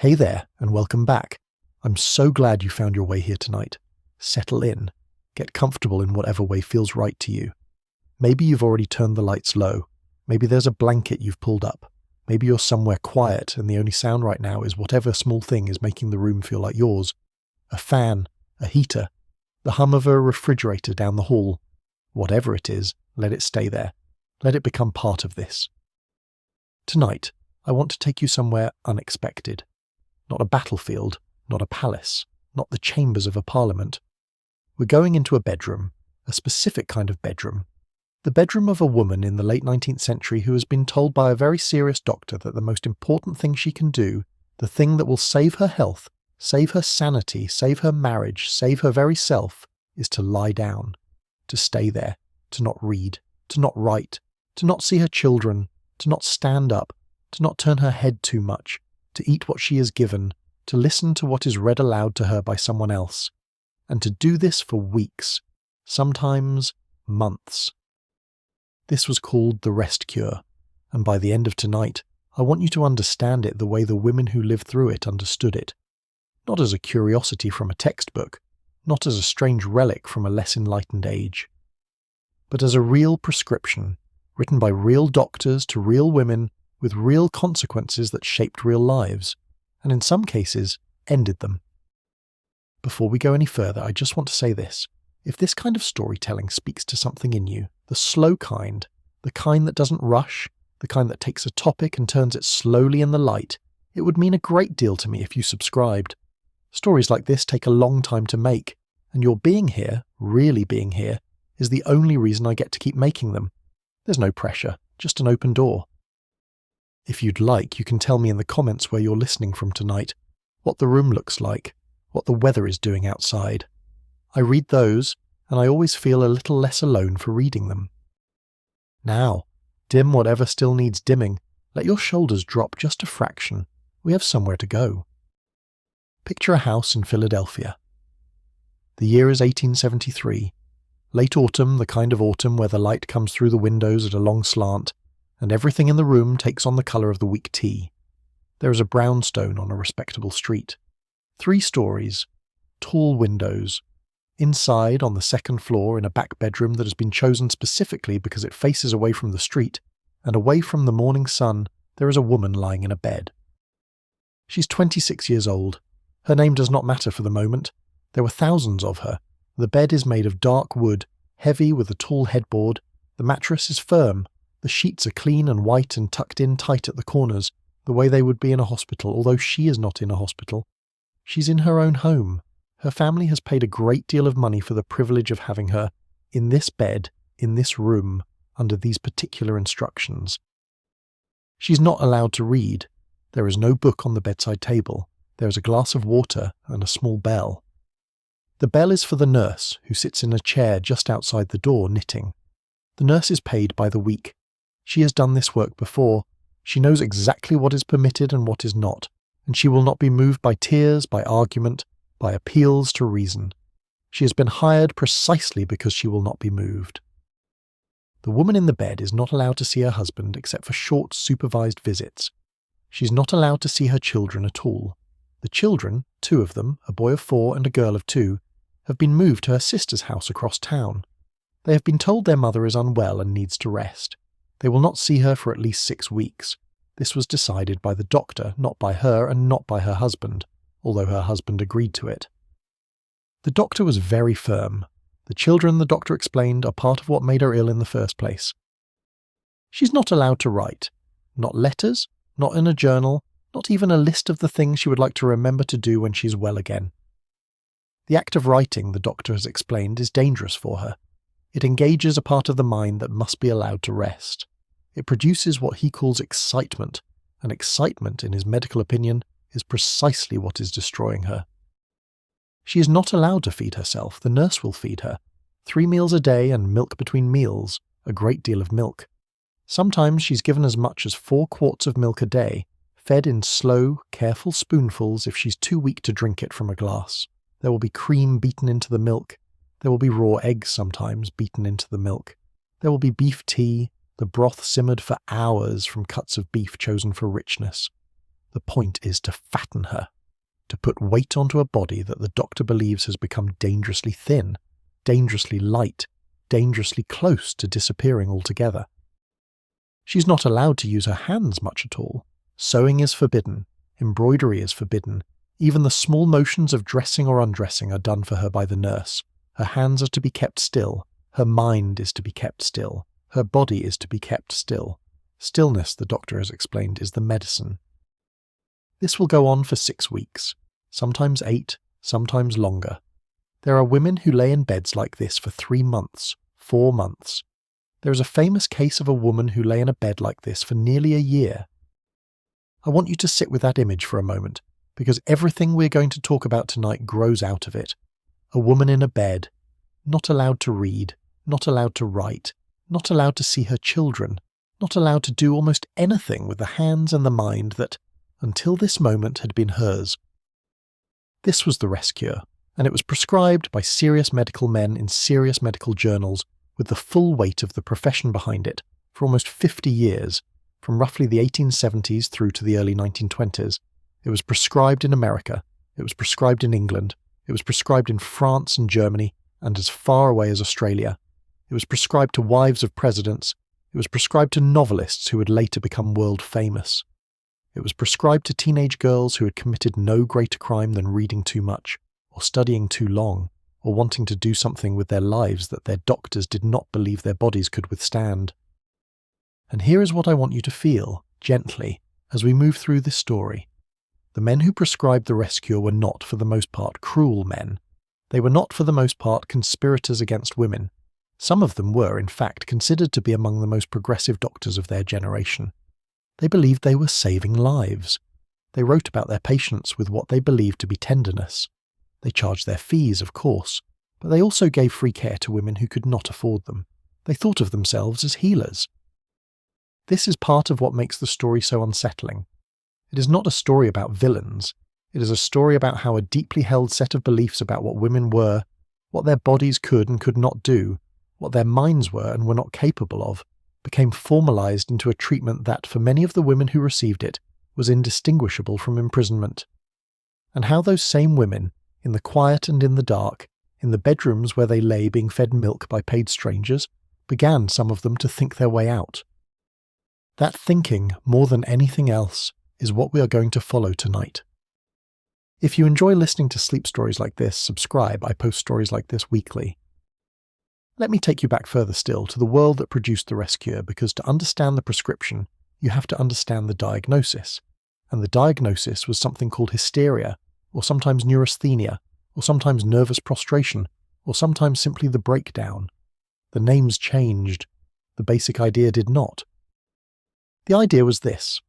Hey there, and welcome back. I'm so glad you found your way here tonight. Settle in. Get comfortable in whatever way feels right to you. Maybe you've already turned the lights low. Maybe there's a blanket you've pulled up. Maybe you're somewhere quiet and the only sound right now is whatever small thing is making the room feel like yours. A fan, a heater, the hum of a refrigerator down the hall. Whatever it is, let it stay there. Let it become part of this. Tonight, I want to take you somewhere unexpected. Not a battlefield, not a palace, not the chambers of a parliament. We're going into a bedroom, a specific kind of bedroom. The bedroom of a woman in the late 19th century who has been told by a very serious doctor that the most important thing she can do, the thing that will save her health, save her sanity, save her marriage, save her very self, is to lie down, to stay there, to not read, to not write, to not see her children, to not stand up, to not turn her head too much, to eat what she is given, to listen to what is read aloud to her by someone else, and to do this for weeks, sometimes months. This was called the rest cure, and by the end of tonight, I want you to understand it the way the women who lived through it understood it. Not as a curiosity from a textbook, not as a strange relic from a less enlightened age, but as a real prescription, written by real doctors to real women, with real consequences that shaped real lives, and in some cases, ended them. Before we go any further, I just want to say this. If this kind of storytelling speaks to something in you, the slow kind, the kind that doesn't rush, the kind that takes a topic and turns it slowly in the light, it would mean a great deal to me if you subscribed. Stories like this take a long time to make, and your being here, really being here, is the only reason I get to keep making them. There's no pressure, just an open door. If you'd like, you can tell me in the comments where you're listening from tonight, what the room looks like, what the weather is doing outside. I read those, and I always feel a little less alone for reading them. Now, dim whatever still needs dimming. Let your shoulders drop just a fraction. We have somewhere to go. Picture a house in Philadelphia. The year is 1873. Late autumn, the kind of autumn where the light comes through the windows at a long slant, and everything in the room takes on the colour of the weak tea. There is a brownstone on a respectable street. 3 stories, tall windows. Inside, on the second floor, in a back bedroom that has been chosen specifically because it faces away from the street, and away from the morning sun, there is a woman lying in a bed. She's 26 years old. Her name does not matter for the moment. There were thousands of her. The bed is made of dark wood, heavy with a tall headboard. The mattress is firm. The sheets are clean and white and tucked in tight at the corners, the way they would be in a hospital, although she is not in a hospital. She's in her own home. Her family has paid a great deal of money for the privilege of having her in this bed, in this room, under these particular instructions. She's not allowed to read. There is no book on the bedside table. There is a glass of water and a small bell. The bell is for the nurse, who sits in a chair just outside the door knitting. The nurse is paid by the week. She has done this work before. She knows exactly what is permitted and what is not, and she will not be moved by tears, by argument, by appeals to reason. She has been hired precisely because she will not be moved. The woman in the bed is not allowed to see her husband except for short supervised visits. She's not allowed to see her children at all. The children, 2 of them, a boy of 4 and a girl of 2, have been moved to her sister's house across town. They have been told their mother is unwell and needs to rest. They will not see her for at least 6 weeks. This was decided by the doctor, not by her and not by her husband, although her husband agreed to it. The doctor was very firm. The children, the doctor explained, are part of what made her ill in the first place. She's not allowed to write. Not letters, not in a journal, not even a list of the things she would like to remember to do when she's well again. The act of writing, the doctor has explained, is dangerous for her. It engages a part of the mind that must be allowed to rest. It produces what he calls excitement, and excitement, in his medical opinion, is precisely what is destroying her. She is not allowed to feed herself. The nurse will feed her. 3 meals a day and milk between meals, a great deal of milk. Sometimes she's given as much as 4 quarts of milk a day, fed in slow, careful spoonfuls if she's too weak to drink it from a glass. There will be cream beaten into the milk. There will be raw eggs sometimes beaten into the milk. There will be beef tea, the broth simmered for hours from cuts of beef chosen for richness. The point is to fatten her, to put weight onto a body that the doctor believes has become dangerously thin, dangerously light, dangerously close to disappearing altogether. She's not allowed to use her hands much at all. Sewing is forbidden, embroidery is forbidden, even the small motions of dressing or undressing are done for her by the nurse. Her hands are to be kept still, her mind is to be kept still, her body is to be kept still. Stillness, the doctor has explained, is the medicine. This will go on for 6 weeks, sometimes 8, sometimes longer. There are women who lay in beds like this for 3 months, 4 months. There is a famous case of a woman who lay in a bed like this for nearly a year. I want you to sit with that image for a moment, because everything we're going to talk about tonight grows out of it. A woman in a bed, not allowed to read, not allowed to write, not allowed to see her children, not allowed to do almost anything with the hands and the mind that, until this moment, had been hers. This was the rescue, and it was prescribed by serious medical men in serious medical journals with the full weight of the profession behind it for almost 50 years, from roughly the 1870s through to the early 1920s. It was prescribed in America, it was prescribed in England, it was prescribed in France and Germany, and as far away as Australia. It was prescribed to wives of presidents, it was prescribed to novelists who would later become world famous. It was prescribed to teenage girls who had committed no greater crime than reading too much, or studying too long, or wanting to do something with their lives that their doctors did not believe their bodies could withstand. And here is what I want you to feel, gently, as we move through this story. The men who prescribed the rescue were not, for the most part, cruel men. They were not, for the most part, conspirators against women. Some of them were, in fact, considered to be among the most progressive doctors of their generation. They believed they were saving lives. They wrote about their patients with what they believed to be tenderness. They charged their fees, of course, but they also gave free care to women who could not afford them. They thought of themselves as healers. This is part of what makes the story so unsettling. It is not a story about villains. It is a story about how a deeply held set of beliefs about what women were, what their bodies could and could not do, what their minds were and were not capable of, became formalized into a treatment that, for many of the women who received it, was indistinguishable from imprisonment. And how those same women, in the quiet and in the dark, in the bedrooms where they lay being fed milk by paid strangers, began, some of them, to think their way out. That thinking, more than anything else, is what we are going to follow tonight. If you enjoy listening to sleep stories like this, subscribe. I post stories like this weekly. Let me take you back further still to the world that produced the rescue, because to understand the prescription, you have to understand the diagnosis. And the diagnosis was something called hysteria, or sometimes neurasthenia, or sometimes nervous prostration, or sometimes simply the breakdown. The names changed. The basic idea did not. The idea was this.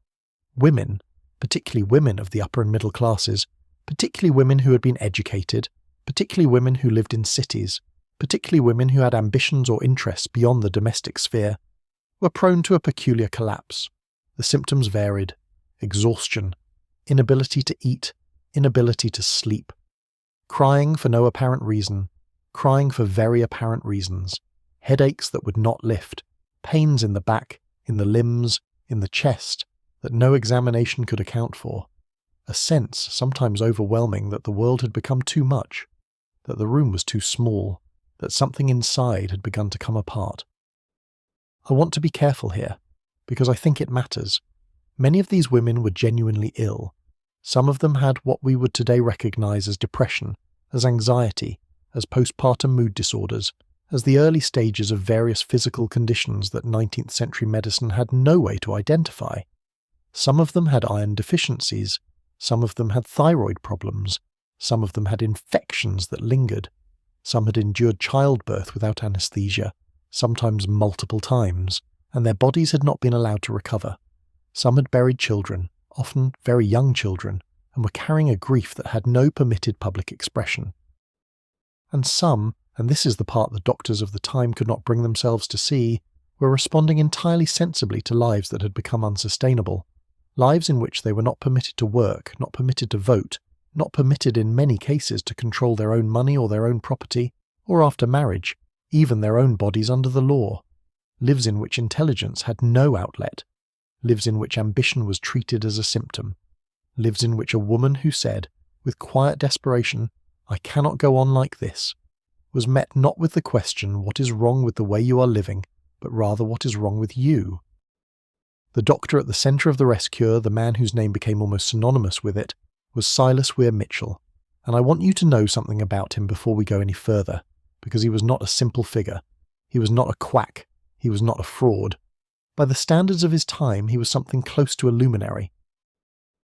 Women, particularly women of the upper and middle classes, particularly women who had been educated, particularly women who lived in cities, particularly women who had ambitions or interests beyond the domestic sphere, were prone to a peculiar collapse. The symptoms varied: exhaustion, inability to eat, inability to sleep, crying for no apparent reason, crying for very apparent reasons, headaches that would not lift, pains in the back, in the limbs, in the chest, that no examination could account for, a sense, sometimes overwhelming, that the world had become too much, that the room was too small, that something inside had begun to come apart. I want to be careful here, because I think it matters. Many of these women were genuinely ill. Some of them had what we would today recognize as depression, as anxiety, as postpartum mood disorders, as the early stages of various physical conditions that 19th century medicine had no way to identify. Some of them had iron deficiencies, some of them had thyroid problems, some of them had infections that lingered, some had endured childbirth without anesthesia, sometimes multiple times, and their bodies had not been allowed to recover. Some had buried children, often very young children, and were carrying a grief that had no permitted public expression. And some, and this is the part the doctors of the time could not bring themselves to see, were responding entirely sensibly to lives that had become unsustainable, lives in which they were not permitted to work, not permitted to vote, not permitted in many cases to control their own money or their own property, or after marriage, even their own bodies under the law, lives in which intelligence had no outlet, lives in which ambition was treated as a symptom, lives in which a woman who said, with quiet desperation, "I cannot go on like this," was met not with the question, "What is wrong with the way you are living?" but rather, "What is wrong with you?" The doctor at the centre of the rescue, the man whose name became almost synonymous with it, was Silas Weir Mitchell, and I want you to know something about him before we go any further, because he was not a simple figure. He was not a quack. He was not a fraud. By the standards of his time, he was something close to a luminary.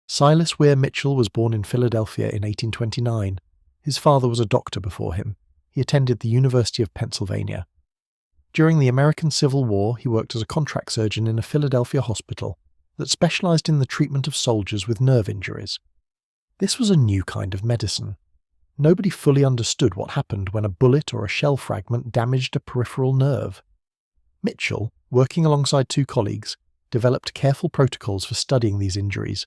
Silas Weir Mitchell was born in Philadelphia in 1829. His father was a doctor before him. He attended the University of Pennsylvania. During the American Civil War, he worked as a contract surgeon in a Philadelphia hospital that specialized in the treatment of soldiers with nerve injuries. This was a new kind of medicine. Nobody fully understood what happened when a bullet or a shell fragment damaged a peripheral nerve. Mitchell, working alongside two colleagues, developed careful protocols for studying these injuries.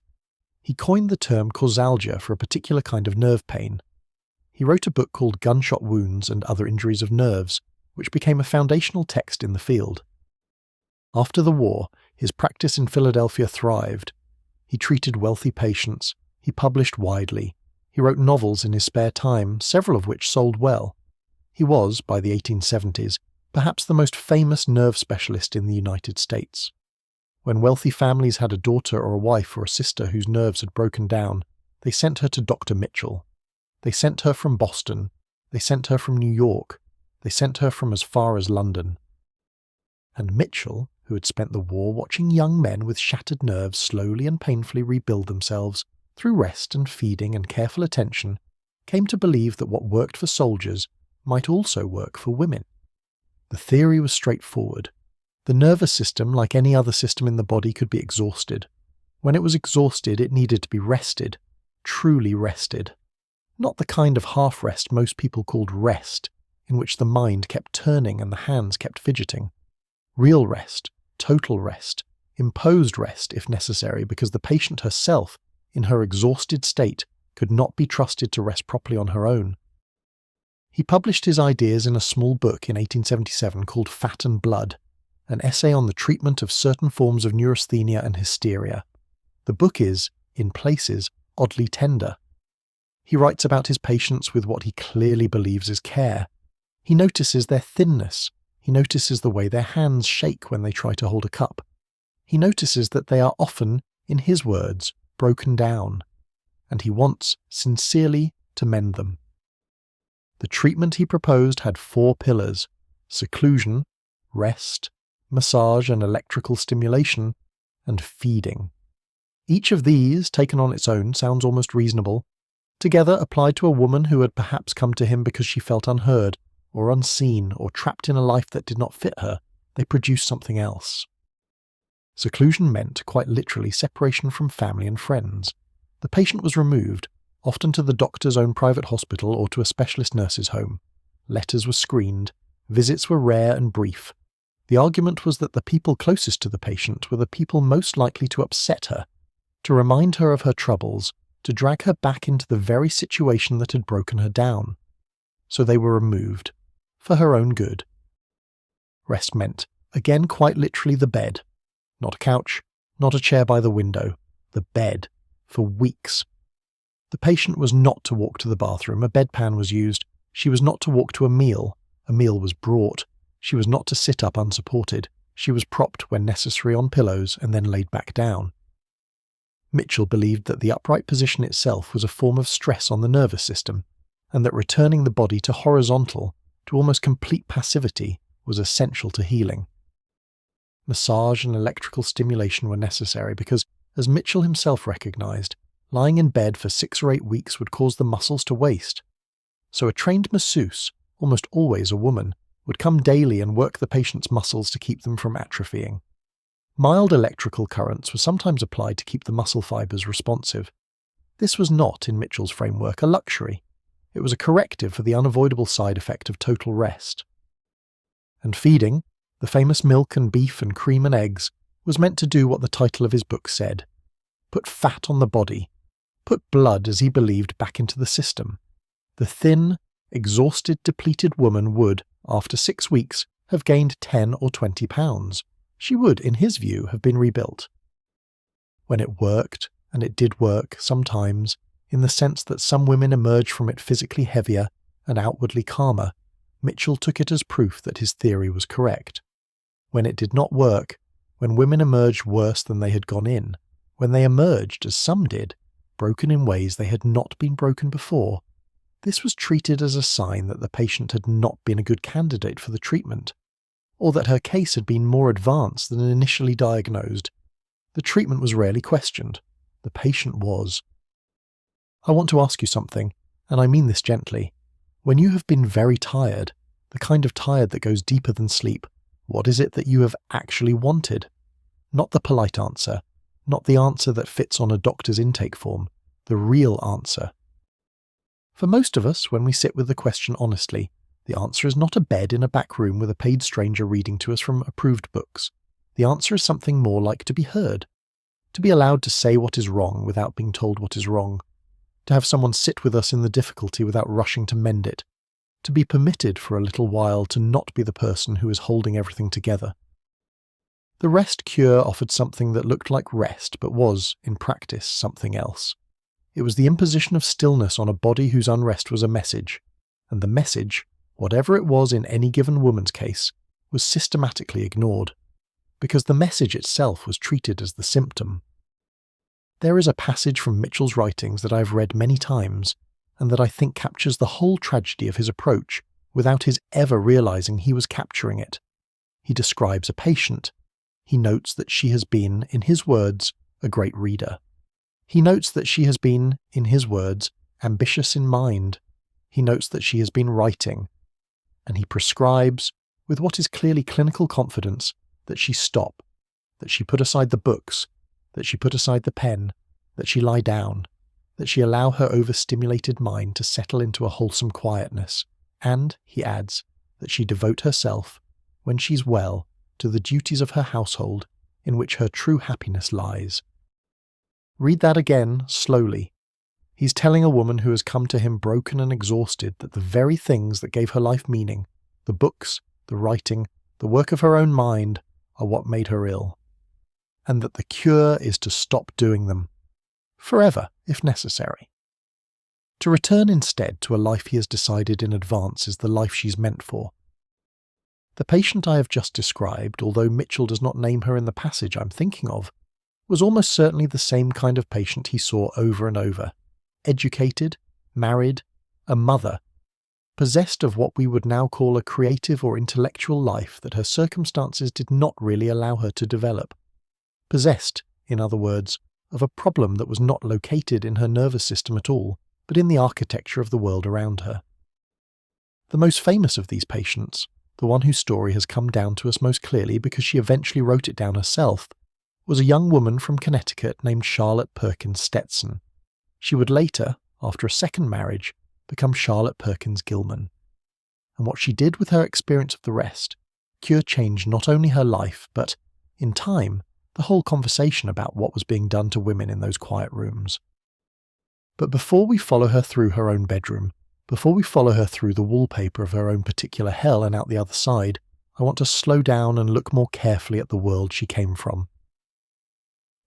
He coined the term causalgia for a particular kind of nerve pain. He wrote a book called Gunshot Wounds and Other Injuries of Nerves, which became a foundational text in the field. After the war, his practice in Philadelphia thrived. He treated wealthy patients. He published widely. He wrote novels in his spare time, several of which sold well. He was, by the 1870s, perhaps the most famous nerve specialist in the United States. When wealthy families had a daughter or a wife or a sister whose nerves had broken down, they sent her to Dr. Mitchell. They sent her from Boston. They sent her from New York. They sent her from as far as London. And Mitchell, who had spent the war watching young men with shattered nerves slowly and painfully rebuild themselves through rest and feeding and careful attention, came to believe that what worked for soldiers might also work for women. The theory was straightforward. The nervous system, like any other system in the body, could be exhausted. When it was exhausted, it needed to be rested, truly rested. Not the kind of half-rest most people called rest, in which the mind kept turning and the hands kept fidgeting. Real rest, total rest, imposed rest if necessary, because the patient herself, in her exhausted state, could not be trusted to rest properly on her own. He published his ideas in a small book in 1877 called Fat and Blood, an essay on the treatment of certain forms of neurasthenia and hysteria. The book is, in places, oddly tender. He writes about his patients with what he clearly believes is care. He notices their thinness. He notices the way their hands shake when they try to hold a cup. He notices that they are often, in his words, broken down, and he wants, sincerely, to mend them. The treatment he proposed had 4 pillars: seclusion, rest, massage and electrical stimulation, and feeding. Each of these, taken on its own, sounds almost reasonable. Together, applied to a woman who had perhaps come to him because she felt unheard, or unseen, or trapped in a life that did not fit her, they produced something else. Seclusion meant, quite literally, separation from family and friends. The patient was removed, often to the doctor's own private hospital or to a specialist nurse's home. Letters were screened. Visits were rare and brief. The argument was that the people closest to the patient were the people most likely to upset her, to remind her of her troubles, to drag her back into the very situation that had broken her down. So they were removed, for her own good. Rest meant, again quite literally, the bed. Not a couch, not a chair by the window, the bed, for weeks. The patient was not to walk to the bathroom, a bedpan was used. She was not to walk to a meal was brought. She was not to sit up unsupported. She was propped when necessary on pillows and then laid back down. Mitchell believed that the upright position itself was a form of stress on the nervous system, and that returning the body to horizontal, to almost complete passivity, was essential to healing. Massage and electrical stimulation were necessary because, as Mitchell himself recognized, lying in bed for 6 or 8 weeks would cause the muscles to waste. So a trained masseuse, almost always a woman, would come daily and work the patient's muscles to keep them from atrophying. Mild electrical currents were sometimes applied to keep the muscle fibers responsive. This was not, in Mitchell's framework, a luxury. It was a corrective for the unavoidable side effect of total rest. And feeding, the famous milk and beef and cream and eggs, was meant to do what the title of his book said: put fat on the body, put blood, as he believed, back into the system. The thin, exhausted, depleted woman would, after 6 weeks, have gained 10 or 20 pounds. She would, in his view, have been rebuilt. When it worked, and it did work, sometimes, in the sense that some women emerged from it physically heavier and outwardly calmer, Mitchell took it as proof that his theory was correct. When it did not work, when women emerged worse than they had gone in, when they emerged, as some did, broken in ways they had not been broken before, this was treated as a sign that the patient had not been a good candidate for the treatment, or that her case had been more advanced than initially diagnosed. The treatment was rarely questioned. The patient was. I want to ask you something, and I mean this gently. When you have been very tired, the kind of tired that goes deeper than sleep, what is it that you have actually wanted? Not the polite answer, not the answer that fits on a doctor's intake form, the real answer. For most of us, when we sit with the question honestly, the answer is not a bed in a back room with a paid stranger reading to us from approved books. The answer is something more like to be heard, to be allowed to say what is wrong without being told what is wrong, to have someone sit with us in the difficulty without rushing to mend it, to be permitted for a little while to not be the person who is holding everything together. The rest cure offered something that looked like rest but was, in practice, something else. It was the imposition of stillness on a body whose unrest was a message, and the message, whatever it was in any given woman's case, was systematically ignored, because the message itself was treated as the symptom. There is a passage from Mitchell's writings that I have read many times, and that I think captures the whole tragedy of his approach without his ever realizing he was capturing it. He describes a patient. He notes that she has been, in his words, a great reader. He notes that she has been, in his words, ambitious in mind. He notes that she has been writing. And he prescribes, with what is clearly clinical confidence, that she stop, that she put aside the books, that she put aside the pen, that she lie down, that she allow her overstimulated mind to settle into a wholesome quietness, and, he adds, that she devote herself, when she's well, to the duties of her household, in which her true happiness lies. Read that again, slowly. He's telling a woman who has come to him broken and exhausted that the very things that gave her life meaning, the books, the writing, the work of her own mind, are what made her ill, and that the cure is to stop doing them, forever if necessary. To return instead to a life he has decided in advance is the life she's meant for. The patient I have just described, although Mitchell does not name her in the passage I'm thinking of, was almost certainly the same kind of patient he saw over and over. Educated, married, a mother, possessed of what we would now call a creative or intellectual life that her circumstances did not really allow her to develop. Possessed, in other words, of a problem that was not located in her nervous system at all, but in the architecture of the world around her. The most famous of these patients, the one whose story has come down to us most clearly because she eventually wrote it down herself, was a young woman from Connecticut named Charlotte Perkins Stetson. She would later, after a second marriage, become Charlotte Perkins Gilman. And what she did with her experience of the rest, cure changed not only her life, but, in time, the whole conversation about what was being done to women in those quiet rooms. But before we follow her through her own bedroom, before we follow her through the wallpaper of her own particular hell and out the other side, I want to slow down and look more carefully at the world she came from.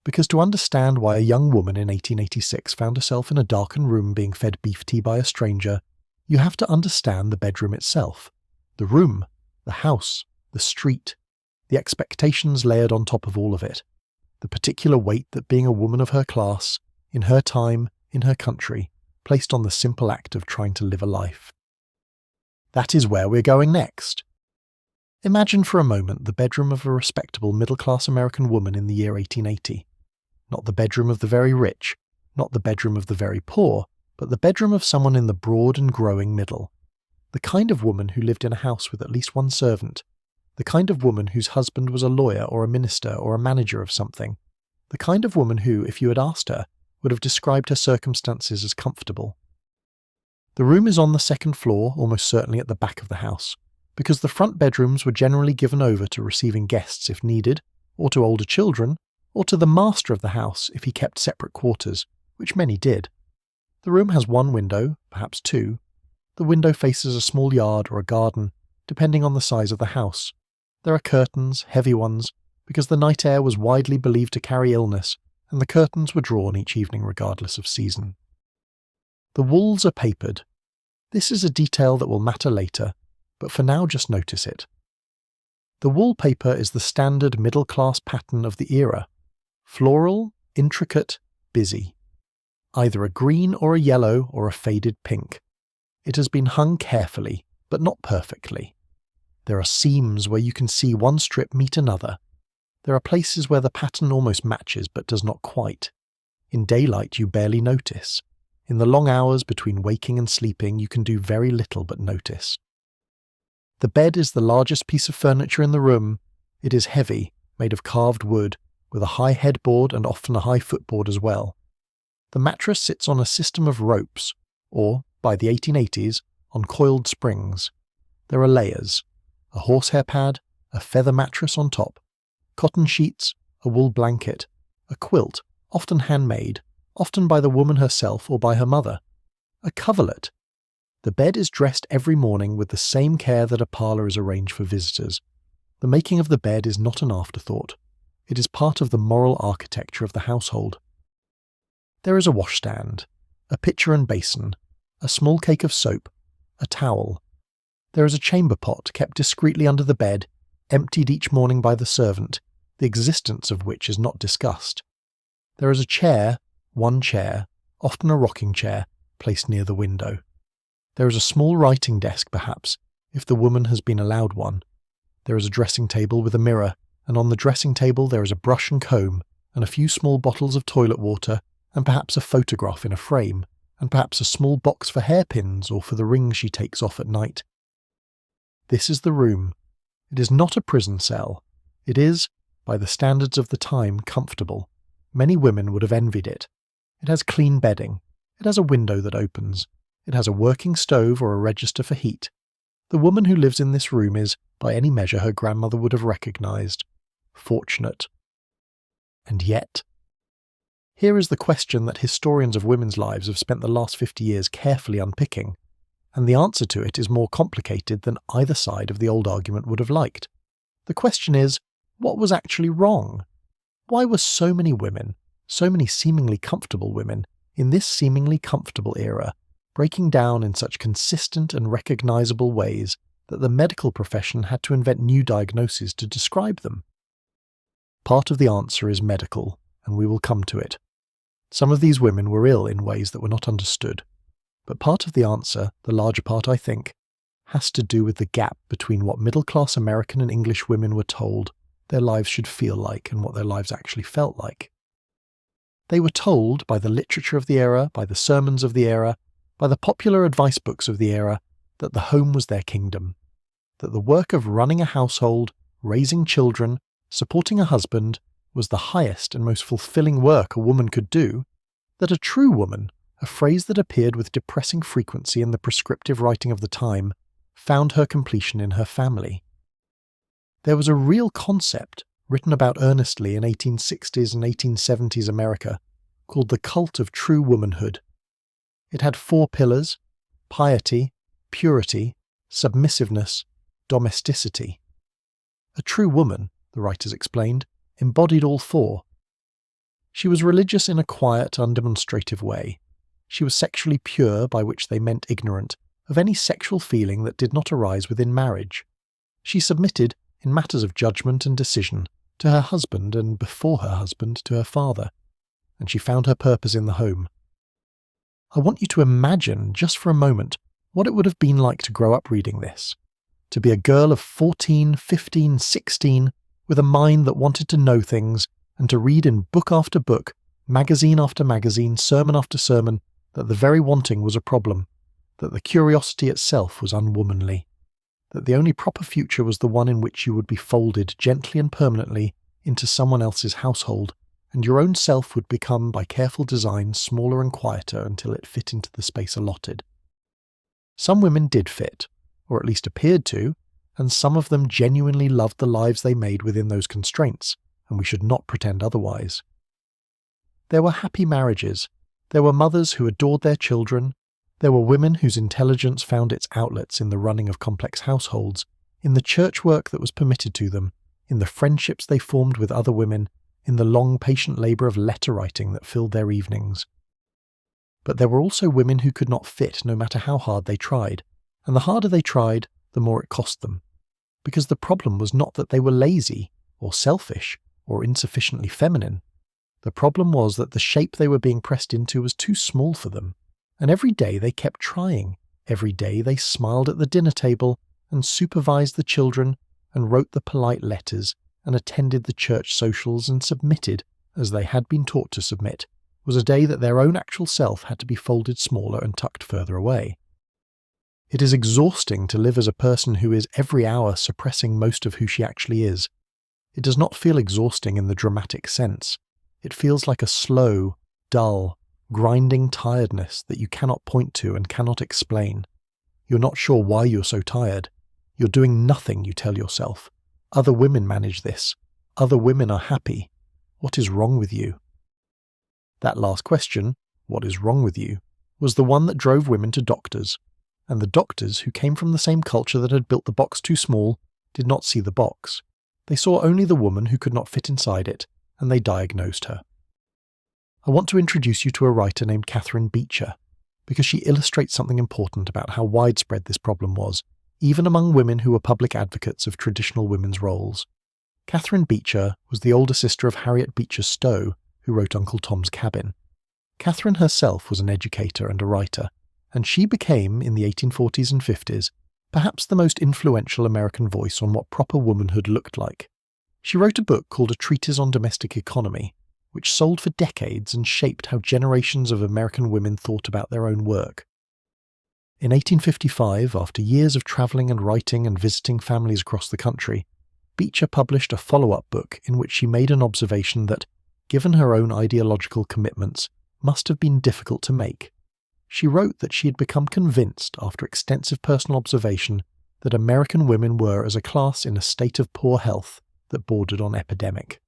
Because to understand why a young woman in 1886 found herself in a darkened room being fed beef tea by a stranger, you have to understand the bedroom itself, the room, the house, the street, the expectations layered on top of all of it, the particular weight that being a woman of her class, in her time, in her country, placed on the simple act of trying to live a life. That is where we're going next. Imagine for a moment the bedroom of a respectable middle-class American woman in the year 1880. Not the bedroom of the very rich, not the bedroom of the very poor, but the bedroom of someone in the broad and growing middle. The kind of woman who lived in a house with at least one servant. The kind of woman whose husband was a lawyer or a minister or a manager of something. The kind of woman who, if you had asked her, would have described her circumstances as comfortable. The room is on the second floor, almost certainly at the back of the house, because the front bedrooms were generally given over to receiving guests if needed, or to older children, or to the master of the house if he kept separate quarters, which many did. The room has one window, perhaps two. The window faces a small yard or a garden, depending on the size of the house. There are curtains, heavy ones, because the night air was widely believed to carry illness, and the curtains were drawn each evening regardless of season. The walls are papered. This is a detail that will matter later, but for now just notice it. The wallpaper is the standard middle-class pattern of the era. Floral, intricate, busy. Either a green or a yellow or a faded pink. It has been hung carefully, but not perfectly. There are seams where you can see one strip meet another. There are places where the pattern almost matches but does not quite. In daylight you barely notice. In the long hours between waking and sleeping you can do very little but notice. The bed is the largest piece of furniture in the room. It is heavy, made of carved wood, with a high headboard and often a high footboard as well. The mattress sits on a system of ropes, or, by the 1880s, on coiled springs. There are layers: a horsehair pad, a feather mattress on top, cotton sheets, a wool blanket, a quilt, often handmade, often by the woman herself or by her mother, a coverlet. The bed is dressed every morning with the same care that a parlour is arranged for visitors. The making of the bed is not an afterthought. It is part of the moral architecture of the household. There is a washstand, a pitcher and basin, a small cake of soap, a towel. There is a chamber pot kept discreetly under the bed, emptied each morning by the servant, the existence of which is not discussed. There is a chair, one chair, often a rocking chair, placed near the window. There is a small writing desk, perhaps, if the woman has been allowed one. There is a dressing table with a mirror, and on the dressing table there is a brush and comb, and a few small bottles of toilet water, and perhaps a photograph in a frame, and perhaps a small box for hairpins or for the rings she takes off at night. This is the room. It is not a prison cell. It is, by the standards of the time, comfortable. Many women would have envied it. It has clean bedding. It has a window that opens. It has a working stove or a register for heat. The woman who lives in this room is, by any measure, her grandmother would have recognised. Fortunate. And yet, here is the question that historians of women's lives have spent the last 50 years carefully unpicking, and the answer to it is more complicated than either side of the old argument would have liked. The question is, what was actually wrong? Why were so many women, so many seemingly comfortable women, in this seemingly comfortable era, breaking down in such consistent and recognisable ways that the medical profession had to invent new diagnoses to describe them? Part of the answer is medical, and we will come to it. Some of these women were ill in ways that were not understood. But part of the answer, the larger part I think, has to do with the gap between what middle-class American and English women were told their lives should feel like and what their lives actually felt like. They were told by the literature of the era, by the sermons of the era, by the popular advice books of the era, that the home was their kingdom, that the work of running a household, raising children, supporting a husband, was the highest and most fulfilling work a woman could do, that a true woman, a phrase that appeared with depressing frequency in the prescriptive writing of the time, found her completion in her family. There was a real concept, written about earnestly in 1860s and 1870s America, called the cult of true womanhood. It had 4 pillars: piety, purity, submissiveness, domesticity. A true woman, the writers explained, embodied all 4. She was religious in a quiet, undemonstrative way. She was sexually pure, by which they meant ignorant, of any sexual feeling that did not arise within marriage. She submitted, in matters of judgment and decision, to her husband and, before her husband, to her father, and she found her purpose in the home. I want you to imagine, just for a moment, what it would have been like to grow up reading this. To be a girl of 14, 15, 16, with a mind that wanted to know things, and to read in book after book, magazine after magazine, sermon after sermon, that the very wanting was a problem, that the curiosity itself was unwomanly, that the only proper future was the one in which you would be folded gently and permanently into someone else's household, and your own self would become, by careful design, smaller and quieter until it fit into the space allotted. Some women did fit, or at least appeared to, and some of them genuinely loved the lives they made within those constraints, and we should not pretend otherwise. There were happy marriages. There were mothers who adored their children. There were women whose intelligence found its outlets in the running of complex households, in the church work that was permitted to them, in the friendships they formed with other women, in the long, patient labour of letter writing that filled their evenings. But there were also women who could not fit no matter how hard they tried, and the harder they tried, the more it cost them. Because the problem was not that they were lazy, or selfish, or insufficiently feminine. The problem was that the shape they were being pressed into was too small for them, and every day they kept trying. Every day they smiled at the dinner table, and supervised the children, and wrote the polite letters, and attended the church socials, and submitted, as they had been taught to submit, was a day that their own actual self had to be folded smaller and tucked further away. It is exhausting to live as a person who is every hour suppressing most of who she actually is. It does not feel exhausting in the dramatic sense. It feels like a slow, dull, grinding tiredness that you cannot point to and cannot explain. You're not sure why you're so tired. You're doing nothing, you tell yourself. Other women manage this. Other women are happy. What is wrong with you? That last question, what is wrong with you, was the one that drove women to doctors. And the doctors, who came from the same culture that had built the box too small, did not see the box. They saw only the woman who could not fit inside it, and they diagnosed her. I want to introduce you to a writer named Catherine Beecher, because she illustrates something important about how widespread this problem was, even among women who were public advocates of traditional women's roles. Catherine Beecher was the older sister of Harriet Beecher Stowe, who wrote Uncle Tom's Cabin. Catherine herself was an educator and a writer, and she became, in the 1840s and 50s, perhaps the most influential American voice on what proper womanhood looked like. She wrote a book called A Treatise on Domestic Economy, which sold for decades and shaped how generations of American women thought about their own work. In 1855, after years of travelling and writing and visiting families across the country, Beecher published a follow-up book in which she made an observation that, given her own ideological commitments, must have been difficult to make. She wrote that she had become convinced, after extensive personal observation, that American women were, as a class, in a state of poor health that bordered on epidemic.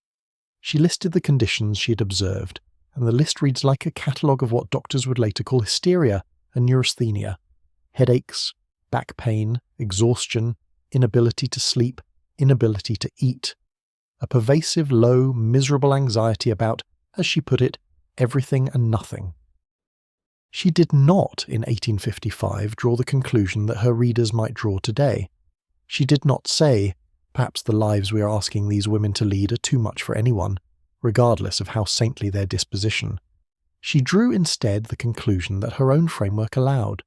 She listed the conditions she had observed, and the list reads like a catalogue of what doctors would later call hysteria and neurasthenia: headaches, back pain, exhaustion, inability to sleep, inability to eat, a pervasive, low, miserable anxiety about, as she put it, everything and nothing. She did not, in 1855, draw the conclusion that her readers might draw today. She did not say, perhaps the lives we are asking these women to lead are too much for anyone, regardless of how saintly their disposition. She drew instead the conclusion that her own framework allowed,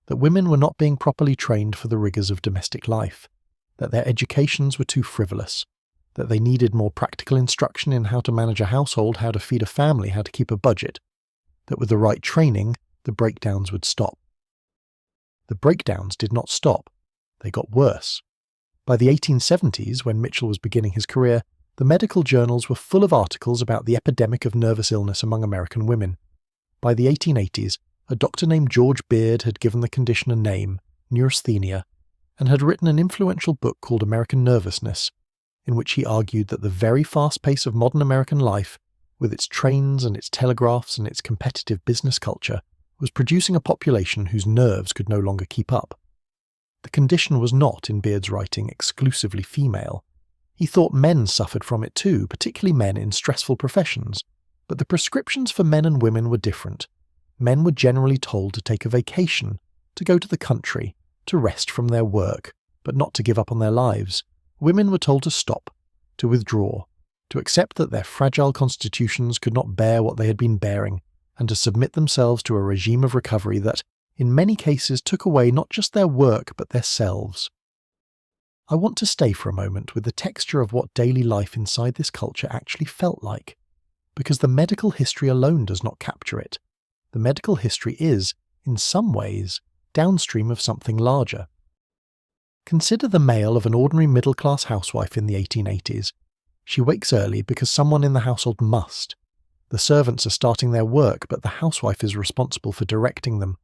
that women were not being properly trained for the rigours of domestic life, that their educations were too frivolous, that they needed more practical instruction in how to manage a household, how to feed a family, how to keep a budget, that with the right training, the breakdowns would stop. The breakdowns did not stop. They got worse. By the 1870s, when Mitchell was beginning his career, the medical journals were full of articles about the epidemic of nervous illness among American women. By the 1880s, a doctor named George Beard had given the condition a name, neurasthenia, and had written an influential book called American Nervousness, in which he argued that the very fast pace of modern American life, with its trains and its telegraphs and its competitive business culture, was producing a population whose nerves could no longer keep up. The condition was not, in Beard's writing, exclusively female. He thought men suffered from it too, particularly men in stressful professions, but the prescriptions for men and women were different. Men were generally told to take a vacation, to go to the country, to rest from their work, but not to give up on their lives. Women were told to stop, to withdraw, to accept that their fragile constitutions could not bear what they had been bearing, and to submit themselves to a regime of recovery that, in many cases, took away not just their work but their selves. I want to stay for a moment with the texture of what daily life inside this culture actually felt like, because the medical history alone does not capture it. The medical history is, in some ways, downstream of something larger. Consider the male of an ordinary middle-class housewife in the 1880s. She wakes early because someone in the household must. The servants are starting their work, but the housewife is responsible for directing them.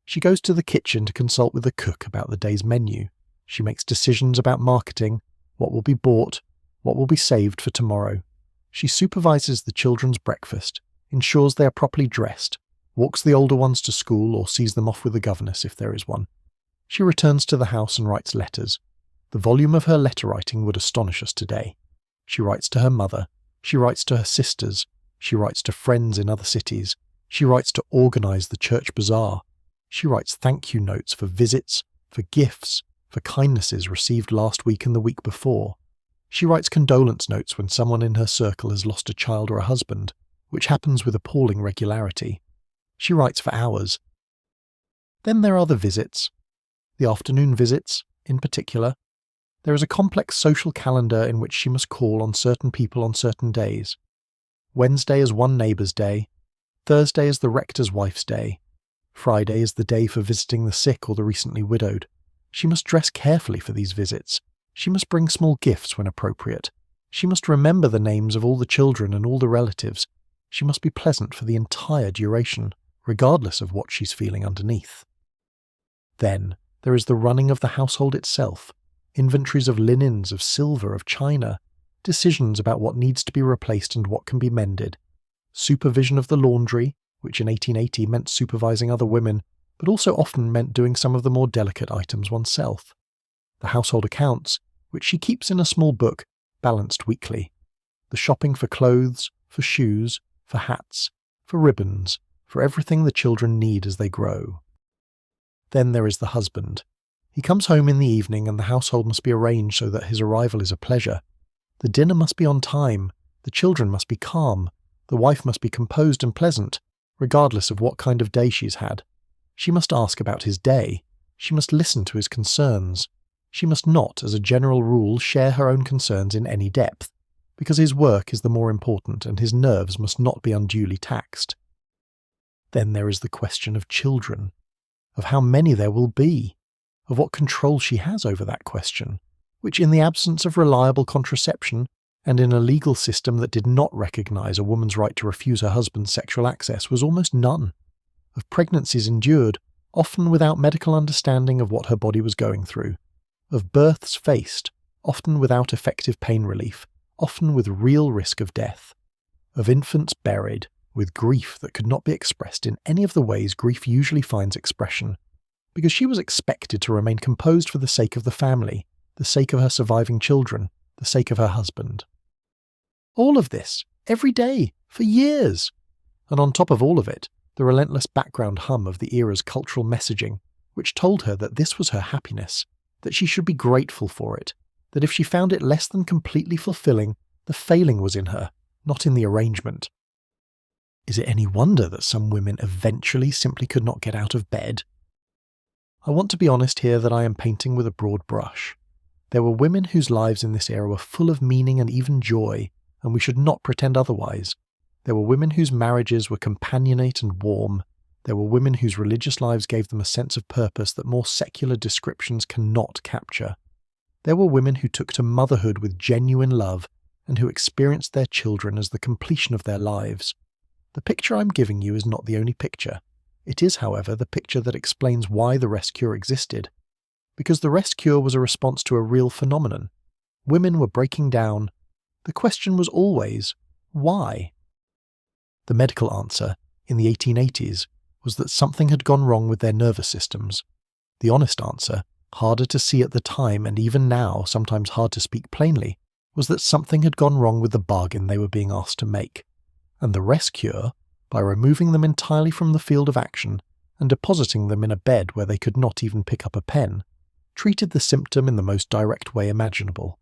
She goes to the kitchen to consult with the cook about the day's menu. She makes decisions about marketing, what will be bought, what will be saved for tomorrow. She supervises the children's breakfast, ensures they are properly dressed, walks the older ones to school or sees them off with the governess if there is one. She returns to the house and writes letters. The volume of her letter writing would astonish us today. She writes to her mother. She writes to her sisters. She writes to friends in other cities. She writes to organise the church bazaar. She writes thank you notes for visits, for gifts, for kindnesses received last week and the week before. She writes condolence notes when someone in her circle has lost a child or a husband, which happens with appalling regularity. She writes for hours. Then there are the visits. The afternoon visits, in particular. There is a complex social calendar in which she must call on certain people on certain days. Wednesday is one neighbour's day. Thursday is the rector's wife's day. Friday is the day for visiting the sick or the recently widowed. She must dress carefully for these visits. She must bring small gifts when appropriate. She must remember the names of all the children and all the relatives. She must be pleasant for the entire duration, regardless of what she's feeling underneath. Then there is the running of the household itself, inventories of linens, of silver, of china, decisions about what needs to be replaced and what can be mended, supervision of the laundry, which in 1880 meant supervising other women, but also often meant doing some of the more delicate items oneself. The household accounts, which she keeps in a small book, balanced weekly. The shopping for clothes, for shoes, for hats, for ribbons, for everything the children need as they grow. Then there is the husband. He comes home in the evening and the household must be arranged so that his arrival is a pleasure. The dinner must be on time, the children must be calm, the wife must be composed and pleasant, regardless of what kind of day she's had. She must ask about his day. She must listen to his concerns. She must not, as a general rule, share her own concerns in any depth, because his work is the more important and his nerves must not be unduly taxed. Then there is the question of children, of how many there will be, of what control she has over that question, which in the absence of reliable contraception, and in a legal system that did not recognise a woman's right to refuse her husband sexual access, was almost none, of pregnancies endured, often without medical understanding of what her body was going through, of births faced, often without effective pain relief, often with real risk of death, of infants buried, with grief that could not be expressed in any of the ways grief usually finds expression, because she was expected to remain composed for the sake of the family, the sake of her surviving children, the sake of her husband. All of this, every day, for years. And on top of all of it, the relentless background hum of the era's cultural messaging, which told her that this was her happiness, that she should be grateful for it, that if she found it less than completely fulfilling, the failing was in her, not in the arrangement. Is it any wonder that some women eventually simply could not get out of bed? I want to be honest here that I am painting with a broad brush. There were women whose lives in this era were full of meaning and even joy, and we should not pretend otherwise. There were women whose marriages were companionate and warm. There were women whose religious lives gave them a sense of purpose that more secular descriptions cannot capture. There were women who took to motherhood with genuine love and who experienced their children as the completion of their lives. The picture I'm giving you is not the only picture. It is, however, the picture that explains why the rest cure existed. Because the rest cure was a response to a real phenomenon. Women were breaking down. The question was always, why? The medical answer, in the 1880s, was that something had gone wrong with their nervous systems. The honest answer, harder to see at the time and even now sometimes hard to speak plainly, was that something had gone wrong with the bargain they were being asked to make. And the rest cure, by removing them entirely from the field of action and depositing them in a bed where they could not even pick up a pen, treated the symptom in the most direct way imaginable.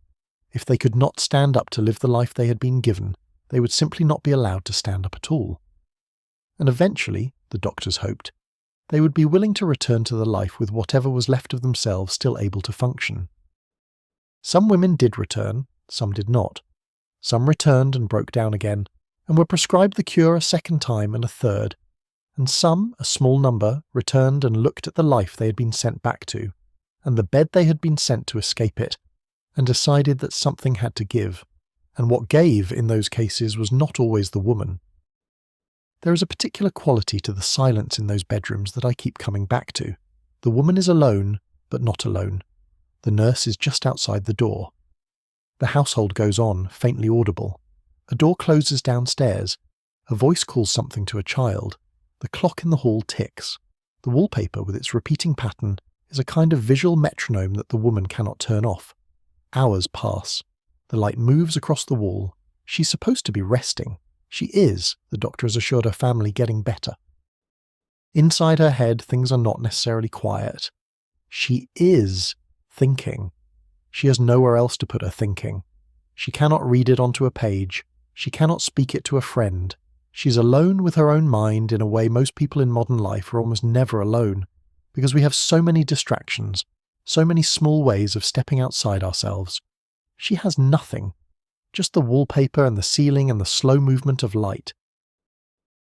If they could not stand up to live the life they had been given, they would simply not be allowed to stand up at all. And eventually, the doctors hoped, they would be willing to return to the life with whatever was left of themselves still able to function. Some women did return, some did not. Some returned and broke down again, and were prescribed the cure a second time and a third, and some, a small number, returned and looked at the life they had been sent back to, and the bed they had been sent to escape it, and decided that something had to give, and what gave in those cases was not always the woman. There is a particular quality to the silence in those bedrooms that I keep coming back to. The woman is alone, but not alone. The nurse is just outside the door. The household goes on, faintly audible. A door closes downstairs. A voice calls something to a child. The clock in the hall ticks. The wallpaper, with its repeating pattern, is a kind of visual metronome that the woman cannot turn off. Hours pass. The light moves across the wall. She's supposed to be resting. She is, the doctor has assured her family, getting better. Inside her head, things are not necessarily quiet. She is thinking. She has nowhere else to put her thinking. She cannot read it onto a page. She cannot speak it to a friend. She's alone with her own mind in a way most people in modern life are almost never alone, because we have so many distractions, so many small ways of stepping outside ourselves. She has nothing, just the wallpaper and the ceiling and the slow movement of light.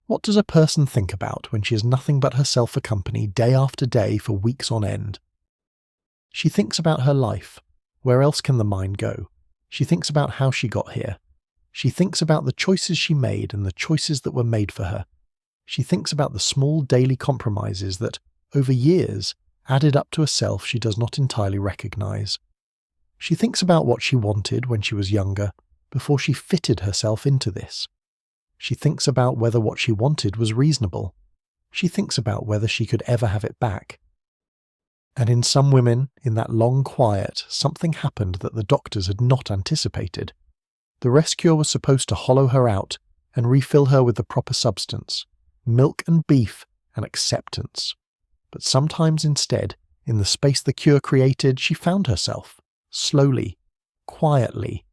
What does a person think about when she has nothing but herself for company day after day for weeks on end? She thinks about her life. Where else can the mind go? She thinks about how she got here. She thinks about the choices she made and the choices that were made for her. She thinks about the small daily compromises that, over years, added up to a self she does not entirely recognize. She thinks about what she wanted when she was younger, before she fitted herself into this. She thinks about whether what she wanted was reasonable. She thinks about whether she could ever have it back. And in some women, in that long quiet, something happened that the doctors had not anticipated. The rest cure was supposed to hollow her out and refill her with the proper substance, milk and beef and acceptance. But sometimes instead, in the space the cure created, she found herself, slowly, quietly,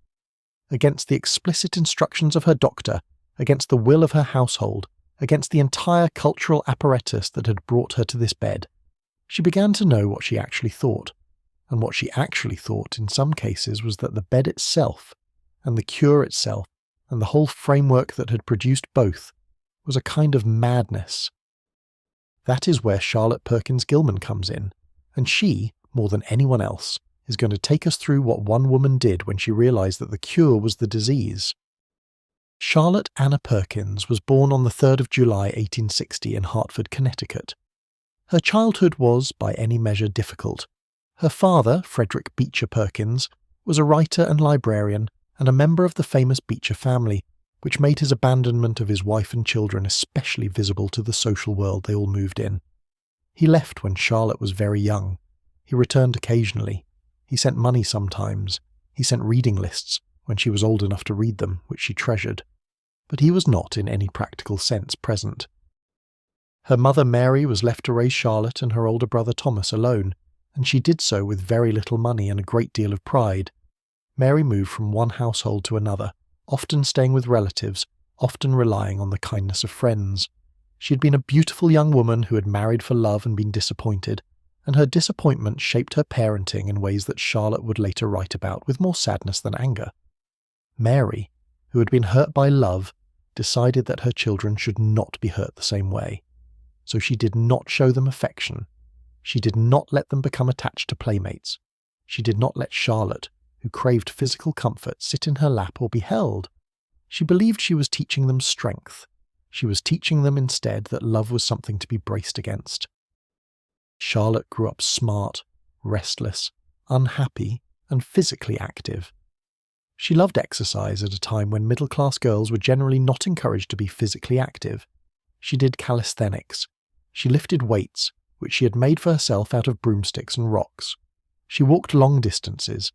against the explicit instructions of her doctor, against the will of her household, against the entire cultural apparatus that had brought her to this bed. She began to know what she actually thought, and what she actually thought in some cases was that the bed itself, and the cure itself, and the whole framework that had produced both, was a kind of madness. That is where Charlotte Perkins Gilman comes in, and she, more than anyone else, is going to take us through what one woman did when she realized that the cure was the disease. Charlotte Anna Perkins was born on the 3rd of July 1860 in Hartford, Connecticut. Her childhood was, by any measure, difficult. Her father, Frederick Beecher Perkins, was a writer and librarian and a member of the famous Beecher family, which made his abandonment of his wife and children especially visible to the social world they all moved in. He left when Charlotte was very young. He returned occasionally. He sent money sometimes. He sent reading lists when she was old enough to read them, which she treasured. But he was not in any practical sense present. Her mother Mary was left to raise Charlotte and her older brother Thomas alone, and she did so with very little money and a great deal of pride. Mary moved from one household to another, often staying with relatives, often relying on the kindness of friends. She had been a beautiful young woman who had married for love and been disappointed, and her disappointment shaped her parenting in ways that Charlotte would later write about with more sadness than anger. Mary, who had been hurt by love, decided that her children should not be hurt the same way. So she did not show them affection. She did not let them become attached to playmates. She did not let Charlotte, who craved physical comfort, sit in her lap or be held. She believed she was teaching them strength. She was teaching them instead that love was something to be braced against. Charlotte grew up smart, restless, unhappy, and physically active. She loved exercise at a time when middle-class girls were generally not encouraged to be physically active. She did calisthenics. She lifted weights, which she had made for herself out of broomsticks and rocks. She walked long distances.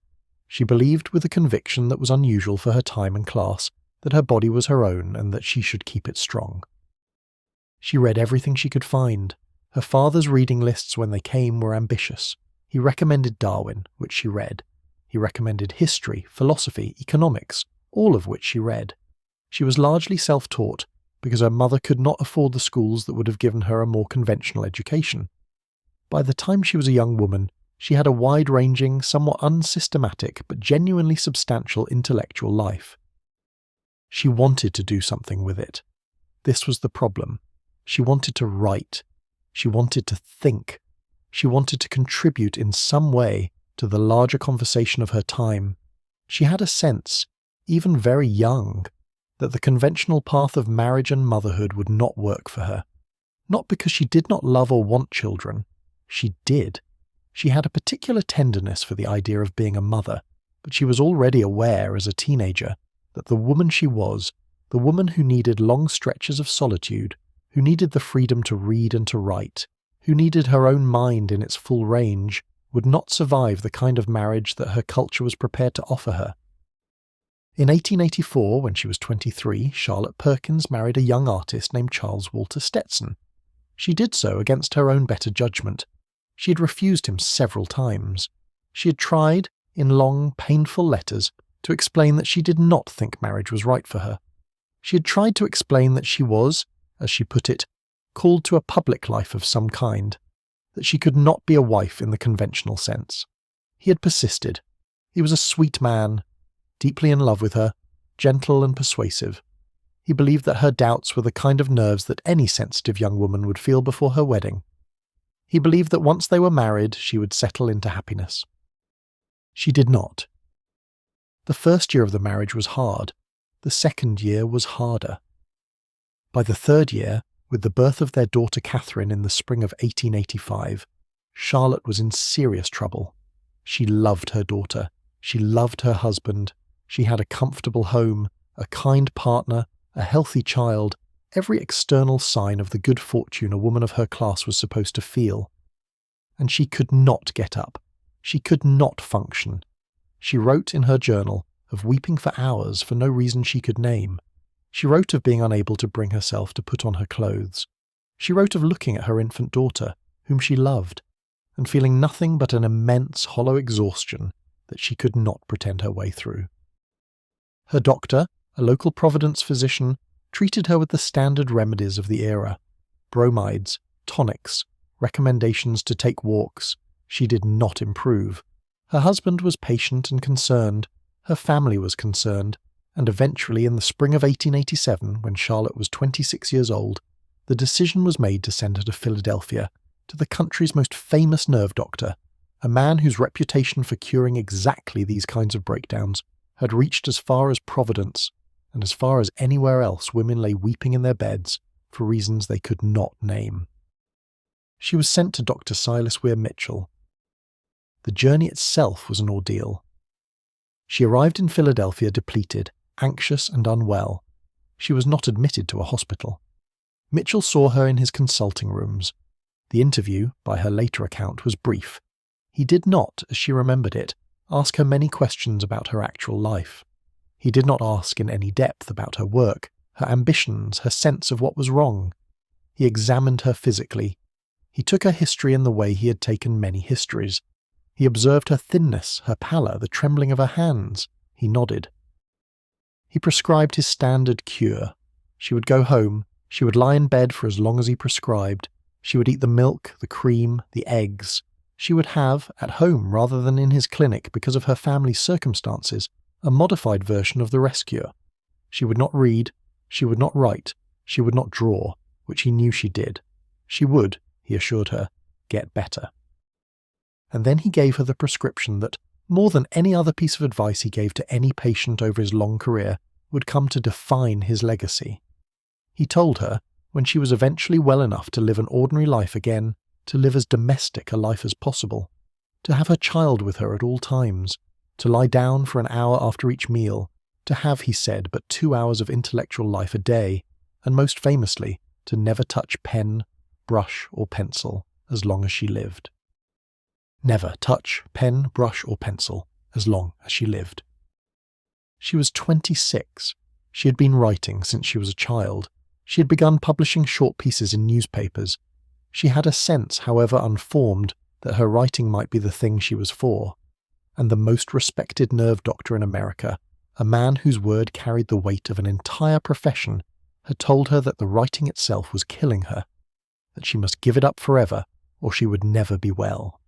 She believed with a conviction that was unusual for her time and class that her body was her own and that she should keep it strong. She read everything she could find. Her father's reading lists when they came were ambitious. He recommended Darwin, which she read. He recommended history, philosophy, economics, all of which she read. She was largely self-taught because her mother could not afford the schools that would have given her a more conventional education. By the time she was a young woman, she had a wide-ranging, somewhat unsystematic but genuinely substantial intellectual life. She wanted to do something with it. This was the problem. She wanted to write. She wanted to think. She wanted to contribute in some way to the larger conversation of her time. She had a sense, even very young, that the conventional path of marriage and motherhood would not work for her. Not because she did not love or want children. She did. She had a particular tenderness for the idea of being a mother, but she was already aware as a teenager that the woman she was, the woman who needed long stretches of solitude, who needed the freedom to read and to write, who needed her own mind in its full range, would not survive the kind of marriage that her culture was prepared to offer her. In 1884, when she was 23, Charlotte Perkins married a young artist named Charles Walter Stetson. She did so against her own better judgment. She had refused him several times. She had tried, in long, painful letters, to explain that she did not think marriage was right for her. She had tried to explain that she was, as she put it, called to a public life of some kind, that she could not be a wife in the conventional sense. He had persisted. He was a sweet man, deeply in love with her, gentle and persuasive. He believed that her doubts were the kind of nerves that any sensitive young woman would feel before her wedding. He believed that once they were married, she would settle into happiness. She did not. The first year of the marriage was hard. The second year was harder. By the third year, with the birth of their daughter Catherine in the spring of 1885, Charlotte was in serious trouble. She loved her daughter. She loved her husband. She had a comfortable home, a kind partner, a healthy child, every external sign of the good fortune a woman of her class was supposed to feel. And she could not get up. She could not function. She wrote in her journal of weeping for hours for no reason she could name. She wrote of being unable to bring herself to put on her clothes. She wrote of looking at her infant daughter, whom she loved, and feeling nothing but an immense hollow exhaustion that she could not pretend her way through. Her doctor, a local Providence physician, treated her with the standard remedies of the era: bromides, tonics, recommendations to take walks. She did not improve. Her husband was patient and concerned. Her family was concerned. And eventually, in the spring of 1887, when Charlotte was 26 years old, the decision was made to send her to Philadelphia, to the country's most famous nerve doctor, a man whose reputation for curing exactly these kinds of breakdowns had reached as far as Providence, and as far as anywhere else women lay weeping in their beds for reasons they could not name. She was sent to Dr. Silas Weir Mitchell. The journey itself was an ordeal. She arrived in Philadelphia depleted, anxious and unwell. She was not admitted to a hospital. Mitchell saw her in his consulting rooms. The interview, by her later account, was brief. He did not, as she remembered it, ask her many questions about her actual life. He did not ask in any depth about her work, her ambitions, her sense of what was wrong. He examined her physically. He took her history in the way he had taken many histories. He observed her thinness, her pallor, the trembling of her hands. He nodded. He prescribed his standard cure. She would go home. She would lie in bed for as long as he prescribed. She would eat the milk, the cream, the eggs. She would have, at home rather than in his clinic because of her family's circumstances, a modified version of the rest cure. She would not read. She would not write. She would not draw, which he knew she did. She would, he assured her, get better. And then he gave her the prescription that, more than any other piece of advice he gave to any patient over his long career, would come to define his legacy. He told her, when she was eventually well enough to live an ordinary life again, to live as domestic a life as possible, to have her child with her at all times, to lie down for an hour after each meal, to have, he said, but 2 hours of intellectual life a day, and most famously, to never touch pen, brush, or pencil as long as she lived. Never touch pen, brush, or pencil as long as she lived. She was 26. She had been writing since she was a child. She had begun publishing short pieces in newspapers. She had a sense, however unformed, that her writing might be the thing she was for. And the most respected nerve doctor in America, a man whose word carried the weight of an entire profession, had told her that the writing itself was killing her, that she must give it up forever or she would never be well.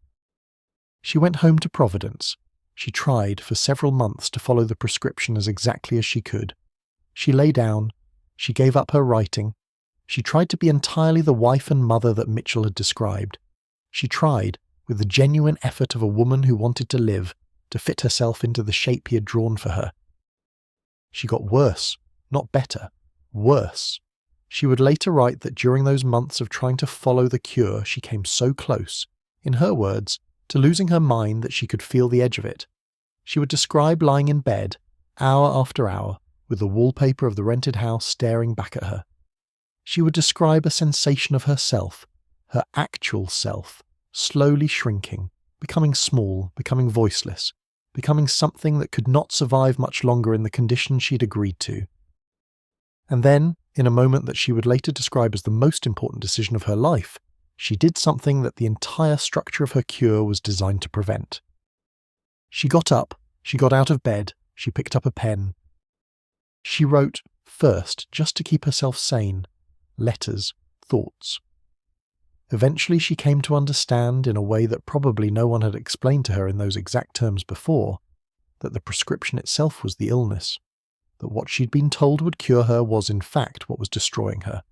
She went home to Providence. She tried for several months to follow the prescription as exactly as she could. She lay down. She gave up her writing. She tried to be entirely the wife and mother that Mitchell had described. She tried, with the genuine effort of a woman who wanted to live, to fit herself into the shape he had drawn for her. She got worse, not better, worse. She would later write that during those months of trying to follow the cure, she came so close, in her words, to losing her mind that she could feel the edge of it. She would describe lying in bed, hour after hour, with the wallpaper of the rented house staring back at her. She would describe a sensation of herself, her actual self, slowly shrinking, becoming small, becoming voiceless, becoming something that could not survive much longer in the conditions she'd agreed to. And then, in a moment that she would later describe as the most important decision of her life, she did something that the entire structure of her cure was designed to prevent. She got up, she got out of bed, she picked up a pen. She wrote, first, just to keep herself sane, letters, thoughts. Eventually she came to understand, in a way that probably no one had explained to her in those exact terms before, that the prescription itself was the illness, that what she'd been told would cure her was in fact what was destroying her,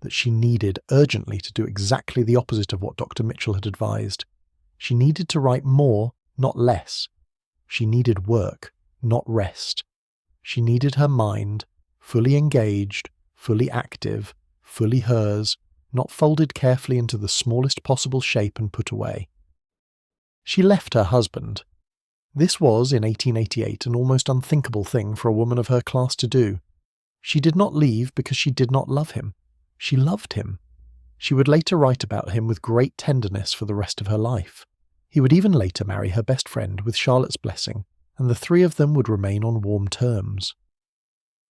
that she needed urgently to do exactly the opposite of what Dr. Mitchell had advised. She needed to write more, not less. She needed work, not rest. She needed her mind, fully engaged, fully active, fully hers, not folded carefully into the smallest possible shape and put away. She left her husband. This was, in 1888, an almost unthinkable thing for a woman of her class to do. She did not leave because she did not love him. She loved him. She would later write about him with great tenderness for the rest of her life. He would even later marry her best friend with Charlotte's blessing, and the three of them would remain on warm terms.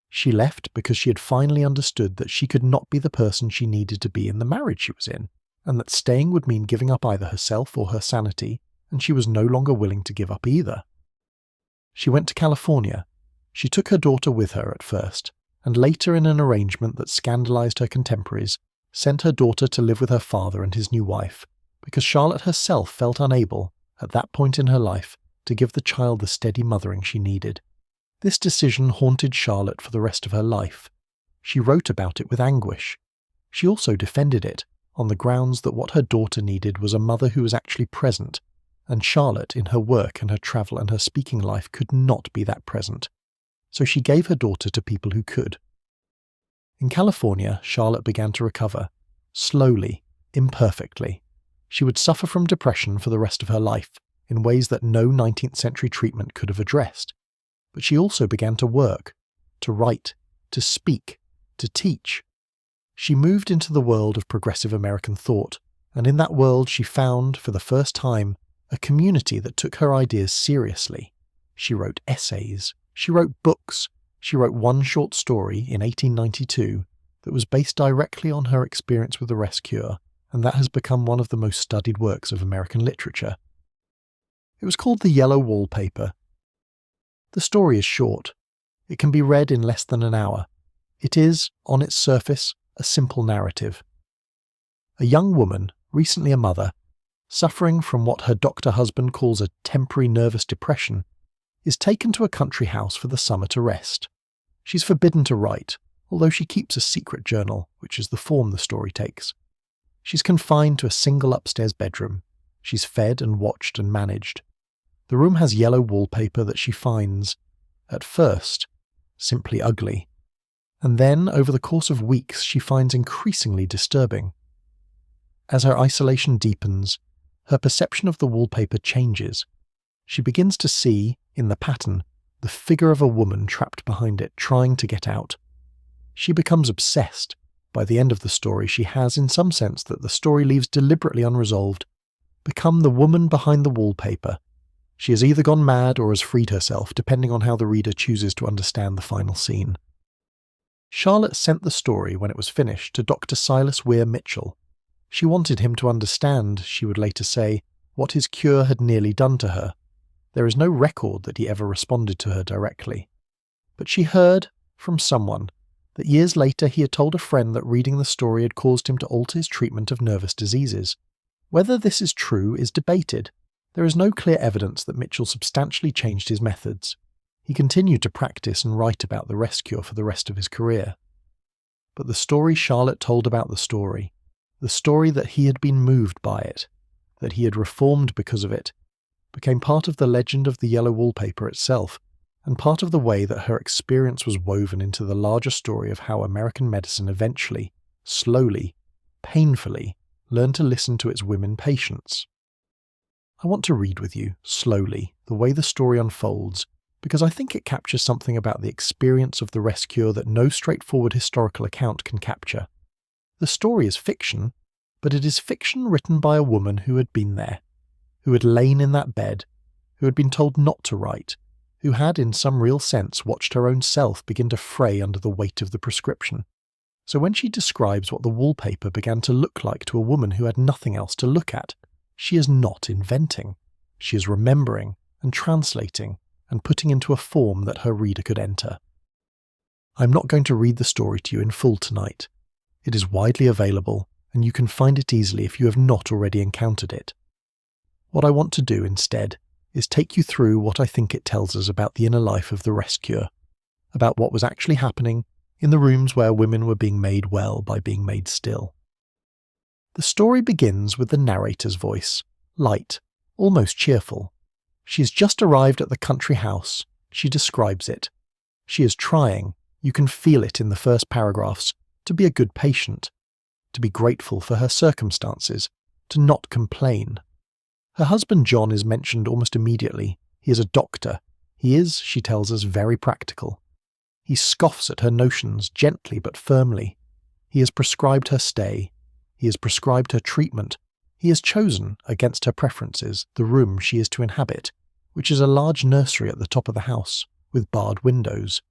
She left because she had finally understood that she could not be the person she needed to be in the marriage she was in, and that staying would mean giving up either herself or her sanity, and she was no longer willing to give up either. She went to California. She took her daughter with her at first, and later, in an arrangement that scandalized her contemporaries, sent her daughter to live with her father and his new wife, because Charlotte herself felt unable, at that point in her life, to give the child the steady mothering she needed. This decision haunted Charlotte for the rest of her life. She wrote about it with anguish. She also defended it, on the grounds that what her daughter needed was a mother who was actually present, and Charlotte, in her work and her travel and her speaking life, could not be that present. So she gave her daughter to people who could. In California, Charlotte began to recover, slowly, imperfectly. She would suffer from depression for the rest of her life, in ways that no 19th century treatment could have addressed. But she also began to work, to write, to speak, to teach. She moved into the world of progressive American thought, and in that world she found, for the first time, a community that took her ideas seriously. She wrote essays, she wrote books, she wrote one short story in 1892 that was based directly on her experience with the rest cure, and that has become one of the most studied works of American literature. It was called The Yellow Wallpaper. The story is short. It can be read in less than an hour. It is, on its surface, a simple narrative. A young woman, recently a mother, suffering from what her doctor husband calls a temporary nervous depression, is taken to a country house for the summer to rest. She's forbidden to write, although she keeps a secret journal, which is the form the story takes. She's confined to a single upstairs bedroom. She's fed and watched and managed. The room has yellow wallpaper that she finds, at first, simply ugly, and then, over the course of weeks, she finds increasingly disturbing. As her isolation deepens, her perception of the wallpaper changes. She begins to see, in the pattern, the figure of a woman trapped behind it, trying to get out. She becomes obsessed. By the end of the story, she has, in some sense that the story leaves deliberately unresolved, become the woman behind the wallpaper. She has either gone mad or has freed herself, depending on how the reader chooses to understand the final scene. Charlotte sent the story, when it was finished, to Dr. Silas Weir Mitchell. She wanted him to understand, she would later say, what his cure had nearly done to her. There is no record that he ever responded to her directly. But she heard, from someone, that years later he had told a friend that reading the story had caused him to alter his treatment of nervous diseases. Whether this is true is debated. There is no clear evidence that Mitchell substantially changed his methods. He continued to practice and write about the rest cure for the rest of his career. But the story Charlotte told about the story that he had been moved by it, that he had reformed because of it, became part of the legend of the yellow wallpaper itself, and part of the way that her experience was woven into the larger story of how American medicine eventually, slowly, painfully, learned to listen to its women patients. I want to read with you, slowly, the way the story unfolds, because I think it captures something about the experience of the rest cure that no straightforward historical account can capture. The story is fiction, but it is fiction written by a woman who had been there, who had lain in that bed, who had been told not to write, who had in some real sense watched her own self begin to fray under the weight of the prescription. So when she describes what the wallpaper began to look like to a woman who had nothing else to look at, she is not inventing. She is remembering and translating and putting into a form that her reader could enter. I'm not going to read the story to you in full tonight. It is widely available, and you can find it easily if you have not already encountered it. What I want to do instead is take you through what I think it tells us about the inner life of the rescuer, about what was actually happening in the rooms where women were being made well by being made still. The story begins with the narrator's voice, light, almost cheerful. She has just arrived at the country house. She describes it. She is trying, you can feel it in the first paragraphs, to be a good patient, to be grateful for her circumstances, to not complain. Her husband John is mentioned almost immediately. He is a doctor. He is, she tells us, very practical. He scoffs at her notions gently but firmly. He has prescribed her stay. He has prescribed her treatment. He has chosen, against her preferences, the room she is to inhabit, which is a large nursery at the top of the house, with barred windows.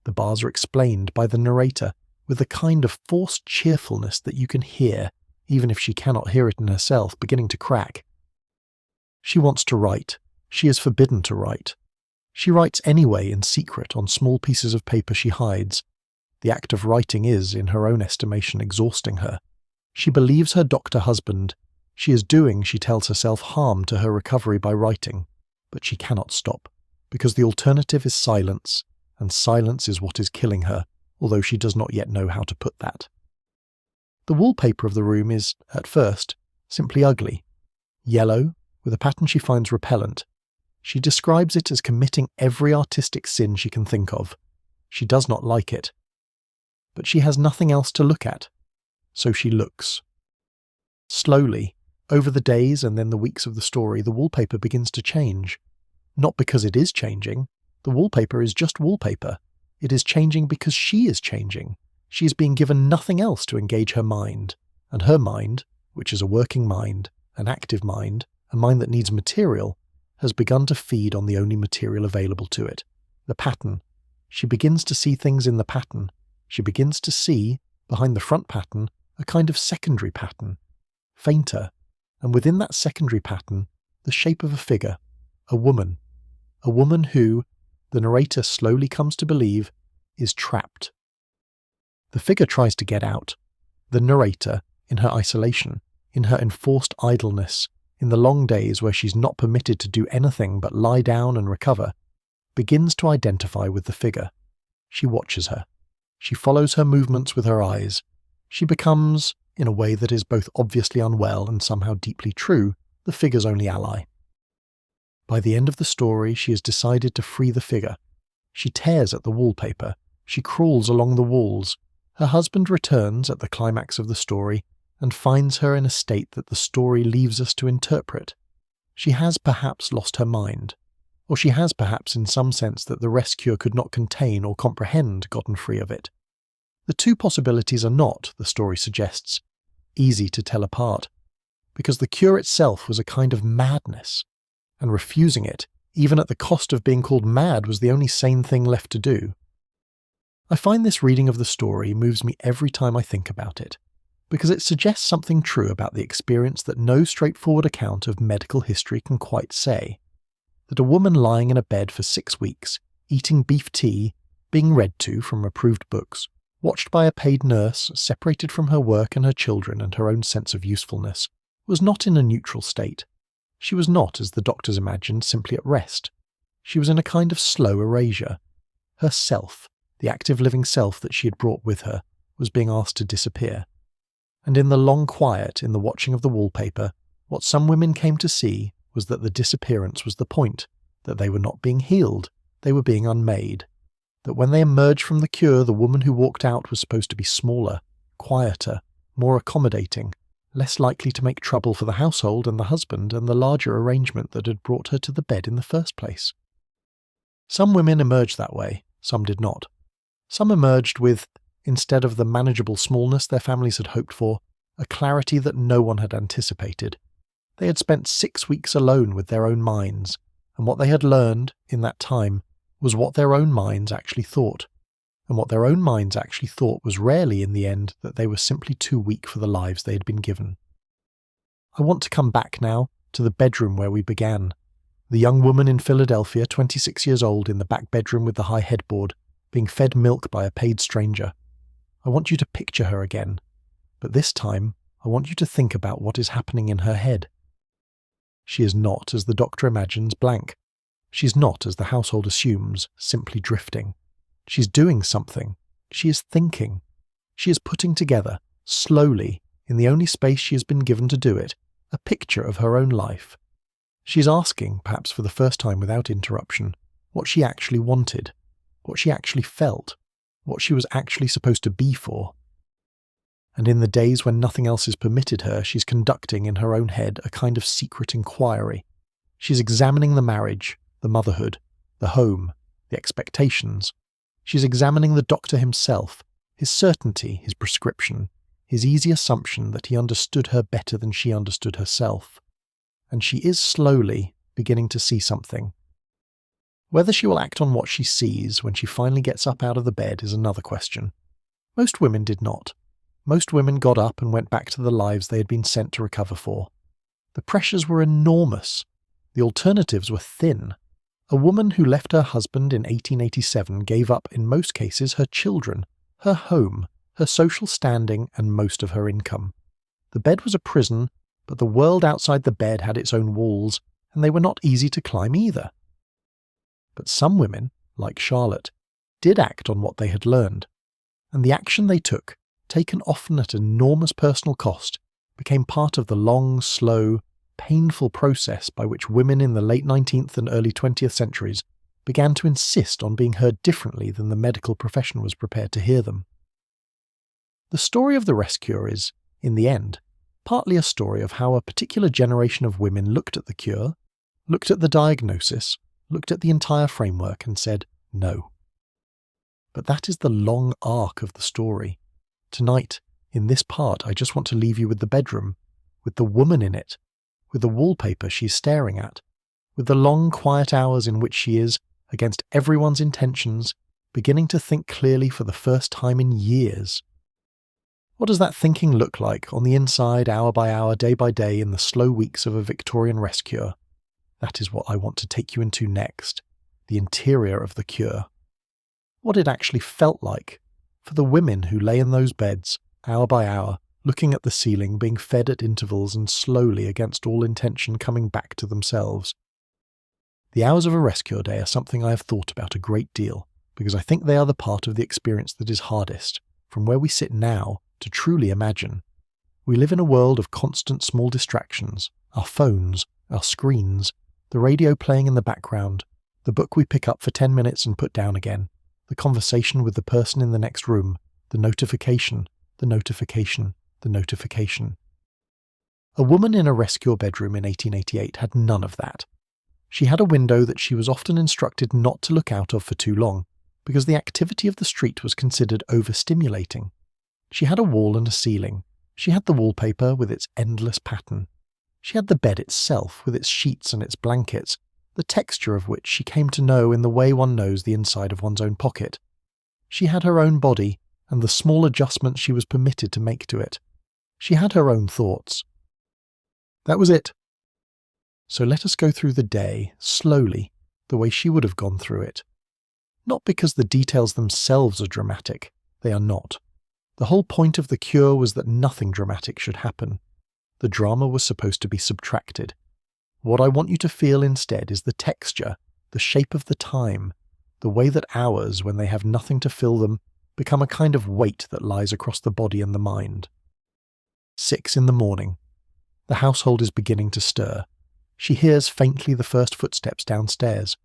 The bars are explained by the narrator with a kind of forced cheerfulness that you can hear, even if she cannot hear it in herself, beginning to crack. She wants to write. She is forbidden to write. She writes anyway in secret on small pieces of paper she hides. The act of writing is, in her own estimation, exhausting her. She believes her doctor husband. She is doing, she tells herself, harm to her recovery by writing. But she cannot stop, because the alternative is silence, and silence is what is killing her, although she does not yet know how to put that. The wallpaper of the room is, at first, simply ugly. Yellow, with a pattern she finds repellent. She describes it as committing every artistic sin she can think of. She does not like it. But she has nothing else to look at, so she looks. Slowly, over the days and then the weeks of the story, the wallpaper begins to change. Not because it is changing. The wallpaper is just wallpaper. It is changing because she is changing. She is being given nothing else to engage her mind. And her mind, which is a working mind, an active mind, a mind that needs material, has begun to feed on the only material available to it, the pattern. She begins to see things in the pattern. She begins to see, behind the front pattern, a kind of secondary pattern, fainter, and within that secondary pattern, the shape of a figure, a woman who, the narrator slowly comes to believe, is trapped. The figure tries to get out. The narrator, in her isolation, in her enforced idleness, in the long days where she's not permitted to do anything but lie down and recover, begins to identify with the figure. She watches her. She follows her movements with her eyes. She becomes, in a way that is both obviously unwell and somehow deeply true, the figure's only ally. By the end of the story, she has decided to free the figure. She tears at the wallpaper. She crawls along the walls. Her husband returns at the climax of the story and finds her in a state that the story leaves us to interpret. She has perhaps lost her mind, or she has perhaps in some sense that the rescuer could not contain or comprehend gotten free of it. The two possibilities are not, the story suggests, easy to tell apart, because the cure itself was a kind of madness, and refusing it, even at the cost of being called mad, was the only sane thing left to do. I find this reading of the story moves me every time I think about it, because it suggests something true about the experience that no straightforward account of medical history can quite say. That a woman lying in a bed for 6 weeks, eating beef tea, being read to from approved books, watched by a paid nurse, separated from her work and her children and her own sense of usefulness, was not in a neutral state. She was not, as the doctors imagined, simply at rest. She was in a kind of slow erasure. Her self, the active living self that she had brought with her, was being asked to disappear. And in the long quiet, in the watching of the wallpaper, what some women came to see was that the disappearance was the point, that they were not being healed, they were being unmade. That when they emerged from the cure, the woman who walked out was supposed to be smaller, quieter, more accommodating, less likely to make trouble for the household and the husband and the larger arrangement that had brought her to the bed in the first place. Some women emerged that way, some did not. Some emerged with, instead of the manageable smallness their families had hoped for, a clarity that no one had anticipated. They had spent 6 weeks alone with their own minds, and what they had learned in that time was what their own minds actually thought. And what their own minds actually thought was rarely, in the end, that they were simply too weak for the lives they had been given. I want to come back now to the bedroom where we began. The young woman in Philadelphia, 26 years old, in the back bedroom with the high headboard, being fed milk by a paid stranger. I want you to picture her again, but this time I want you to think about what is happening in her head. She is not, as the doctor imagines, blank. She is not, as the household assumes, simply drifting. She's doing something. She is thinking. She is putting together, slowly, in the only space she has been given to do it, a picture of her own life. She is asking, perhaps for the first time without interruption, what she actually wanted, what she actually felt, what she was actually supposed to be for. And in the days when nothing else is permitted her, she's conducting in her own head a kind of secret inquiry. She's examining the marriage, the motherhood, the home, the expectations. She's examining the doctor himself, his certainty, his prescription, his easy assumption that he understood her better than she understood herself. And she is slowly beginning to see something. Whether she will act on what she sees when she finally gets up out of the bed is another question. Most women did not. Most women got up and went back to the lives they had been sent to recover for. The pressures were enormous. The alternatives were thin. A woman who left her husband in 1887 gave up, in most cases, her children, her home, her social standing, and most of her income. The bed was a prison, but the world outside the bed had its own walls, and they were not easy to climb either. But some women, like Charlotte, did act on what they had learned, and the action they took, taken often at enormous personal cost, became part of the long, slow, painful process by which women in the late 19th and early 20th centuries began to insist on being heard differently than the medical profession was prepared to hear them. The story of the rescuer is, in the end, partly a story of how a particular generation of women looked at the cure, looked at the diagnosis, looked at the entire framework and said, no. But that is the long arc of the story. Tonight, in this part, I just want to leave you with the bedroom, with the woman in it, with the wallpaper she's staring at, with the long quiet hours in which she is, against everyone's intentions, beginning to think clearly for the first time in years. What does that thinking look like on the inside, hour by hour, day by day, in the slow weeks of a Victorian rescuer? That is what I want to take you into next, the interior of the cure. What it actually felt like for the women who lay in those beds, hour by hour, looking at the ceiling, being fed at intervals and slowly, against all intention, coming back to themselves. The hours of a rescue day are something I have thought about a great deal, because I think they are the part of the experience that is hardest, from where we sit now, to truly imagine. We live in a world of constant small distractions, our phones, our screens, the radio playing in the background, the book we pick up for 10 minutes and put down again, the conversation with the person in the next room, the notification, the notification, the notification. A woman in a rescue bedroom in 1888 had none of that. She had a window that she was often instructed not to look out of for too long, because the activity of the street was considered overstimulating. She had a wall and a ceiling. She had the wallpaper with its endless pattern. She had the bed itself with its sheets and its blankets, the texture of which she came to know in the way one knows the inside of one's own pocket. She had her own body and the small adjustments she was permitted to make to it. She had her own thoughts. That was it. So let us go through the day, slowly, the way she would have gone through it. Not because the details themselves are dramatic. They are not. The whole point of the cure was that nothing dramatic should happen. The drama was supposed to be subtracted. What I want you to feel instead is the texture, the shape of the time, the way that hours, when they have nothing to fill them, become a kind of weight that lies across the body and the mind. 6 a.m. The household is beginning to stir. She hears faintly the first footsteps downstairs.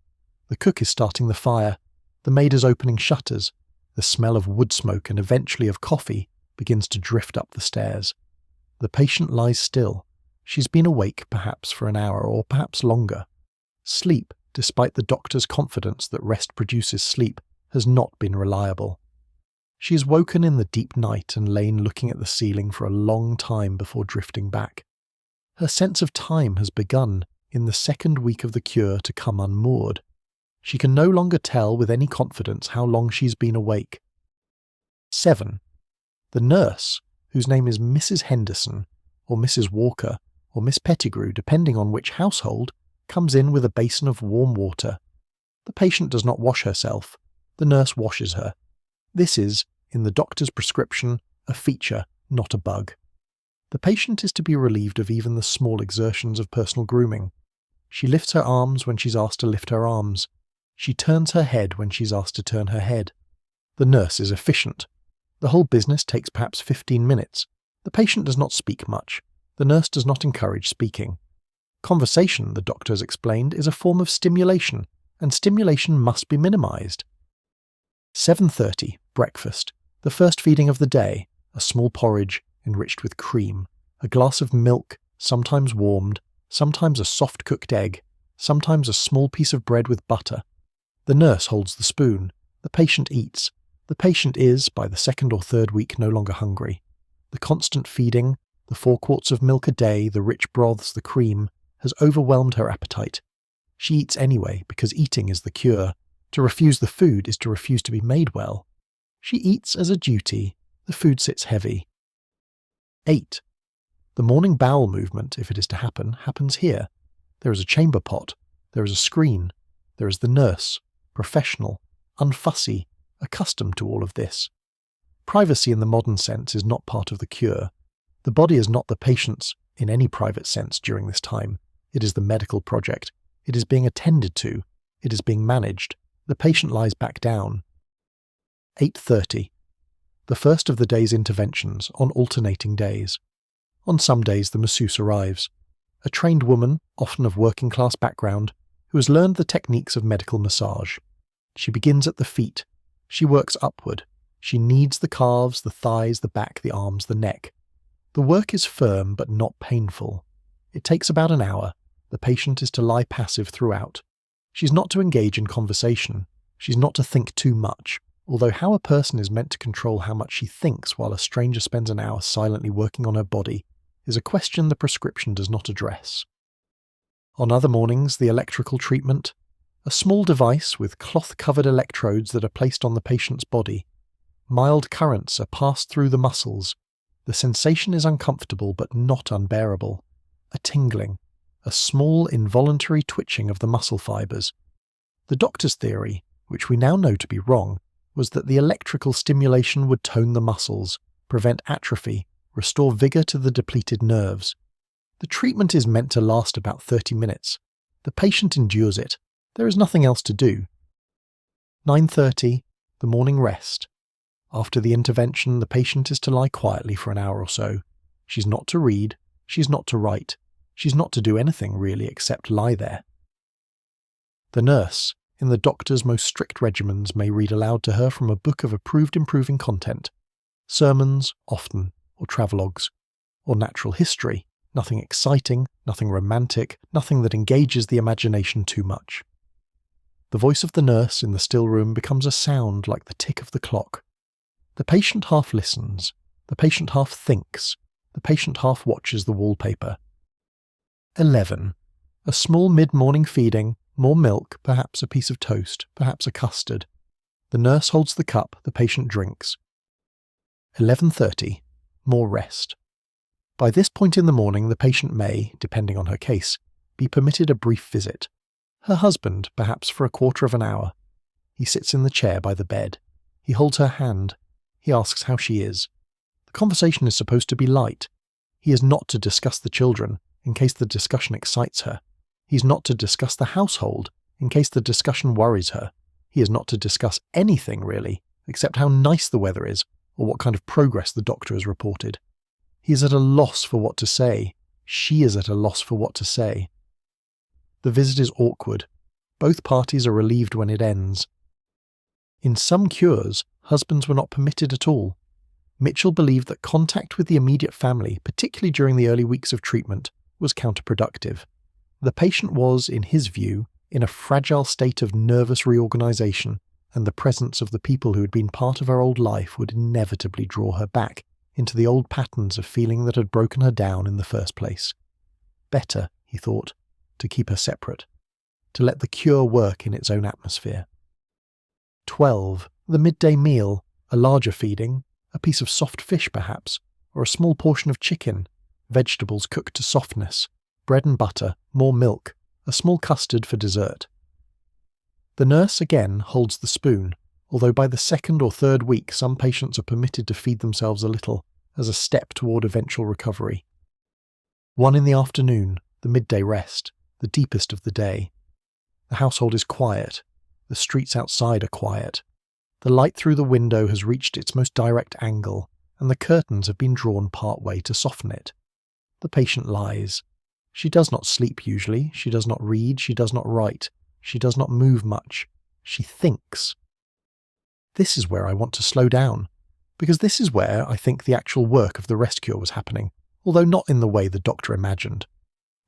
The cook is starting the fire. The maid is opening shutters. The smell of wood smoke and eventually of coffee begins to drift up the stairs. The patient lies still. She's been awake perhaps for an hour or perhaps longer. Sleep, despite the doctor's confidence that rest produces sleep, has not been reliable. She has woken in the deep night and lain looking at the ceiling for a long time before drifting back. Her sense of time has begun, in the second week of the cure to come unmoored. She can no longer tell with any confidence how long she's been awake. 7. The nurse, whose name is Mrs. Henderson, or Mrs. Walker, or Miss Pettigrew, depending on which household, comes in with a basin of warm water. The patient does not wash herself. The nurse washes her. This is, in the doctor's prescription, a feature, not a bug. The patient is to be relieved of even the small exertions of personal grooming. She lifts her arms when she's asked to lift her arms. She turns her head when she's asked to turn her head. The nurse is efficient. The whole business takes perhaps 15 minutes. The patient does not speak much. The nurse does not encourage speaking. Conversation, the doctor has explained, is a form of stimulation, and stimulation must be minimized. 7:30, breakfast. The first feeding of the day, a small porridge enriched with cream, a glass of milk, sometimes warmed, sometimes a soft-cooked egg, sometimes a small piece of bread with butter. The nurse holds the spoon. The patient eats. The patient is, by the second or third week, no longer hungry. The constant feeding, the 4 quarts of milk a day, the rich broths, the cream, has overwhelmed her appetite. She eats anyway, because eating is the cure. To refuse the food is to refuse to be made well. She eats as a duty. The food sits heavy. 8. The morning bowel movement, if it is to happen, happens here. There is a chamber pot. There is a screen. There is the nurse, professional, unfussy, accustomed to all of this. Privacy in the modern sense is not part of the cure. The body is not the patient's in any private sense during this time. It is the medical project. It is being attended to. It is being managed. The patient lies back down. 8:30. The first of the day's interventions on alternating days. On some days the masseuse arrives. A trained woman, often of working-class background, who has learned the techniques of medical massage. She begins at the feet. She works upward. She kneads the calves, the thighs, the back, the arms, the neck. The work is firm but not painful. It takes about an hour. The patient is to lie passive throughout. She's not to engage in conversation. She's not to think too much, although how a person is meant to control how much she thinks while a stranger spends an hour silently working on her body is a question the prescription does not address. On other mornings, the electrical treatment, a small device with cloth-covered electrodes that are placed on the patient's body. Mild currents are passed through the muscles. The sensation is uncomfortable but not unbearable. A tingling, a small involuntary twitching of the muscle fibers. The doctor's theory, which we now know to be wrong, was that the electrical stimulation would tone the muscles, prevent atrophy, restore vigour to the depleted nerves. The treatment is meant to last about 30 minutes. The patient endures it. There is nothing else to do. 9:30, the morning rest. After the intervention, the patient is to lie quietly for an hour or so. She's not to read. She's not to write. She's not to do anything really except lie there. The nurse, in the doctor's most strict regimens, may read aloud to her from a book of approved improving content. Sermons, often, or travelogues, or natural history. Nothing exciting, nothing romantic, nothing that engages the imagination too much. The voice of the nurse in the still room becomes a sound like the tick of the clock. The patient half listens. The patient half thinks. The patient half watches the wallpaper. 11. A small mid-morning feeding, more milk, perhaps a piece of toast, perhaps a custard. The nurse holds the cup, the patient drinks. 11:30. More rest. By this point in the morning the patient may, depending on her case, be permitted a brief visit. Her husband, perhaps for a quarter of an hour. He sits in the chair by the bed. He holds her hand. He asks how she is. The conversation is supposed to be light. He is not to discuss the children, in case the discussion excites her. He is not to discuss the household, in case the discussion worries her. He is not to discuss anything, really, except how nice the weather is, or what kind of progress the doctor has reported. He is at a loss for what to say. She is at a loss for what to say. The visit is awkward. Both parties are relieved when it ends. In some cures, husbands were not permitted at all. Mitchell believed that contact with the immediate family, particularly during the early weeks of treatment, was counterproductive. The patient was, in his view, in a fragile state of nervous reorganization, and the presence of the people who had been part of her old life would inevitably draw her back into the old patterns of feeling that had broken her down in the first place. Better, he thought, to keep her separate, to let the cure work in its own atmosphere. 12. The midday meal, a larger feeding, a piece of soft fish perhaps, or a small portion of chicken, vegetables cooked to softness, bread and butter, more milk, a small custard for dessert. The nurse again holds the spoon, although by the second or third week some patients are permitted to feed themselves a little, as a step toward eventual recovery. 1 in the afternoon, the midday rest, the deepest of the day. The household is quiet. The streets outside are quiet. The light through the window has reached its most direct angle, and the curtains have been drawn part way to soften it. The patient lies. She does not sleep usually, she does not read, she does not write, she does not move much. She thinks. This is where I want to slow down, because this is where I think the actual work of the rest cure was happening, although not in the way the doctor imagined.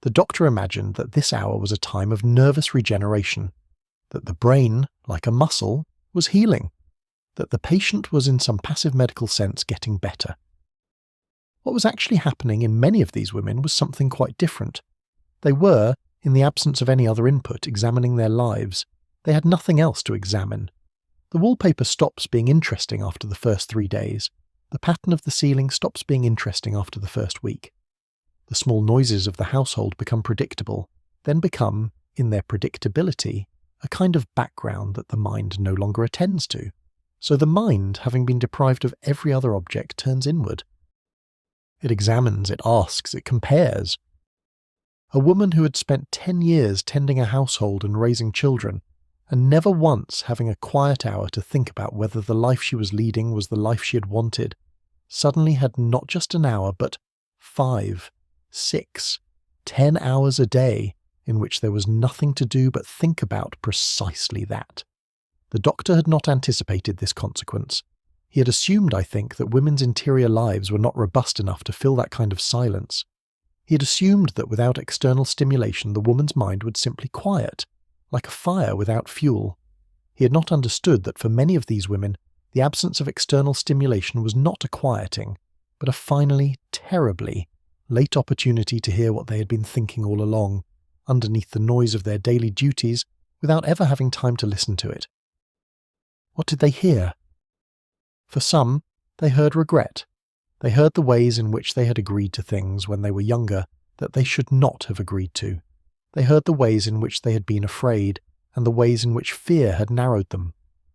The doctor imagined that this hour was a time of nervous regeneration, that the brain, like a muscle, was healing, that the patient was in some passive medical sense getting better. What was actually happening in many of these women was something quite different. They were, in the absence of any other input, examining their lives. They had nothing else to examine. The wallpaper stops being interesting after the first 3 days. The pattern of the ceiling stops being interesting after the first week. The small noises of the household become predictable, then become, in their predictability, a kind of background that the mind no longer attends to. So the mind, having been deprived of every other object, turns inward. It examines, it asks, it compares. A woman who had spent 10 years tending a household and raising children, and never once having a quiet hour to think about whether the life she was leading was the life she had wanted, suddenly had not just an hour, but 5, 6, 10 hours a day in which there was nothing to do but think about precisely that. The doctor had not anticipated this consequence. He had assumed, I think, that women's interior lives were not robust enough to fill that kind of silence. He had assumed that without external stimulation the woman's mind would simply quiet, like a fire without fuel. He had not understood that for many of these women, the absence of external stimulation was not a quieting, but a finally, terribly, late opportunity to hear what they had been thinking all along, underneath the noise of their daily duties, without ever having time to listen to it. What did they hear? For some, they heard regret. They heard the ways in which they had agreed to things when they were younger that they should not have agreed to. They heard the ways in which they had been afraid, and the ways in which fear had narrowed them.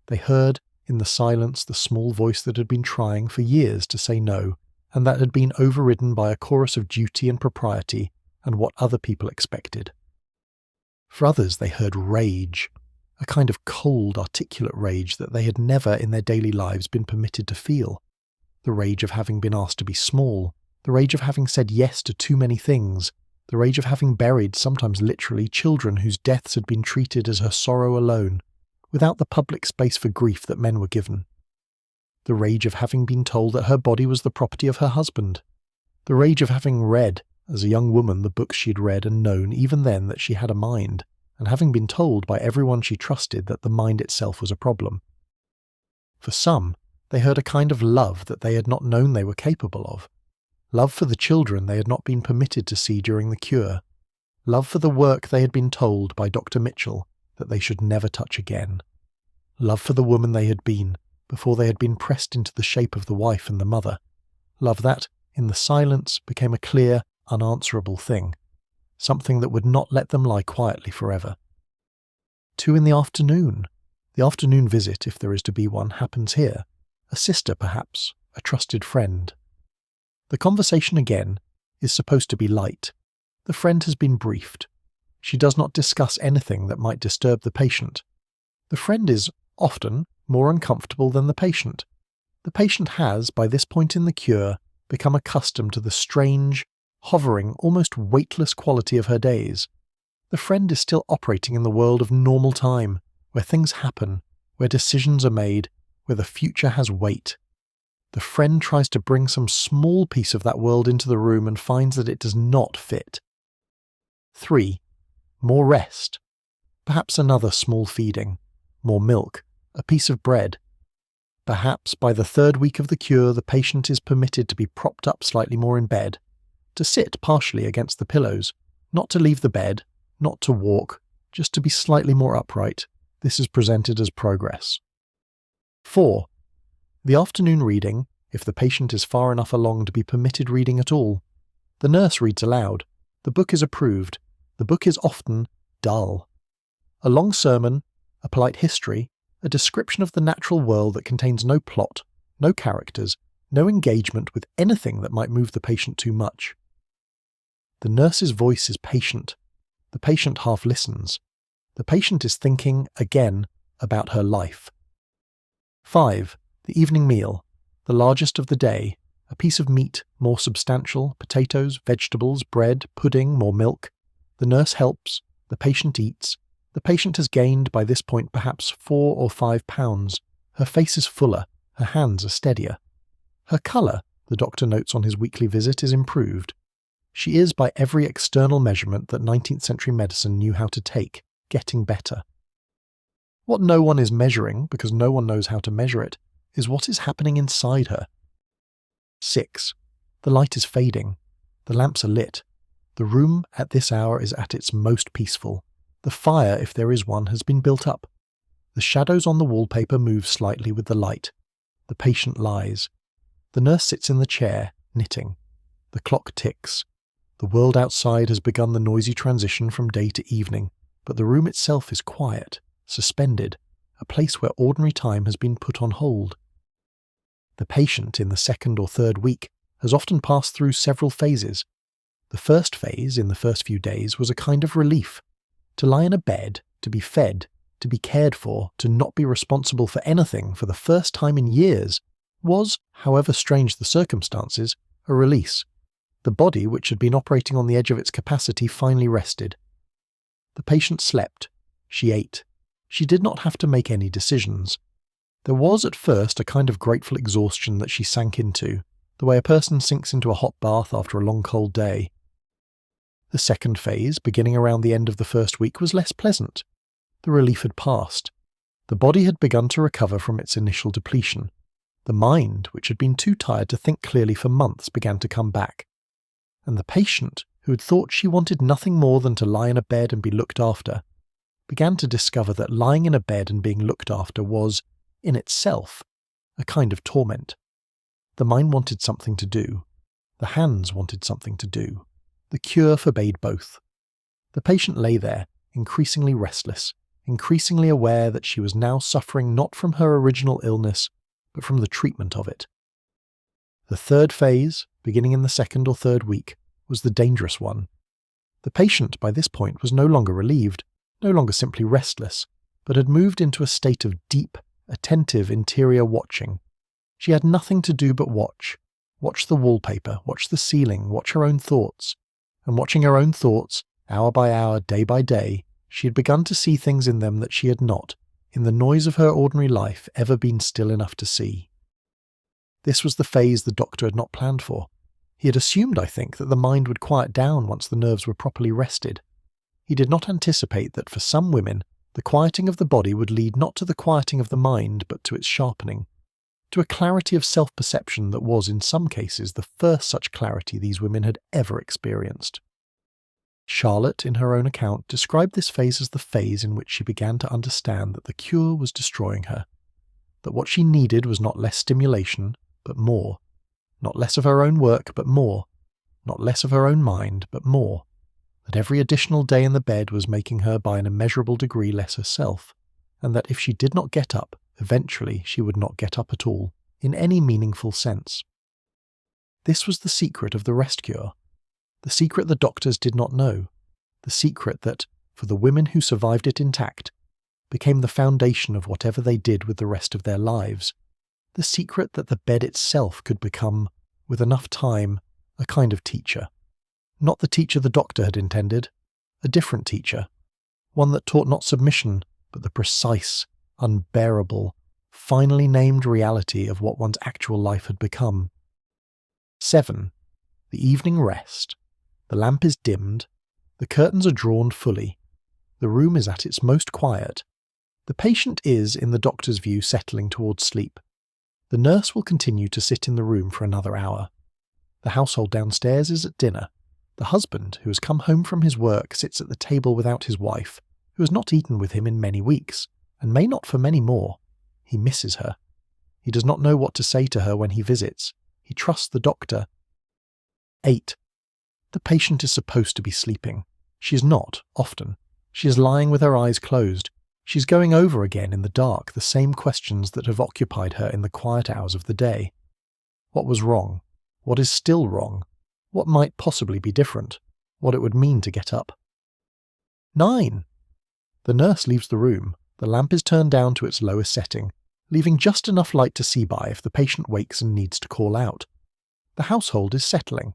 They heard, in the silence, the small voice that had been trying for years to say no, and that had been overridden by a chorus of duty and propriety and what other people expected. For others, they heard rage, a kind of cold, articulate rage that they had never in their daily lives been permitted to feel. The rage of having been asked to be small, the rage of having said yes to too many things, the rage of having buried, sometimes literally, children whose deaths had been treated as her sorrow alone, without the public space for grief that men were given. The rage of having been told that her body was the property of her husband. The rage of having read, as a young woman, the books she had read and known even then that she had a mind, and having been told by everyone she trusted that the mind itself was a problem. For some, they heard a kind of love that they had not known they were capable of. Love for the children they had not been permitted to see during the cure. Love for the work they had been told by Dr. Mitchell that they should never touch again. Love for the woman they had been before they had been pressed into the shape of the wife and the mother. Love that, in the silence, became a clear, unanswerable thing. Something that would not let them lie quietly forever. 2 in the afternoon. The afternoon visit, if there is to be one, happens here. A sister, perhaps, a trusted friend. The conversation, again, is supposed to be light. The friend has been briefed. She does not discuss anything that might disturb the patient. The friend is, often, more uncomfortable than the patient. The patient has, by this point in the cure, become accustomed to the strange, hovering, almost weightless quality of her days. The friend is still operating in the world of normal time, where things happen, where decisions are made, where the future has weight. The friend tries to bring some small piece of that world into the room and finds that it does not fit. 3. More rest. Perhaps another small feeding. More milk. A piece of bread. Perhaps by the 3rd week of the cure the patient is permitted to be propped up slightly more in bed, to sit partially against the pillows, not to leave the bed, not to walk, just to be slightly more upright. This is presented as progress. 4. The afternoon reading, if the patient is far enough along to be permitted reading at all. The nurse reads aloud. The book is approved. The book is often dull. A long sermon, a polite history, a description of the natural world that contains no plot, no characters, no engagement with anything that might move the patient too much. The nurse's voice is patient. The patient half listens. The patient is thinking, again, about her life. 5. The evening meal, the largest of the day, a piece of meat, more substantial, potatoes, vegetables, bread, pudding, more milk. The nurse helps, the patient eats. The patient has gained by this point perhaps 4 or 5 pounds. Her face is fuller, her hands are steadier. Her colour, the doctor notes on his weekly visit, is improved. She is, by every external measurement that 19th century medicine knew how to take, getting better. What no one is measuring, because no one knows how to measure it, is what is happening inside her. 6. The light is fading. The lamps are lit. The room at this hour is at its most peaceful. The fire, if there is one, has been built up. The shadows on the wallpaper move slightly with the light. The patient lies. The nurse sits in the chair, knitting. The clock ticks. The world outside has begun the noisy transition from day to evening, but the room itself is quiet, suspended, a place where ordinary time has been put on hold. The patient, in the 2nd or 3rd week, has often passed through several phases. The first phase, in the first few days, was a kind of relief. To lie in a bed, to be fed, to be cared for, to not be responsible for anything for the first time in years, was, however strange the circumstances, a release. The body, which had been operating on the edge of its capacity, finally rested. The patient slept. She ate. She did not have to make any decisions. There was at first a kind of grateful exhaustion that she sank into, the way a person sinks into a hot bath after a long cold day. The second phase, beginning around the end of the first week, was less pleasant. The relief had passed. The body had begun to recover from its initial depletion. The mind, which had been too tired to think clearly for months, began to come back. And the patient, who had thought she wanted nothing more than to lie in a bed and be looked after, began to discover that lying in a bed and being looked after was, in itself, a kind of torment. The mind wanted something to do. The hands wanted something to do. The cure forbade both. The patient lay there, increasingly restless, increasingly aware that she was now suffering not from her original illness, but from the treatment of it. The third phase, beginning in the 2nd or 3rd week, was the dangerous one. The patient, by this point, was no longer relieved, no longer simply restless, but had moved into a state of deep, attentive interior watching. She had nothing to do but watch the wallpaper, watch the ceiling, watch her own thoughts. And watching her own thoughts, hour by hour, day by day, she had begun to see things in them that she had not, in the noise of her ordinary life, ever been still enough to see. This was the phase the doctor had not planned for. He had assumed, I think, that the mind would quiet down once the nerves were properly rested. He did not anticipate that for some women, the quieting of the body would lead not to the quieting of the mind, but to its sharpening, to a clarity of self-perception that was, in some cases, the first such clarity these women had ever experienced. Charlotte, in her own account, described this phase as the phase in which she began to understand that the cure was destroying her, that what she needed was not less stimulation, but more, not less of her own work, but more, not less of her own mind, but more, that every additional day in the bed was making her by an immeasurable degree less herself, and that if she did not get up, eventually she would not get up at all, in any meaningful sense. This was the secret of the rest cure, the secret the doctors did not know, the secret that, for the women who survived it intact, became the foundation of whatever they did with the rest of their lives, the secret that the bed itself could become, with enough time, a kind of teacher. Not the teacher the doctor had intended, a different teacher, one that taught not submission, but the precise, unbearable, finally named reality of what one's actual life had become. 7. The evening rest. The lamp is dimmed. The curtains are drawn fully. The room is at its most quiet. The patient is, in the doctor's view, settling towards sleep. The nurse will continue to sit in the room for another hour. The household downstairs is at dinner. The The husband, who has come home from his work, sits at the table without his wife, who has not eaten with him in many weeks, and may not for many more. He misses her. He does not know what to say to her when he visits. He trusts the doctor. 8. The patient is supposed to be sleeping. She is not, often. She is lying with her eyes closed. She is going over again in the dark the same questions that have occupied her in the quiet hours of the day. What was wrong? What is still wrong? What might possibly be different? What it would mean to get up? 9. The nurse leaves the room. The lamp is turned down to its lowest setting, leaving just enough light to see by if the patient wakes and needs to call out. The household is settling.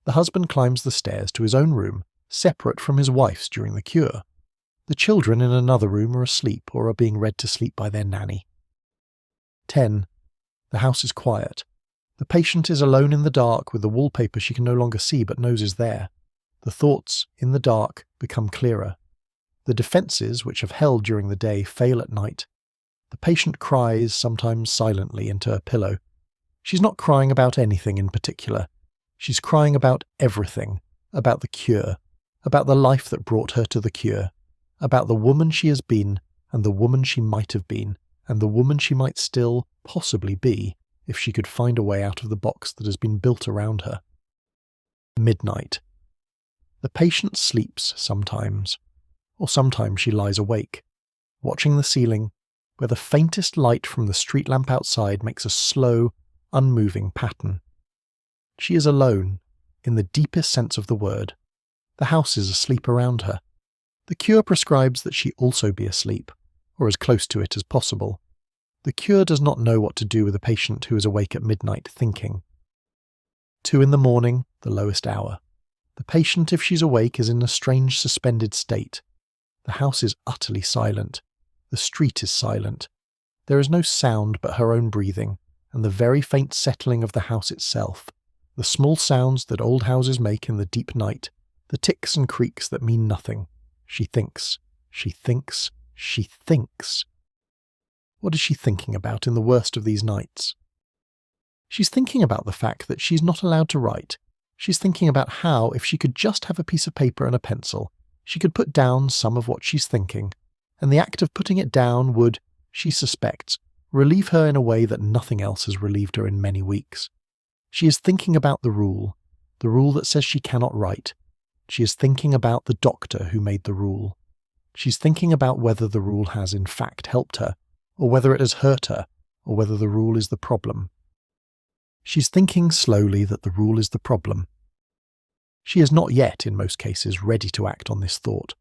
The husband climbs the stairs to his own room, separate from his wife's during the cure. The children in another room are asleep or are being read to sleep by their nanny. 10. The house is quiet. The patient is alone in the dark with the wallpaper she can no longer see but knows is there. The thoughts, in the dark, become clearer. The defences which have held during the day fail at night. The patient cries, sometimes silently, into her pillow. She's not crying about anything in particular. She's crying about everything, about the cure, about the life that brought her to the cure, about the woman she has been, and the woman she might have been, and the woman she might still, possibly be, if she could find a way out of the box that has been built around her. Midnight. The patient sleeps sometimes, or sometimes she lies awake, watching the ceiling, where the faintest light from the street lamp outside makes a slow, unmoving pattern. She is alone, in the deepest sense of the word. The house is asleep around her. The cure prescribes that she also be asleep, or as close to it as possible. The cure does not know what to do with a patient who is awake at midnight thinking. 2 in the morning, the lowest hour. The patient, if she's awake, is in a strange suspended state. The house is utterly silent. The street is silent. There is no sound but her own breathing, and the very faint settling of the house itself, the small sounds that old houses make in the deep night, the ticks and creaks that mean nothing. She thinks. She thinks. She thinks. What is she thinking about in the worst of these nights? She's thinking about the fact that she's not allowed to write. She's thinking about how, if she could just have a piece of paper and a pencil, she could put down some of what she's thinking, and the act of putting it down would, she suspects, relieve her in a way that nothing else has relieved her in many weeks. She is thinking about the rule that says she cannot write. She is thinking about the doctor who made the rule. She's thinking about whether the rule has in fact helped her, or whether it has hurt her, or whether the rule is the problem. She's thinking slowly that the rule is the problem. She is not yet, in most cases, ready to act on this thought.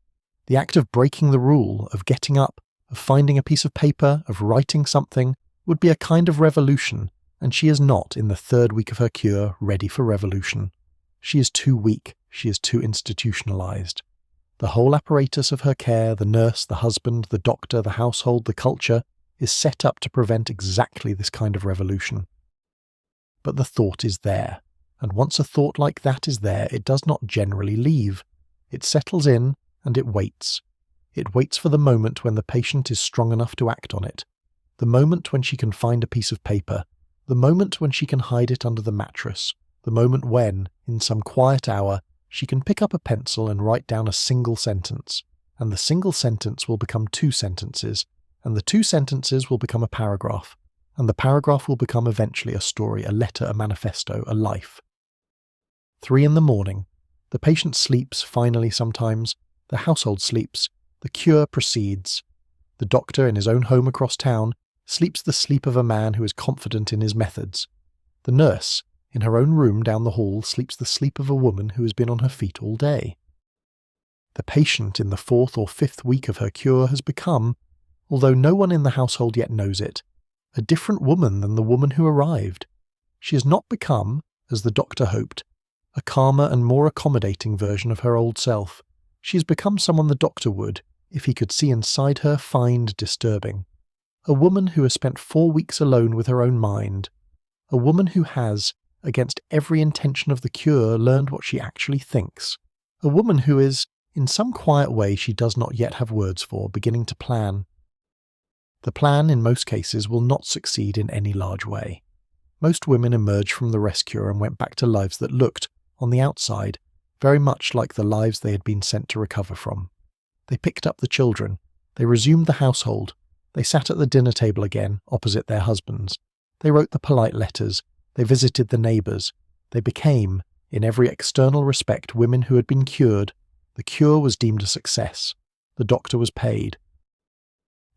The act of breaking the rule, of getting up, of finding a piece of paper, of writing something, would be a kind of revolution, and she is not, in the 3rd week of her cure, ready for revolution. She is too weak, she is too institutionalized. The whole apparatus of her care, the nurse, the husband, the doctor, the household, the culture, is set up to prevent exactly this kind of revolution. But the thought is there, and once a thought like that is there, it does not generally leave. It settles in, and it waits. It waits for the moment when the patient is strong enough to act on it, the moment when she can find a piece of paper, the moment when she can hide it under the mattress, the moment when, in some quiet hour, she can pick up a pencil and write down a single sentence, and the single sentence will become 2 sentences, and the 2 sentences will become a paragraph, and the paragraph will become eventually a story, a letter, a manifesto, a life. 3 in the morning. The patient sleeps, finally sometimes. The household sleeps. The cure proceeds. The doctor, in his own home across town, sleeps the sleep of a man who is confident in his methods. The nurse, in her own room down the hall, sleeps the sleep of a woman who has been on her feet all day. The patient, in the 4th or 5th week of her cure, has become, although no one in the household yet knows it, a different woman than the woman who arrived. She has not become, as the doctor hoped, a calmer and more accommodating version of her old self. She has become someone the doctor would, if he could see inside her, find disturbing. A woman who has spent 4 weeks alone with her own mind. A woman who has, against every intention of the cure, learned what she actually thinks. A woman who is, in some quiet way she does not yet have words for, beginning to plan. The plan, in most cases, will not succeed in any large way. Most women emerged from the rest cure and went back to lives that looked, on the outside, very much like the lives they had been sent to recover from. They picked up the children. They resumed the household. They sat at the dinner table again, opposite their husbands. They wrote the polite letters. They visited the neighbours. They became, in every external respect, women who had been cured. The cure was deemed a success. The doctor was paid.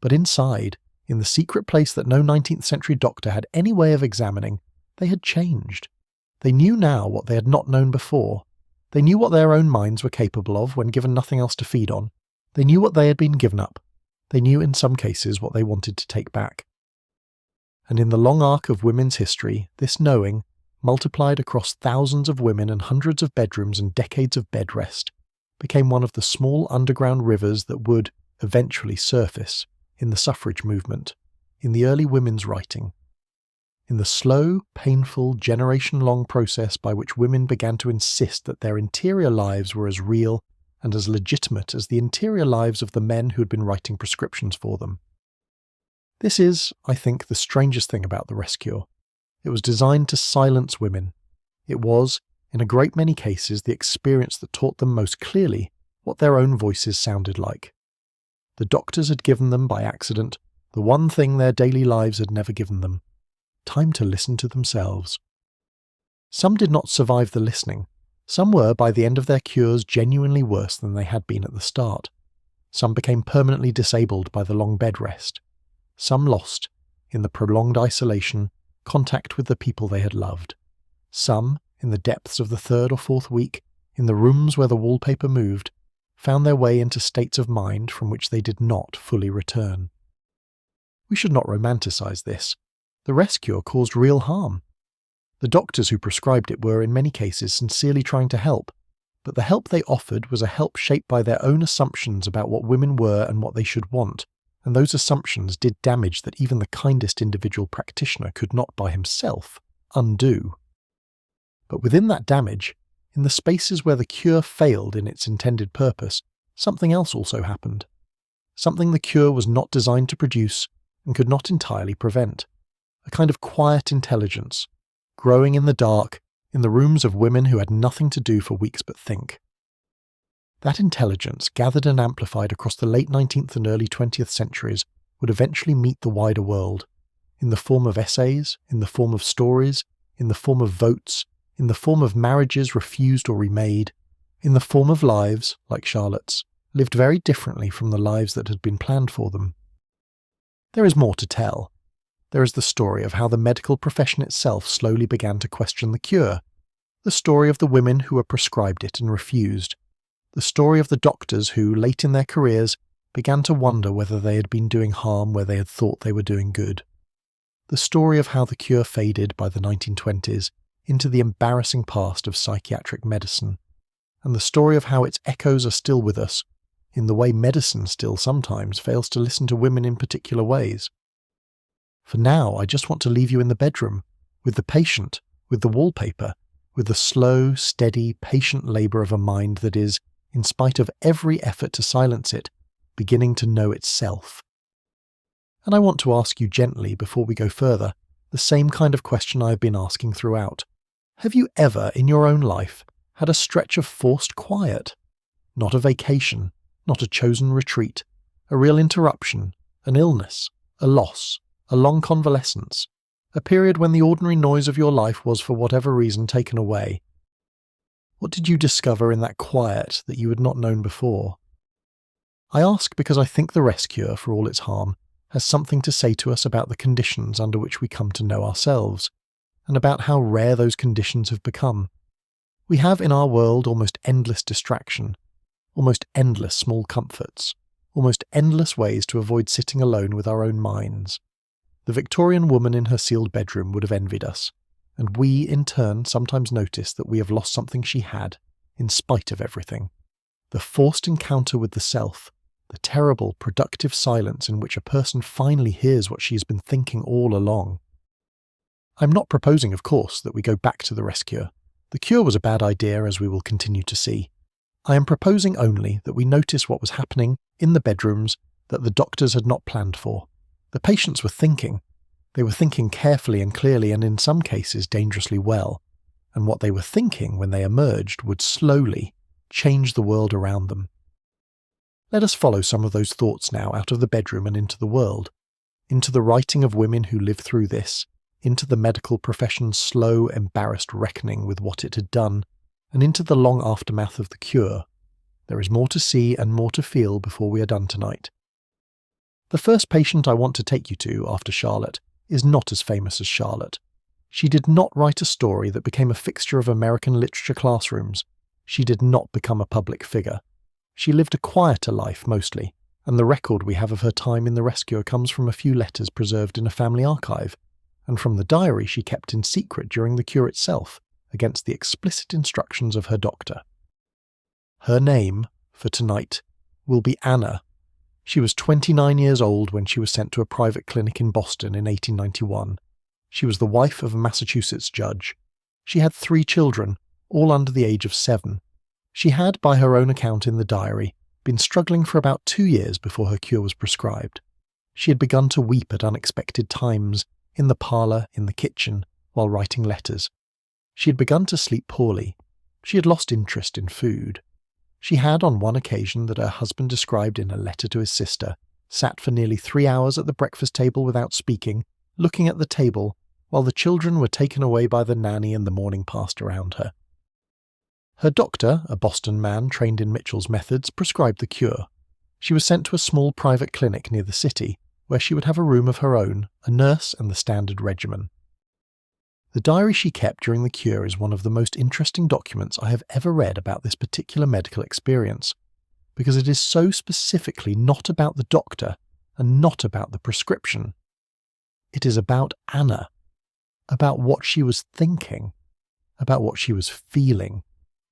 But inside, in the secret place that no 19th century doctor had any way of examining, they had changed. They knew now what they had not known before. They knew what their own minds were capable of when given nothing else to feed on. They knew what they had been given up. They knew in some cases what they wanted to take back. And in the long arc of women's history, this knowing, multiplied across thousands of women and hundreds of bedrooms and decades of bed rest, became one of the small underground rivers that would, eventually, surface in the suffrage movement, in the early women's writing, in the slow, painful, generation-long process by which women began to insist that their interior lives were as real and as legitimate as the interior lives of the men who had been writing prescriptions for them. This is, I think, the strangest thing about the Rescue. It was designed to silence women. It was, in a great many cases, the experience that taught them most clearly what their own voices sounded like. The doctors had given them, by accident, the one thing their daily lives had never given them: time to listen to themselves. Some did not survive the listening. Some were, by the end of their cures, genuinely worse than they had been at the start. Some became permanently disabled by the long bed rest. Some lost, in the prolonged isolation, contact with the people they had loved. Some, in the depths of the third or fourth week, in the rooms where the wallpaper moved, found their way into states of mind from which they did not fully return. We should not romanticize this. The rescue caused real harm. The doctors who prescribed it were, in many cases, sincerely trying to help, but the help they offered was a help shaped by their own assumptions about what women were and what they should want, and those assumptions did damage that even the kindest individual practitioner could not by himself undo. But within that damage, in the spaces where the cure failed in its intended purpose, something else also happened. Something the cure was not designed to produce and could not entirely prevent. A kind of quiet intelligence, growing in the dark, in the rooms of women who had nothing to do for weeks but think. That intelligence, gathered and amplified across the late 19th and early 20th centuries, would eventually meet the wider world, in the form of essays, in the form of stories, in the form of votes, in the form of marriages refused or remade, in the form of lives, like Charlotte's, lived very differently from the lives that had been planned for them. There is more to tell. There is the story of how the medical profession itself slowly began to question the cure, the story of the women who were prescribed it and refused, the story of the doctors who, late in their careers, began to wonder whether they had been doing harm where they had thought they were doing good, the story of how the cure faded by the 1920s into the embarrassing past of psychiatric medicine, and the story of how its echoes are still with us, in the way medicine still sometimes fails to listen to women in particular ways. For now, I just want to leave you in the bedroom, with the patient, with the wallpaper, with the slow, steady, patient labour of a mind that is, in spite of every effort to silence it, beginning to know itself. And I want to ask you gently, before we go further, the same kind of question I have been asking throughout. Have you ever, in your own life, had a stretch of forced quiet? Not a vacation, not a chosen retreat, a real interruption, an illness, a loss, a long convalescence, a period when the ordinary noise of your life was, for whatever reason, taken away. What did you discover in that quiet that you had not known before? I ask because I think the rescuer, for all its harm, has something to say to us about the conditions under which we come to know ourselves, and about how rare those conditions have become. We have in our world almost endless distraction, almost endless small comforts, almost endless ways to avoid sitting alone with our own minds. The Victorian woman in her sealed bedroom would have envied us, and we, in turn, sometimes notice that we have lost something she had, in spite of everything. The forced encounter with the self, the terrible, productive silence in which a person finally hears what she has been thinking all along. I'm not proposing, of course, that we go back to the rescuer. The cure was a bad idea, as we will continue to see. I am proposing only that we notice what was happening in the bedrooms that the doctors had not planned for. The patients were thinking. They were thinking carefully and clearly, and in some cases dangerously well. and what they were thinking when they emerged would slowly change the world around them. Let us follow some of those thoughts now out of the bedroom and into the world, into the writing of women who lived through this, into the medical profession's slow, embarrassed reckoning with what it had done, and into the long aftermath of the cure. There is more to see and more to feel before we are done tonight. The first patient I want to take you to after Charlotte is not as famous as Charlotte. She did not write a story that became a fixture of American literature classrooms. She did not become a public figure. She lived a quieter life mostly, and the record we have of her time in the rescue comes from a few letters preserved in a family archive, and from the diary she kept in secret during the cure itself, against the explicit instructions of her doctor. Her name, for tonight, will be Anna. She was 29 years old when she was sent to a private clinic in Boston in 1891. She was the wife of a Massachusetts judge. She had 3 children, all under the age of 7. She had, by her own account in the diary, been struggling for about 2 years before her cure was prescribed. She had begun to weep at unexpected times, in the parlour, in the kitchen, while writing letters. She had begun to sleep poorly. She had lost interest in food. She had, on one occasion that her husband described in a letter to his sister, sat for nearly 3 hours at the breakfast table without speaking, looking at the table, while the children were taken away by the nanny and the morning passed around her. Her doctor, a Boston man trained in Mitchell's methods, prescribed the cure. She was sent to a small private clinic near the city, where she would have a room of her own, a nurse and the standard regimen. The diary she kept during the cure is one of the most interesting documents I have ever read about this particular medical experience, because it is so specifically not about the doctor and not about the prescription. It is about Anna, about what she was thinking, about what she was feeling,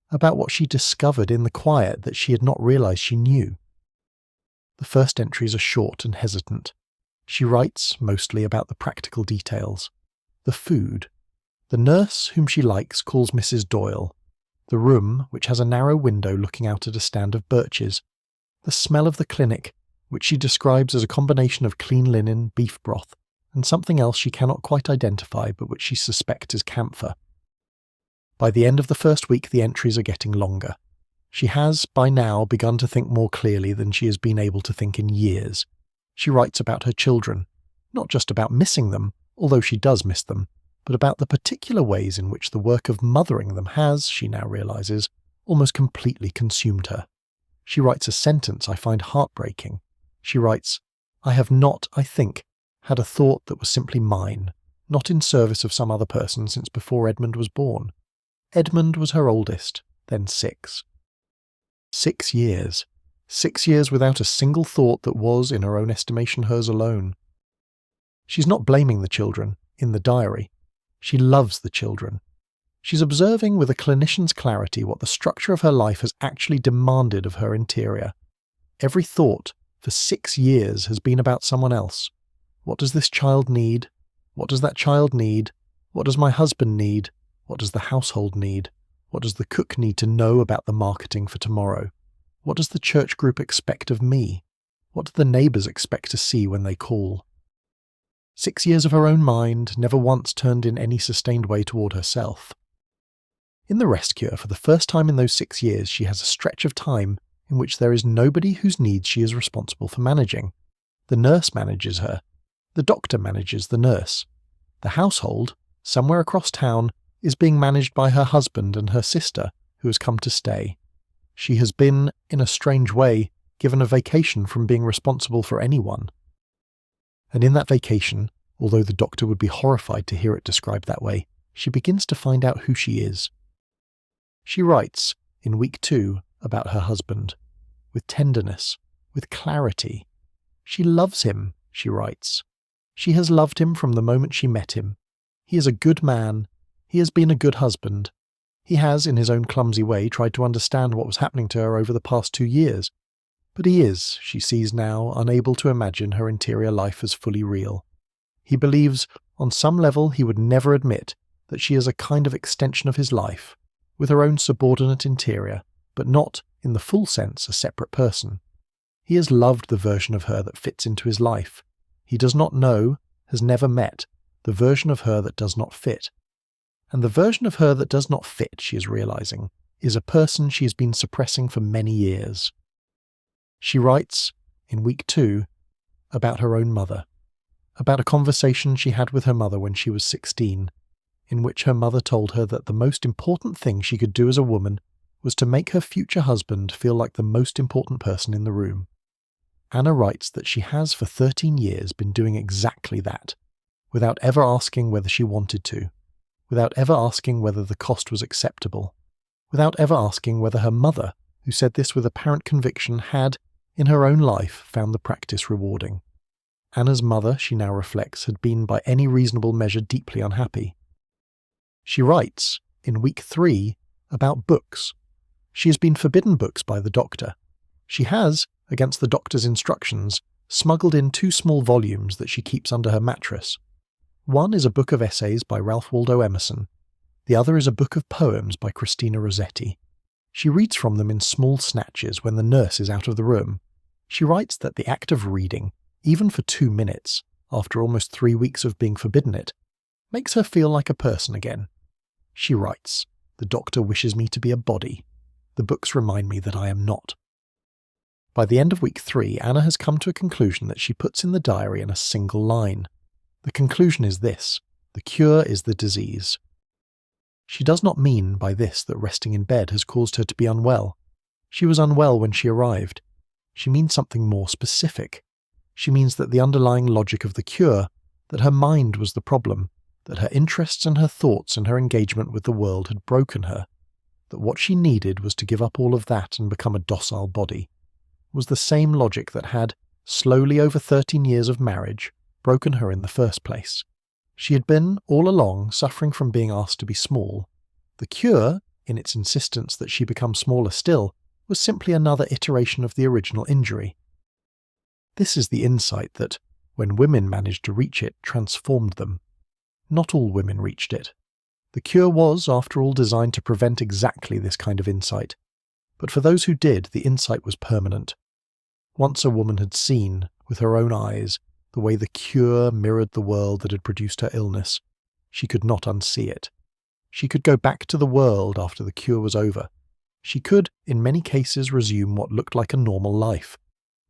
about what she discovered in the quiet that she had not realized she knew. The first entries are short and hesitant. She writes mostly about the practical details. The food. The nurse whom she likes calls Mrs. Doyle. The room, which has a narrow window looking out at a stand of birches. The smell of the clinic, which she describes as a combination of clean linen, beef broth, and something else she cannot quite identify but which she suspects is camphor. By the end of the first week the entries are getting longer. She has, by now, begun to think more clearly than she has been able to think in years. She writes about her children, not just about missing them, although she does miss them, but about the particular ways in which the work of mothering them has, she now realizes, almost completely consumed her. She writes a sentence I find heartbreaking. She writes, "I have not, I think, had a thought that was simply mine, not in service of some other person since before Edmund was born. Edmund was her oldest, then 6. 6 years. 6 years without a single thought that was, in her own estimation, hers alone." She's not blaming the children, in the diary. She loves the children. She's observing with a clinician's clarity what the structure of her life has actually demanded of her interior. Every thought, for 6 years, has been about someone else. What does this child need? What does that child need? What does my husband need? What does the household need? What does the cook need to know about the marketing for tomorrow? What does the church group expect of me? What do the neighbours expect to see when they call? 6 years of her own mind, never once turned in any sustained way toward herself. In the rest cure, for the first time in those 6 years, she has a stretch of time in which there is nobody whose needs she is responsible for managing. The nurse manages her. The doctor manages the nurse. The household, somewhere across town, is being managed by her husband and her sister, who has come to stay. She has been, in a strange way, given a vacation from being responsible for anyone. And in that vacation, although the doctor would be horrified to hear it described that way, she begins to find out who she is. She writes, in week 2, about her husband, with tenderness, with clarity. She loves him, she writes. She has loved him from the moment she met him. He is a good man. He has been a good husband. He has, in his own clumsy way, tried to understand what was happening to her over the past 2 years. But he is, she sees now, unable to imagine her interior life as fully real. He believes, on some level he would never admit, that she is a kind of extension of his life, with her own subordinate interior, but not, in the full sense, a separate person. He has loved the version of her that fits into his life. He does not know, has never met, the version of her that does not fit. and the version of her that does not fit, she is realizing, is a person she has been suppressing for many years. She writes, in week 2, about her own mother, about a conversation she had with her mother when she was 16, in which her mother told her that the most important thing she could do as a woman was to make her future husband feel like the most important person in the room. Anna writes that she has for 13 years been doing exactly that, without ever asking whether she wanted to, without ever asking whether the cost was acceptable, without ever asking whether her mother, who said this with apparent conviction, had, in her own life, found the practice rewarding. Anna's mother, she now reflects, had been by any reasonable measure deeply unhappy. She writes, in week 3, about books. She has been forbidden books by the doctor. She has, against the doctor's instructions, smuggled in 2 small volumes that she keeps under her mattress. One is a book of essays by Ralph Waldo Emerson. The other is a book of poems by Christina Rossetti. She reads from them in small snatches when the nurse is out of the room. She writes that the act of reading, even for 2 minutes, after almost 3 weeks of being forbidden it, makes her feel like a person again. She writes, "The doctor wishes me to be a body. The books remind me that I am not." By the end of week 3, Anna has come to a conclusion that she puts in the diary in a single line. The conclusion is this: the cure is the disease. She does not mean by this that resting in bed has caused her to be unwell. She was unwell when she arrived. She means something more specific. She means that the underlying logic of the cure, that her mind was the problem, that her interests and her thoughts and her engagement with the world had broken her, that what she needed was to give up all of that and become a docile body, was the same logic that had, slowly over 13 years of marriage, broken her in the first place. She had been, all along, suffering from being asked to be small. The cure, in its insistence that she become smaller still, was simply another iteration of the original injury. This is the insight that, when women managed to reach it, transformed them. Not all women reached it. The cure was, after all, designed to prevent exactly this kind of insight. But for those who did, the insight was permanent. Once a woman had seen, with her own eyes, the way the cure mirrored the world that had produced her illness, she could not unsee it. She could go back to the world after the cure was over. She could, in many cases, resume what looked like a normal life.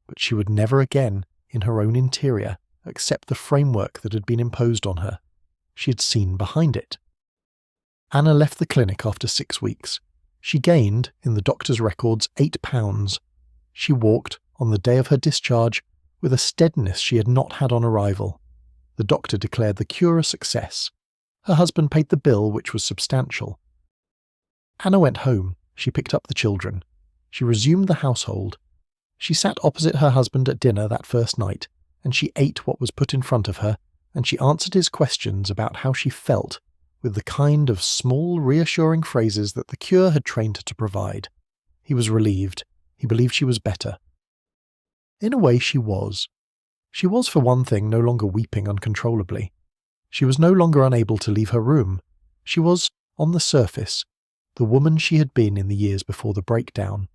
But she would never again, in her own interior, accept the framework that had been imposed on her. She had seen behind it. Anna left the clinic after 6 weeks. She gained, in the doctor's records, 8 pounds. She walked, on the day of her discharge, with a steadiness she had not had on arrival. The doctor declared the cure a success. Her husband paid the bill, which was substantial. Anna went home. She picked up the children. She resumed the household. She sat opposite her husband at dinner that first night, and she ate what was put in front of her, and she answered his questions about how she felt, with the kind of small, reassuring phrases that the cure had trained her to provide. He was relieved. He believed she was better. In a way, she was. She was, for one thing, no longer weeping uncontrollably. She was no longer unable to leave her room. She was, on the surface, the woman she had been in the years before the breakdown.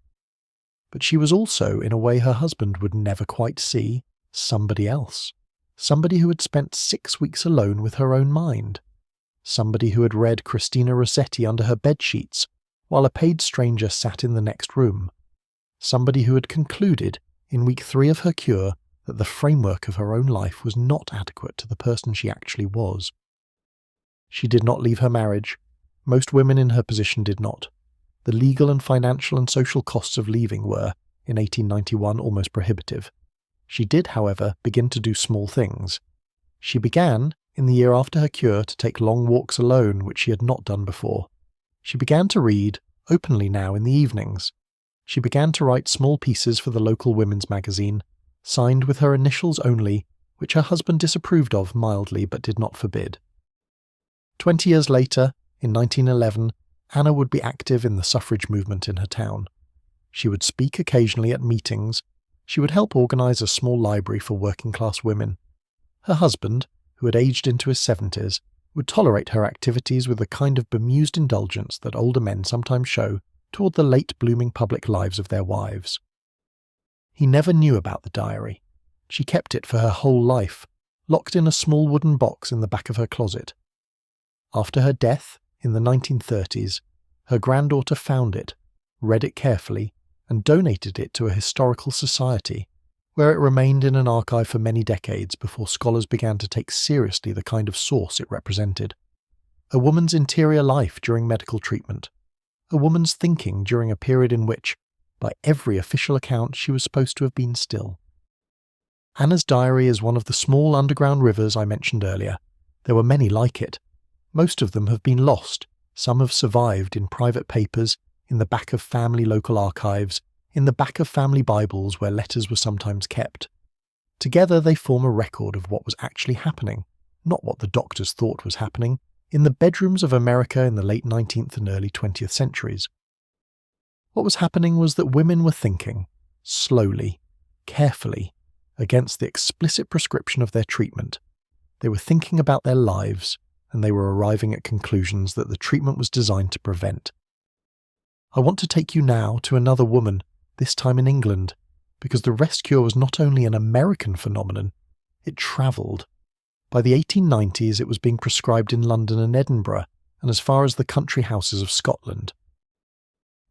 But she was also, in a way her husband would never quite see, somebody else. Somebody who had spent 6 weeks alone with her own mind. Somebody who had read Christina Rossetti under her bedsheets, while a paid stranger sat in the next room. Somebody who had concluded, in week 3 of her cure, that the framework of her own life was not adequate to the person she actually was. She did not leave her marriage. Most women in her position did not. The legal and financial and social costs of leaving were, in 1891, almost prohibitive. She did, however, begin to do small things. She began, in the year after her cure, to take long walks alone, which she had not done before. She began to read, openly now, in the evenings. She began to write small pieces for the local women's magazine, signed with her initials only, which her husband disapproved of mildly but did not forbid. 20 years later, in 1911, Anna would be active in the suffrage movement in her town. She would speak occasionally at meetings. She would help organise a small library for working-class women. Her husband, who had aged into his 70s, would tolerate her activities with the kind of bemused indulgence that older men sometimes show toward the late-blooming public lives of their wives. He never knew about the diary. She kept it for her whole life, locked in a small wooden box in the back of her closet. After her death, in the 1930s, her granddaughter found it, read it carefully, and donated it to a historical society, where it remained in an archive for many decades before scholars began to take seriously the kind of source it represented. A woman's interior life during medical treatment. A woman's thinking during a period in which, by every official account, she was supposed to have been still. Anna's diary is one of the small underground rivers I mentioned earlier. There were many like it. Most of them have been lost. Some have survived in private papers, in the back of family local archives, in the back of family Bibles where letters were sometimes kept. Together they form a record of what was actually happening, not what the doctors thought was happening, in the bedrooms of America in the late 19th and early 20th centuries. What was happening was that women were thinking, slowly, carefully, against the explicit prescription of their treatment. They were thinking about their lives, and they were arriving at conclusions that the treatment was designed to prevent. I want to take you now to another woman, this time in England, because the rest cure was not only an American phenomenon, it travelled. By the 1890s it was being prescribed in London and Edinburgh, and as far as the country houses of Scotland.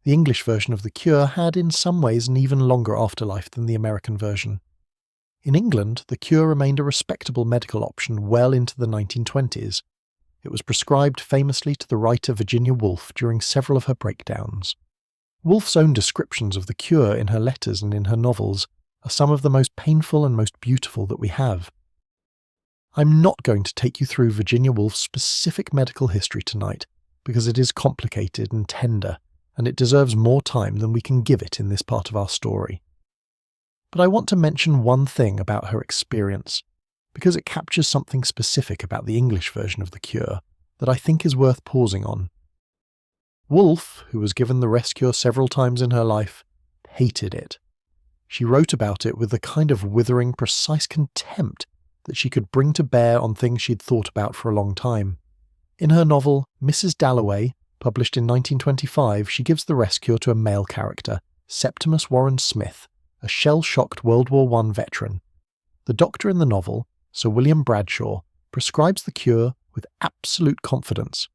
The English version of the cure had in some ways an even longer afterlife than the American version. In England, the cure remained a respectable medical option well into the 1920s. It was prescribed famously to the writer Virginia Woolf during several of her breakdowns. Woolf's own descriptions of the cure in her letters and in her novels are some of the most painful and most beautiful that we have. I'm not going to take you through Virginia Woolf's specific medical history tonight, because it is complicated and tender, and it deserves more time than we can give it in this part of our story. But I want to mention one thing about her experience, because it captures something specific about the English version of the cure that I think is worth pausing on. Woolf, who was given the rest cure several times in her life, hated it. She wrote about it with the kind of withering, precise contempt that she could bring to bear on things she'd thought about for a long time. In her novel, Mrs. Dalloway, published in 1925, she gives the rest cure to a male character, Septimus Warren Smith, a shell-shocked World War I veteran. The doctor in the novel, Sir William Bradshaw, prescribes the cure with absolute confidence,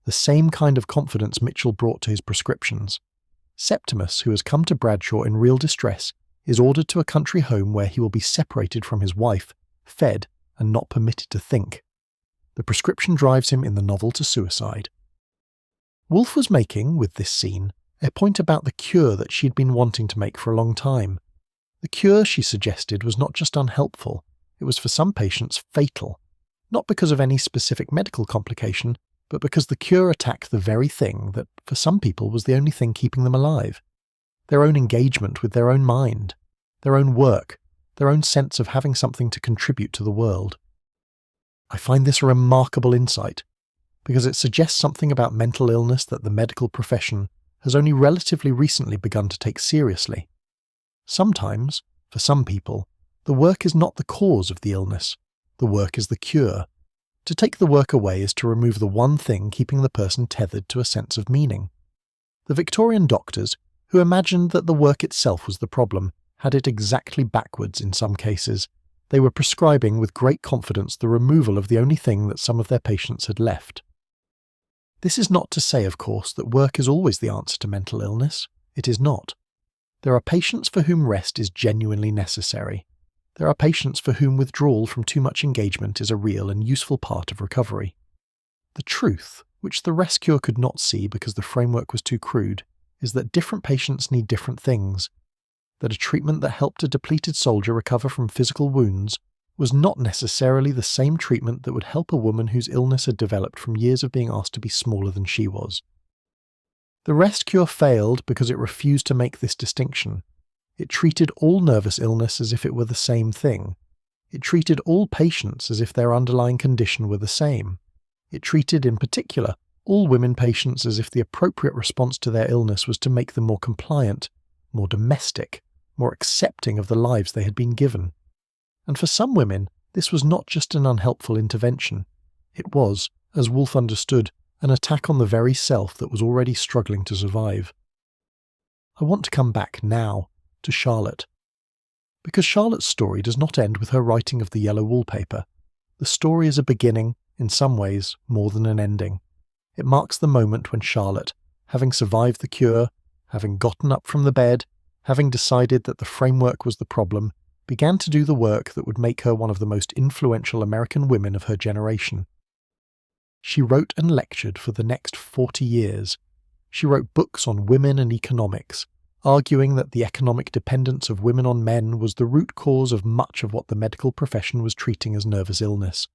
the same kind of confidence Mitchell brought to his prescriptions. Septimus, who has come to Bradshaw in real distress, is ordered to a country home where he will be separated from his wife, fed, and not permitted to think. The prescription drives him in the novel to suicide. Woolf was making, with this scene, a point about the cure that she'd been wanting to make for a long time. The cure, she suggested, was not just unhelpful, it was for some patients fatal, not because of any specific medical complication, but because the cure attacked the very thing that, for some people, was the only thing keeping them alive. Their own engagement with their own mind, their own work, their own sense of having something to contribute to the world. I find this a remarkable insight, because it suggests something about mental illness that the medical profession has only relatively recently begun to take seriously. Sometimes, for some people, the work is not the cause of the illness, the work is the cure. To take the work away is to remove the one thing keeping the person tethered to a sense of meaning. The Victorian doctors, who imagined that the work itself was the problem, had it exactly backwards in some cases. They were prescribing with great confidence the removal of the only thing that some of their patients had left. This is not to say, of course, that work is always the answer to mental illness. It is not. There are patients for whom rest is genuinely necessary. There are patients for whom withdrawal from too much engagement is a real and useful part of recovery. The truth, which the rest cure could not see because the framework was too crude, is that different patients need different things. That a treatment that helped a depleted soldier recover from physical wounds was not necessarily the same treatment that would help a woman whose illness had developed from years of being asked to be smaller than she was. The rest cure failed because it refused to make this distinction. It treated all nervous illness as if it were the same thing. It treated all patients as if their underlying condition were the same. It treated, in particular, all women patients as if the appropriate response to their illness was to make them more compliant, more domestic, more accepting of the lives they had been given. And for some women, this was not just an unhelpful intervention. It was, as Woolf understood, an attack on the very self that was already struggling to survive. I want to come back now to Charlotte. Because Charlotte's story does not end with her writing of the yellow wallpaper. The story is a beginning, in some ways, more than an ending. It marks the moment when Charlotte, having survived the cure, having gotten up from the bed, having decided that the framework was the problem, began to do the work that would make her one of the most influential American women of her generation. She wrote and lectured for the next 40 years. She wrote books on women and economics, arguing that the economic dependence of women on men was the root cause of much of what the medical profession was treating as nervous illness.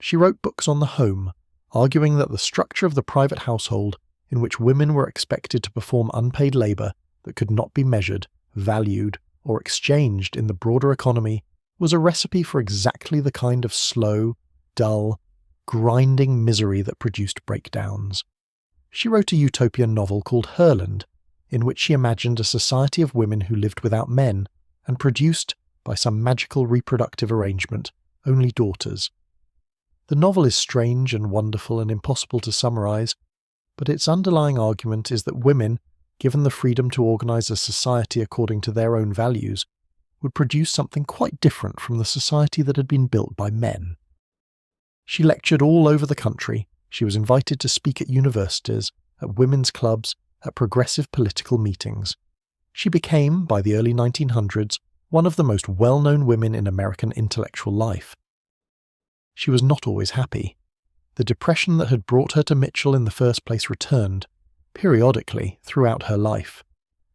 She wrote books on the home, arguing that the structure of the private household, in which women were expected to perform unpaid labour that could not be measured, valued, or exchanged in the broader economy, was a recipe for exactly the kind of slow, dull, grinding misery that produced breakdowns. She wrote a utopian novel called Herland, in which she imagined a society of women who lived without men and produced, by some magical reproductive arrangement, only daughters. The novel is strange and wonderful and impossible to summarize, but its underlying argument is that women, given the freedom to organize a society according to their own values, would produce something quite different from the society that had been built by men. She lectured all over the country. She was invited to speak at universities, at women's clubs, at progressive political meetings. She became, by the early 1900s, one of the most well-known women in American intellectual life. She was not always happy. The depression that had brought her to Mitchell in the first place returned, periodically, throughout her life.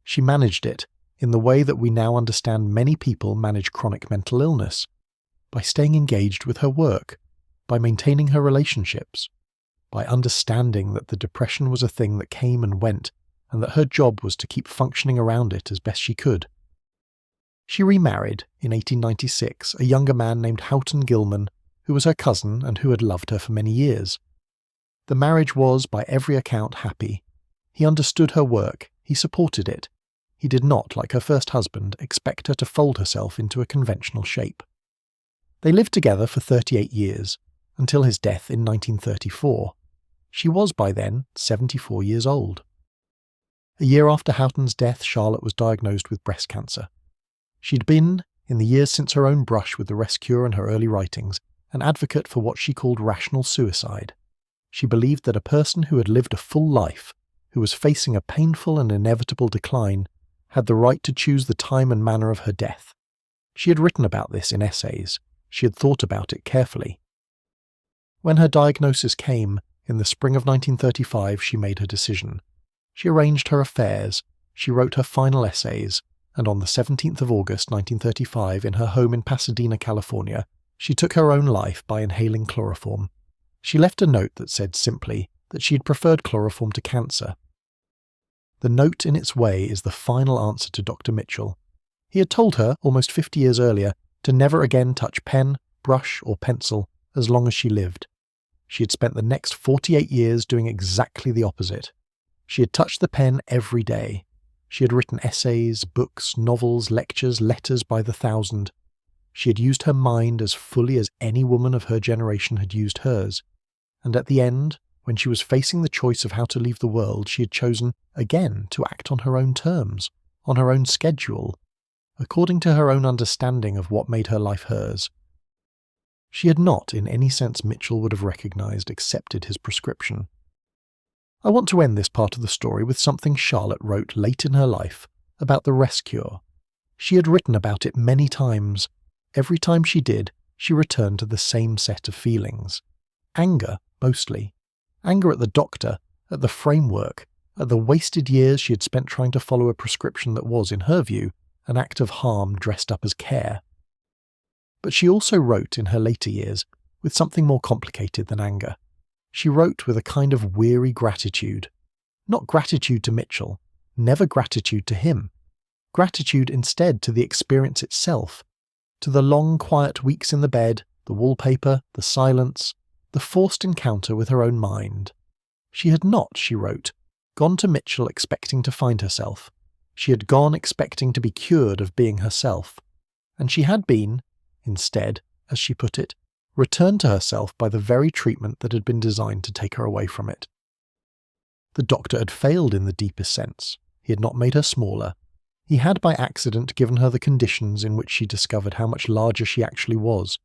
She managed it in the way that we now understand many people manage chronic mental illness, by staying engaged with her work, by maintaining her relationships, by understanding that the depression was a thing that came and went, and that her job was to keep functioning around it as best she could. She remarried, in 1896, a younger man named Houghton Gilman, who was her cousin and who had loved her for many years. The marriage was, by every account, happy. He understood her work, he supported it. He did not, like her first husband, expect her to fold herself into a conventional shape. They lived together for 38 years, until his death in 1934. She was by then 74 years old. A year after Houghton's death, Charlotte was diagnosed with breast cancer. She'd been, in the years since her own brush with the rest cure and her early writings, an advocate for what she called rational suicide. She believed that a person who had lived a full life, who was facing a painful and inevitable decline, had the right to choose the time and manner of her death. She had written about this in essays. She had thought about it carefully. When her diagnosis came, in the spring of 1935, she made her decision. She arranged her affairs, she wrote her final essays, and on the 17th of August 1935, in her home in Pasadena, California, she took her own life by inhaling chloroform. She left a note that said simply that she had preferred chloroform to cancer. The note in its way is the final answer to Dr. Mitchell. He had told her, almost 50 years earlier, to never again touch pen, brush, or pencil as long as she lived. She had spent the next 48 years doing exactly the opposite. She had touched the pen every day. She had written essays, books, novels, lectures, letters by the thousand. She had used her mind as fully as any woman of her generation had used hers. And at the end, when she was facing the choice of how to leave the world, she had chosen, again, to act on her own terms, on her own schedule, according to her own understanding of what made her life hers. She had not, in any sense Mitchell would have recognized, accepted his prescription. I want to end this part of the story with something Charlotte wrote late in her life about the rest cure. She had written about it many times. Every time she did, she returned to the same set of feelings. Anger, mostly. Anger at the doctor, at the framework, at the wasted years she had spent trying to follow a prescription that was, in her view, an act of harm dressed up as care. But she also wrote in her later years with something more complicated than anger. She wrote with a kind of weary gratitude. Not gratitude to Mitchell, never gratitude to him. Gratitude instead to the experience itself, to the long quiet weeks in the bed, the wallpaper, the silence, the forced encounter with her own mind. She had not, she wrote, gone to Mitchell expecting to find herself. She had gone expecting to be cured of being herself. And she had been, instead, as she put it, returned to herself by the very treatment that had been designed to take her away from it. The doctor had failed in the deepest sense. He had not made her smaller. He had by accident given her the conditions in which she discovered how much larger she actually was.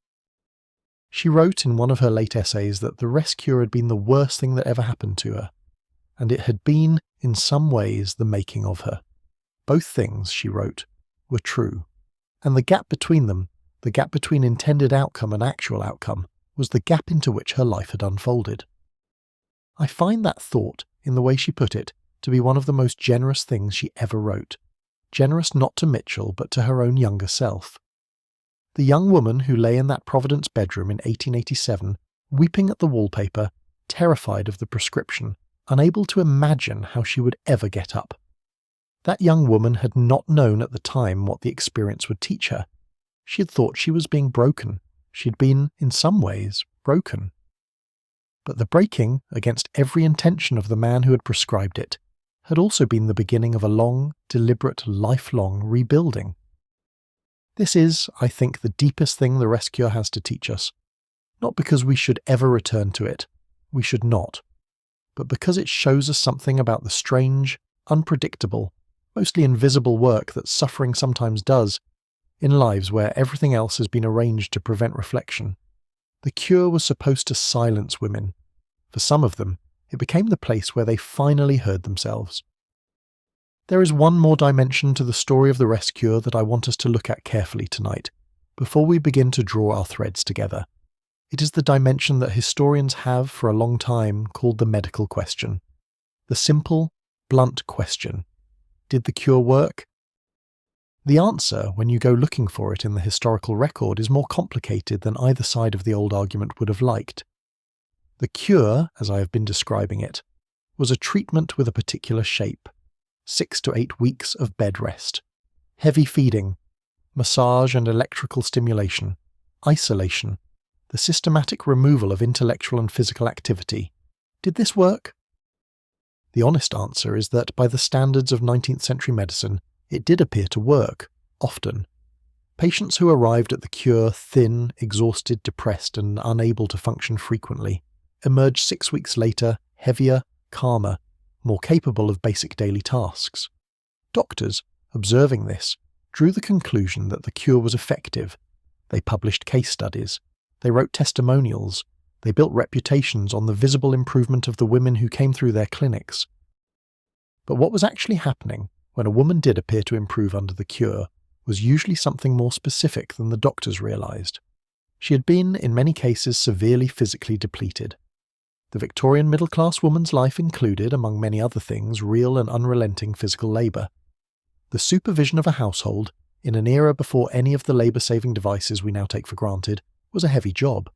She wrote in one of her late essays that the rest cure had been the worst thing that ever happened to her, and it had been, in some ways, the making of her. Both things, she wrote, were true, and the gap between them, the gap between intended outcome and actual outcome, was the gap into which her life had unfolded. I find that thought, in the way she put it, to be one of the most generous things she ever wrote. Generous not to Mitchell, but to her own younger self. The young woman who lay in that Providence bedroom in 1887, weeping at the wallpaper, terrified of the prescription, unable to imagine how she would ever get up. That young woman had not known at the time what the experience would teach her. She had thought she was being broken. She had been, in some ways, broken. But the breaking, against every intention of the man who had prescribed it, had also been the beginning of a long, deliberate, lifelong rebuilding. This is, I think, the deepest thing the rest cure has to teach us. Not because we should ever return to it. We should not. But because it shows us something about the strange, unpredictable, mostly invisible work that suffering sometimes does in lives where everything else has been arranged to prevent reflection. The cure was supposed to silence women. For some of them, it became the place where they finally heard themselves. There is one more dimension to the story of the rest cure that I want us to look at carefully tonight, before we begin to draw our threads together. It is the dimension that historians have for a long time called the medical question. The simple, blunt question. Did the cure work? The answer, when you go looking for it in the historical record, is more complicated than either side of the old argument would have liked. The cure, as I have been describing it, was a treatment with a particular shape. 6 to 8 weeks of bed rest, heavy feeding, massage and electrical stimulation, isolation, the systematic removal of intellectual and physical activity. Did this work? The honest answer is that by the standards of 19th century medicine, it did appear to work, often. Patients who arrived at the cure thin, exhausted, depressed, and unable to function frequently emerged 6 weeks later heavier, calmer, more capable of basic daily tasks. Doctors, observing this, drew the conclusion that the cure was effective. They published case studies. They wrote testimonials. They built reputations on the visible improvement of the women who came through their clinics. But what was actually happening when a woman did appear to improve under the cure was usually something more specific than the doctors realized. She had been, in many cases, severely physically depleted. The Victorian middle-class woman's life included, among many other things, real and unrelenting physical labour. The supervision of a household, in an era before any of the labour-saving devices we now take for granted, was a heavy job.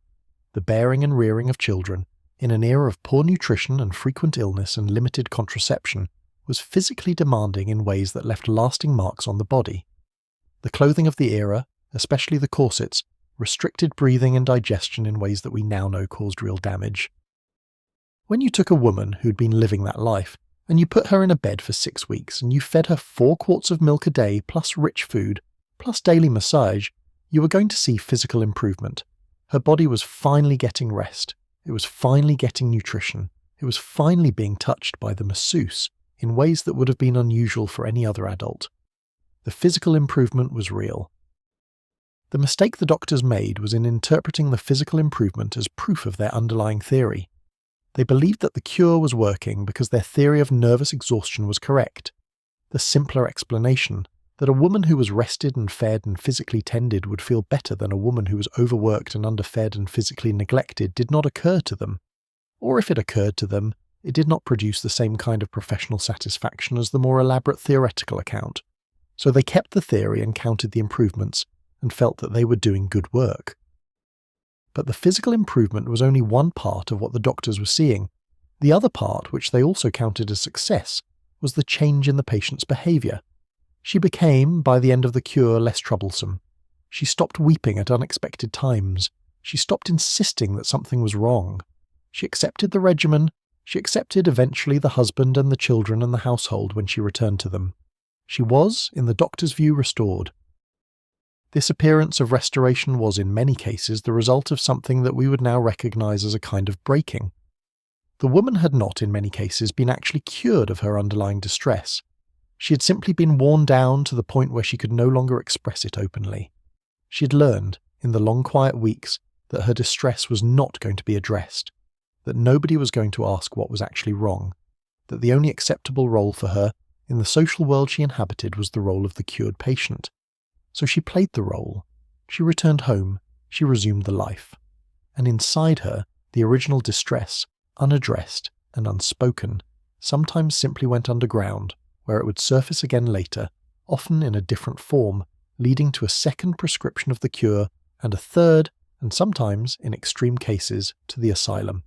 The bearing and rearing of children, in an era of poor nutrition and frequent illness and limited contraception, was physically demanding in ways that left lasting marks on the body. The clothing of the era, especially the corsets, restricted breathing and digestion in ways that we now know caused real damage. When you took a woman who'd been living that life, and you put her in a bed for 6 weeks, and you fed her 4 quarts of milk a day, plus rich food, plus daily massage, you were going to see physical improvement. Her body was finally getting rest. It was finally getting nutrition. It was finally being touched by the masseuse in ways that would have been unusual for any other adult. The physical improvement was real. The mistake the doctors made was in interpreting the physical improvement as proof of their underlying theory. They believed that the cure was working because their theory of nervous exhaustion was correct. The simpler explanation, that a woman who was rested and fed and physically tended would feel better than a woman who was overworked and underfed and physically neglected, did not occur to them. Or if it occurred to them, it did not produce the same kind of professional satisfaction as the more elaborate theoretical account. So they kept the theory and counted the improvements, and felt that they were doing good work. But the physical improvement was only one part of what the doctors were seeing. The other part, which they also counted as success, was the change in the patient's behaviour. She became, by the end of the cure, less troublesome. She stopped weeping at unexpected times. She stopped insisting that something was wrong. She accepted the regimen. She accepted eventually the husband and the children and the household when she returned to them. She was, in the doctor's view, restored. This appearance of restoration was in many cases the result of something that we would now recognise as a kind of breaking. The woman had not, in many cases, been actually cured of her underlying distress. She had simply been worn down to the point where she could no longer express it openly. She had learned, in the long quiet weeks, that her distress was not going to be addressed, that nobody was going to ask what was actually wrong, that the only acceptable role for her in the social world she inhabited was the role of the cured patient. So she played the role. She returned home, she resumed the life. And inside her, the original distress, unaddressed and unspoken, sometimes simply went underground, where it would surface again later, often in a different form, leading to a second prescription of the cure, and a third, and sometimes, in extreme cases, to the asylum.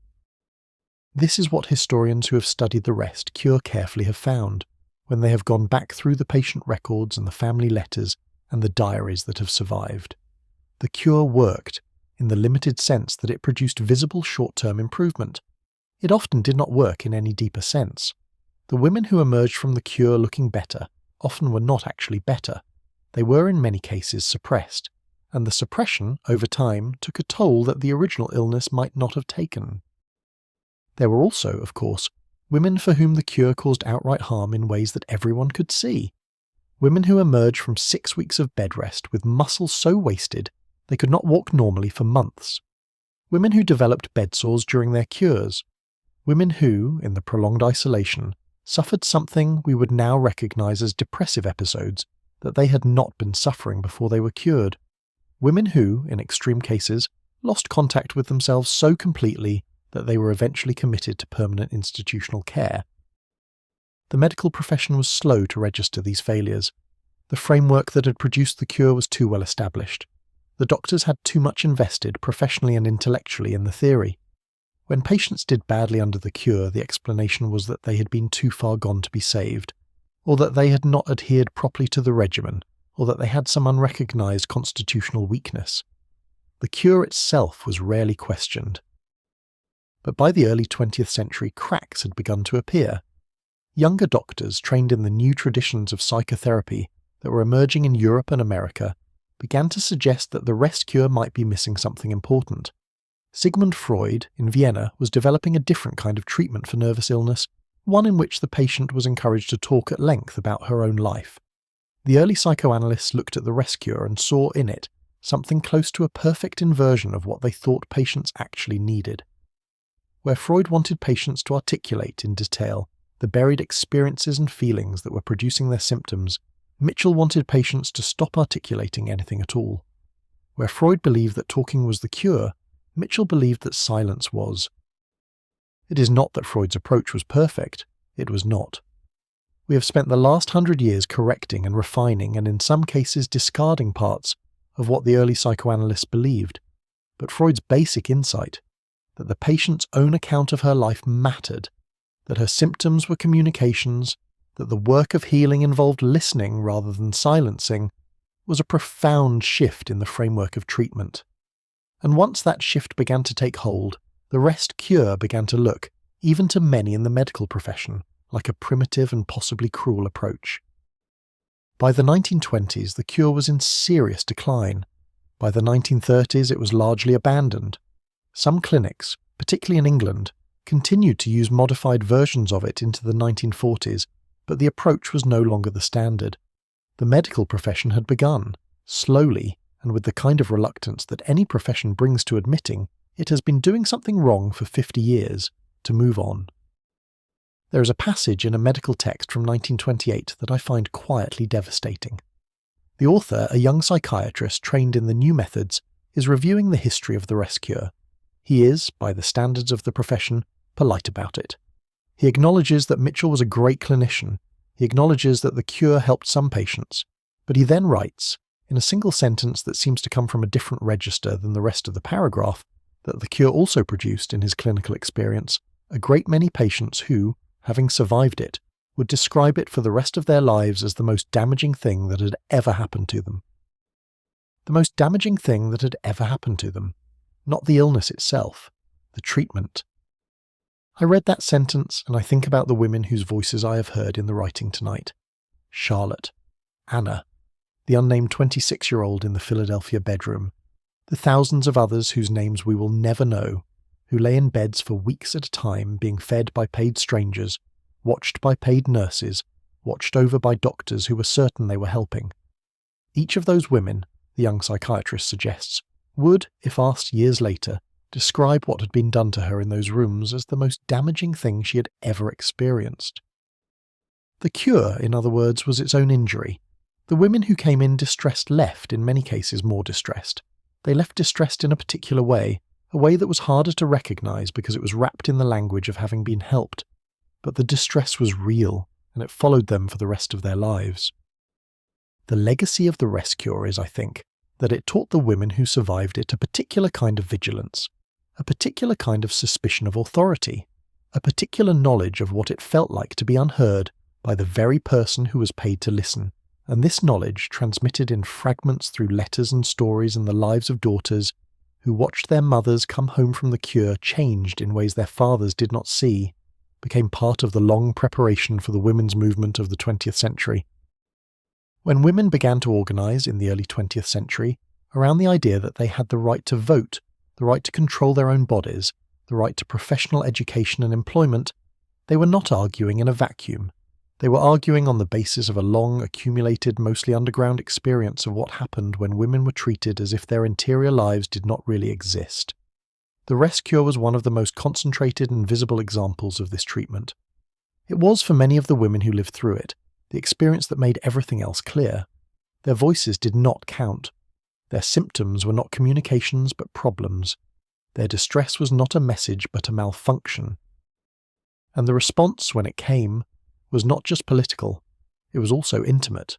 This is what historians who have studied the rest cure carefully have found, when they have gone back through the patient records and the family letters and the diaries that have survived. The cure worked, in the limited sense that it produced visible short-term improvement. It often did not work in any deeper sense. The women who emerged from the cure looking better often were not actually better. They were in many cases suppressed, and the suppression, over time, took a toll that the original illness might not have taken. There were also, of course, women for whom the cure caused outright harm in ways that everyone could see. Women who emerged from 6 weeks of bed rest with muscles so wasted they could not walk normally for months. Women who developed bed sores during their cures. Women who, in the prolonged isolation, suffered something we would now recognize as depressive episodes that they had not been suffering before they were cured. Women who, in extreme cases, lost contact with themselves so completely that they were eventually committed to permanent institutional care. The medical profession was slow to register these failures. The framework that had produced the cure was too well established. The doctors had too much invested, professionally and intellectually, in the theory. When patients did badly under the cure, the explanation was that they had been too far gone to be saved, or that they had not adhered properly to the regimen, or that they had some unrecognized constitutional weakness. The cure itself was rarely questioned. But by the early 20th century, cracks had begun to appear. Younger doctors trained in the new traditions of psychotherapy that were emerging in Europe and America began to suggest that the rest cure might be missing something important. Sigmund Freud, in Vienna, was developing a different kind of treatment for nervous illness, one in which the patient was encouraged to talk at length about her own life. The early psychoanalysts looked at the rest cure and saw in it something close to a perfect inversion of what they thought patients actually needed. Where Freud wanted patients to articulate in detail the buried experiences and feelings that were producing their symptoms, Mitchell wanted patients to stop articulating anything at all. Where Freud believed that talking was the cure, Mitchell believed that silence was. It is not that Freud's approach was perfect. It was not. We have spent the last 100 years correcting and refining and in some cases discarding parts of what the early psychoanalysts believed. But Freud's basic insight, that the patient's own account of her life mattered, that her symptoms were communications, that the work of healing involved listening rather than silencing, was a profound shift in the framework of treatment. And once that shift began to take hold, the rest cure began to look, even to many in the medical profession, like a primitive and possibly cruel approach. By the 1920s, the cure was in serious decline. By the 1930s, it was largely abandoned. Some clinics, particularly in England, continued to use modified versions of it into the 1940s, but the approach was no longer the standard. The medical profession had begun, slowly, and with the kind of reluctance that any profession brings to admitting it has been doing something wrong for 50 years, to move on. There is a passage in a medical text from 1928 that I find quietly devastating. The author, a young psychiatrist trained in the new methods, is reviewing the history of the rest cure. He is, by the standards of the profession, polite about it. He acknowledges that Mitchell was a great clinician. He acknowledges that the cure helped some patients. But he then writes, in a single sentence that seems to come from a different register than the rest of the paragraph, that the cure also produced, in his clinical experience, a great many patients who, having survived it, would describe it for the rest of their lives as the most damaging thing that had ever happened to them. The most damaging thing that had ever happened to them. Not the illness itself, the treatment. I read that sentence and I think about the women whose voices I have heard in the writing tonight. Charlotte, Anna, the unnamed 26-year-old in the Philadelphia bedroom, the thousands of others whose names we will never know, who lay in beds for weeks at a time being fed by paid strangers, watched by paid nurses, watched over by doctors who were certain they were helping. Each of those women, the young psychiatrist suggests, would, if asked years later, describe what had been done to her in those rooms as the most damaging thing she had ever experienced. The cure, in other words, was its own injury. The women who came in distressed left, in many cases, more distressed. They left distressed in a particular way, a way that was harder to recognise because it was wrapped in the language of having been helped. But the distress was real, and it followed them for the rest of their lives. The legacy of the rest cure is, I think, that it taught the women who survived it a particular kind of vigilance, a particular kind of suspicion of authority, a particular knowledge of what it felt like to be unheard by the very person who was paid to listen, and this knowledge, transmitted in fragments through letters and stories and the lives of daughters who watched their mothers come home from the cure changed in ways their fathers did not see, became part of the long preparation for the women's movement of the 20th century. When women began to organise in the early 20th century around the idea that they had the right to vote, the right to control their own bodies, the right to professional education and employment, they were not arguing in a vacuum. They were arguing on the basis of a long, accumulated, mostly underground experience of what happened when women were treated as if their interior lives did not really exist. The rest cure was one of the most concentrated and visible examples of this treatment. It was, for many of the women who lived through it, the experience that made everything else clear. Their voices did not count. Their symptoms were not communications but problems. Their distress was not a message but a malfunction. And the response, when it came, was not just political, it was also intimate.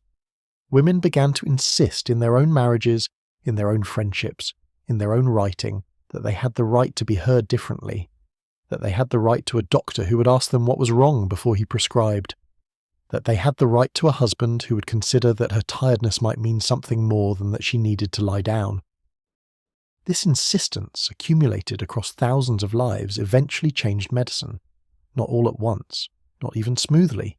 Women began to insist in their own marriages, in their own friendships, in their own writing, that they had the right to be heard differently, that they had the right to a doctor who would ask them what was wrong before he prescribed, that they had the right to a husband who would consider that her tiredness might mean something more than that she needed to lie down. This insistence, accumulated across thousands of lives, eventually changed medicine, not all at once, not even smoothly.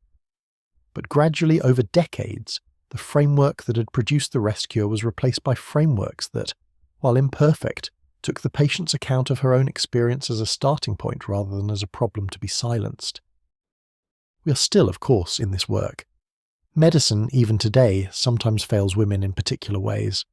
But gradually, over decades, the framework that had produced the rest cure was replaced by frameworks that, while imperfect, took the patient's account of her own experience as a starting point rather than as a problem to be silenced. We are still, of course, in this work. Medicine, even today, sometimes fails women in particular ways.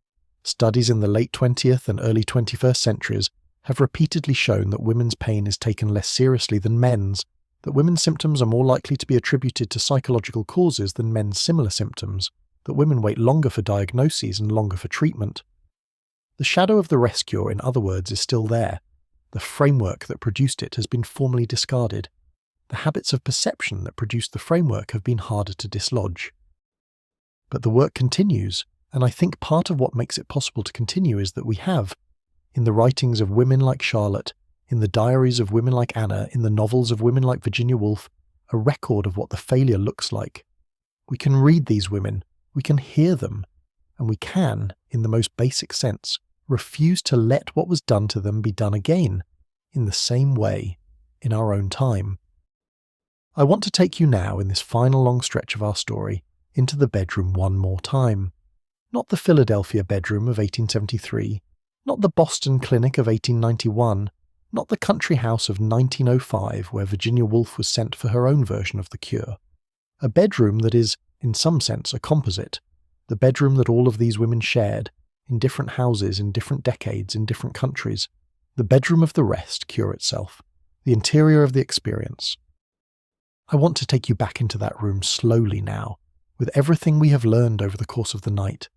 Studies in the late 20th and early 21st centuries have repeatedly shown that women's pain is taken less seriously than men's, that women's symptoms are more likely to be attributed to psychological causes than men's similar symptoms, that women wait longer for diagnoses and longer for treatment. The shadow of the rest cure, in other words, is still there. The framework that produced it has been formally discarded. The habits of perception that produced the framework have been harder to dislodge. But the work continues, and I think part of what makes it possible to continue is that we have, in the writings of women like Charlotte, in the diaries of women like Anna, in the novels of women like Virginia Woolf, a record of what the failure looks like. We can read these women, we can hear them, and we can, in the most basic sense, refuse to let what was done to them be done again, in the same way, in our own time. I want to take you now, in this final long stretch of our story, into the bedroom one more time. Not the Philadelphia bedroom of 1873, not the Boston clinic of 1891, not the country house of 1905 where Virginia Woolf was sent for her own version of the cure. A bedroom that is, in some sense, a composite, the bedroom that all of these women shared, in different houses, in different decades, in different countries, the bedroom of the rest cure itself, the interior of the experience. I want to take you back into that room slowly now, with everything we have learned over the course of the night,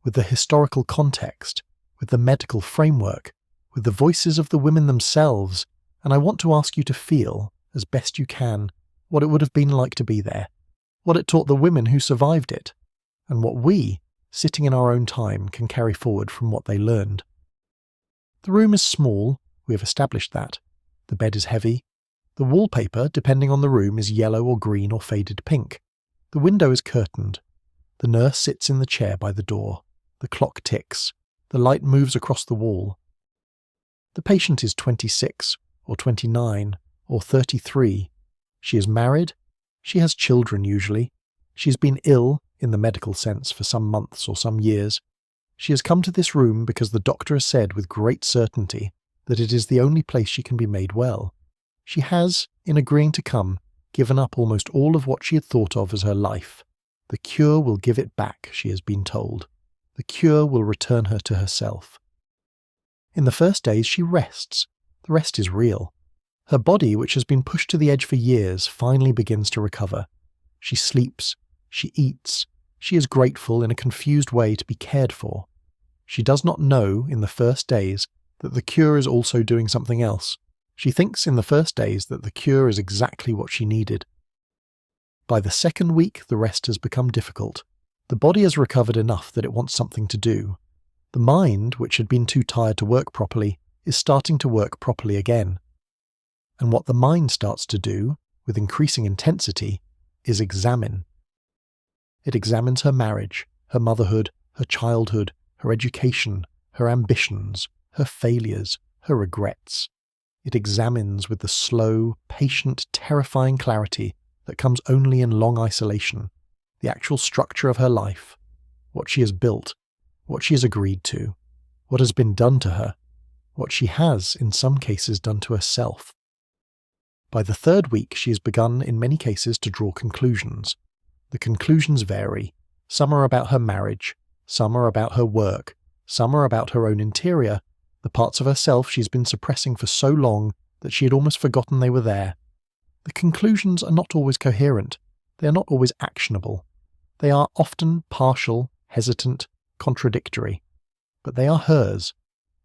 with the historical context, with the medical framework, with the voices of the women themselves, and I want to ask you to feel, as best you can, what it would have been like to be there, what it taught the women who survived it, and what we, sitting in our own time, can carry forward from what they learned. The room is small, we have established that. The bed is heavy. The wallpaper, depending on the room, is yellow or green or faded pink. The window is curtained. The nurse sits in the chair by the door. The clock ticks. The light moves across the wall. The patient is 26, or 29, or 33. She is married. She has children usually. She has been ill, in the medical sense, for some months or some years. She has come to this room because the doctor has said with great certainty that it is the only place she can be made well. She has, in agreeing to come, given up almost all of what she had thought of as her life. The cure will give it back, she has been told. The cure will return her to herself. In the first days, she rests. The rest is real. Her body, which has been pushed to the edge for years, finally begins to recover. She sleeps. She eats. She is grateful in a confused way to be cared for. She does not know, in the first days, that the cure is also doing something else. She thinks in the first days that the cure is exactly what she needed. By the second week, the rest has become difficult. The body has recovered enough that it wants something to do. The mind, which had been too tired to work properly, is starting to work properly again. And what the mind starts to do, with increasing intensity, is examine. It examines her marriage, her motherhood, her childhood, her education, her ambitions, her failures, her regrets. It examines with the slow, patient, terrifying clarity that comes only in long isolation, the actual structure of her life, what she has built, what she has agreed to, what has been done to her, what she has, in some cases, done to herself. By the third week, she has begun, in many cases, to draw conclusions. The conclusions vary. Some are about her marriage, some are about her work, some are about her own interior, the parts of herself she's been suppressing for so long that she had almost forgotten they were there. The conclusions are not always coherent. They are not always actionable. They are often partial, hesitant, contradictory. But they are hers.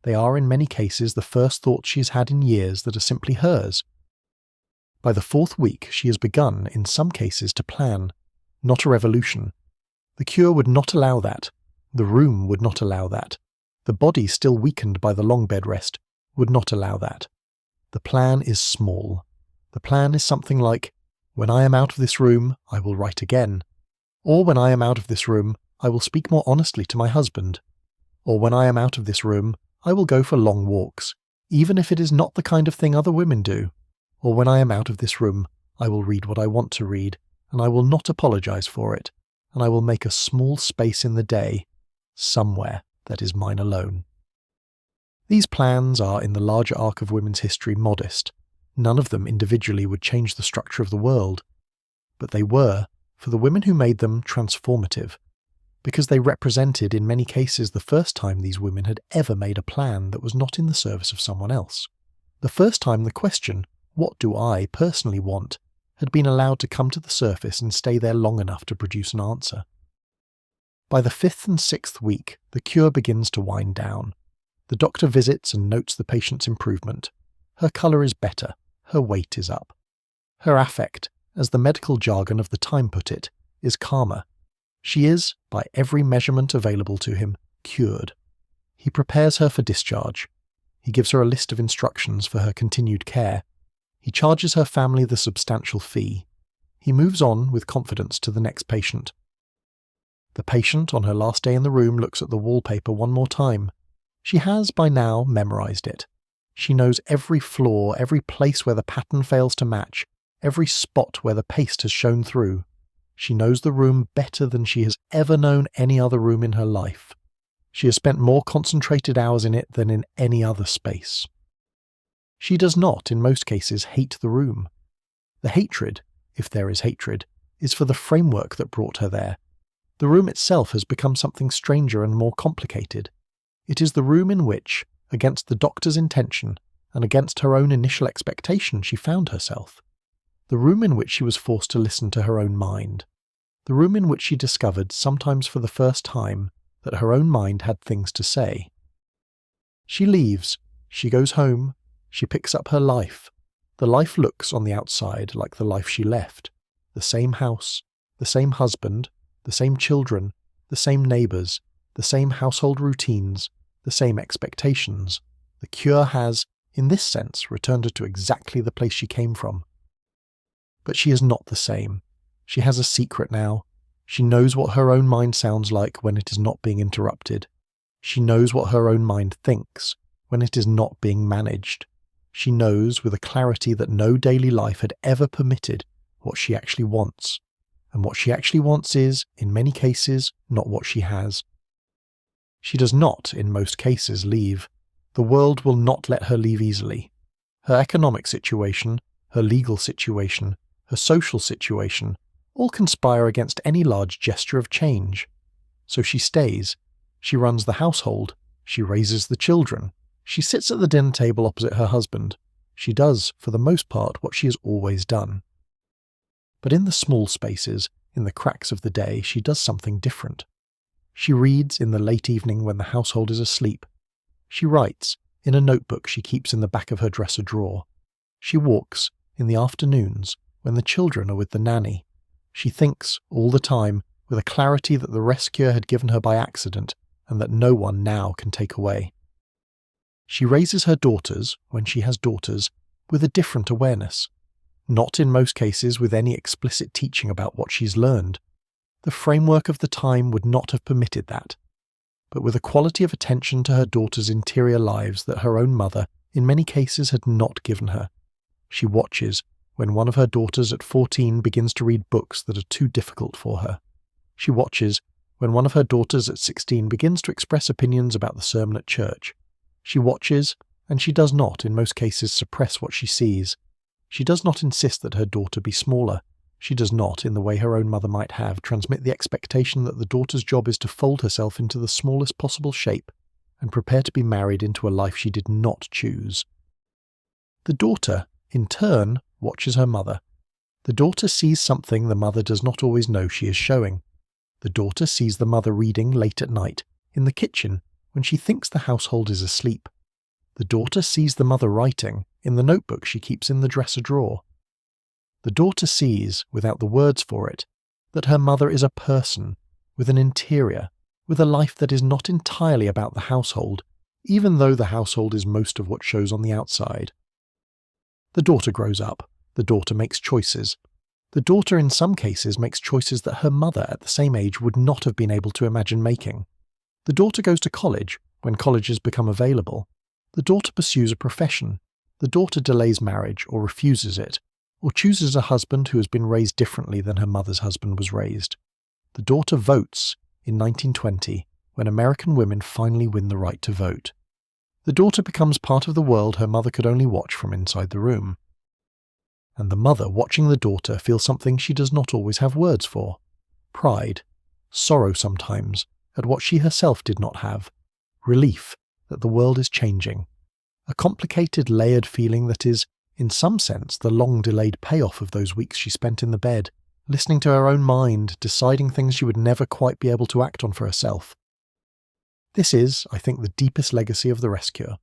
They are in many cases the first thoughts she's had in years that are simply hers. By the fourth week, she has begun, in some cases, to plan. Not a revolution. The cure would not allow that. The room would not allow that. The body, still weakened by the long bed rest, would not allow that. The plan is small. The plan is something like, when I am out of this room, I will write again. Or when I am out of this room, I will speak more honestly to my husband. Or when I am out of this room, I will go for long walks, even if it is not the kind of thing other women do. Or when I am out of this room, I will read what I want to read, and I will not apologize for it, and I will make a small space in the day, somewhere, that is mine alone. These plans are, in the larger arc of women's history, modest. None of them individually would change the structure of the world. But they were, for the women who made them, transformative, because they represented, in many cases, the first time these women had ever made a plan that was not in the service of someone else. The first time the question, what do I personally want, had been allowed to come to the surface and stay there long enough to produce an answer. By the fifth and sixth week, the cure begins to wind down. The doctor visits and notes the patient's improvement. Her colour is better. Her weight is up. Her affect, as the medical jargon of the time put it, is calmer. She is, by every measurement available to him, cured. He prepares her for discharge. He gives her a list of instructions for her continued care. He charges her family the substantial fee. He moves on with confidence to the next patient. The patient, on her last day in the room, looks at the wallpaper one more time. She has, by now, memorized it. She knows every flaw, every place where the pattern fails to match, every spot where the paste has shown through. She knows the room better than she has ever known any other room in her life. She has spent more concentrated hours in it than in any other space. She does not, in most cases, hate the room. The hatred, if there is hatred, is for the framework that brought her there. The room itself has become something stranger and more complicated. It is the room in which, against the doctor's intention and against her own initial expectation, she found herself. The room in which she was forced to listen to her own mind. The room in which she discovered, sometimes for the first time, that her own mind had things to say. She leaves. She goes home. She picks up her life. The life looks, on the outside, like the life she left. The same house, the same husband, the same children, the same neighbours, the same household routines, the same expectations. The cure has, in this sense, returned her to exactly the place she came from. But she is not the same. She has a secret now. She knows what her own mind sounds like when it is not being interrupted. She knows what her own mind thinks when it is not being managed. She knows, with a clarity that no daily life had ever permitted, what she actually wants. And what she actually wants is, in many cases, not what she has. She does not, in most cases, leave. The world will not let her leave easily. Her economic situation, her legal situation, her social situation, all conspire against any large gesture of change. So she stays. She runs the household. She raises the children. She sits at the dinner table opposite her husband. She does, for the most part, what she has always done. But in the small spaces, in the cracks of the day, she does something different. She reads in the late evening when the household is asleep. She writes in a notebook she keeps in the back of her dresser drawer. She walks in the afternoons when the children are with the nanny. She thinks all the time with a clarity that the rescuer had given her by accident and that no one now can take away. She raises her daughters, when she has daughters, with a different awareness. Not in most cases with any explicit teaching about what she's learned. The framework of the time would not have permitted that. But with a quality of attention to her daughters' interior lives that her own mother, in many cases, had not given her. She watches when one of her daughters at 14 begins to read books that are too difficult for her. She watches when one of her daughters at 16 begins to express opinions about the sermon at church. She watches, and she does not, in most cases, suppress what she sees. She does not insist that her daughter be smaller. She does not, in the way her own mother might have, transmit the expectation that the daughter's job is to fold herself into the smallest possible shape and prepare to be married into a life she did not choose. The daughter, in turn, watches her mother. The daughter sees something the mother does not always know she is showing. The daughter sees the mother reading late at night, in the kitchen, when she thinks the household is asleep. The daughter sees the mother writing, in the notebook she keeps in the dresser drawer. The daughter sees, without the words for it, that her mother is a person, with an interior, with a life that is not entirely about the household, even though the household is most of what shows on the outside. The daughter grows up. The daughter makes choices. The daughter in some cases makes choices that her mother at the same age would not have been able to imagine making. The daughter goes to college, when colleges become available. The daughter pursues a profession. The daughter delays marriage or refuses it, or chooses a husband who has been raised differently than her mother's husband was raised. The daughter votes in 1920, when American women finally win the right to vote. The daughter becomes part of the world her mother could only watch from inside the room. And the mother watching the daughter feels something she does not always have words for. Pride, sorrow sometimes, at what she herself did not have, relief that the world is changing, a complicated layered feeling that is, in some sense, the long-delayed payoff of those weeks she spent in the bed, listening to her own mind, deciding things she would never quite be able to act on for herself. This is, I think, the deepest legacy of the rescue,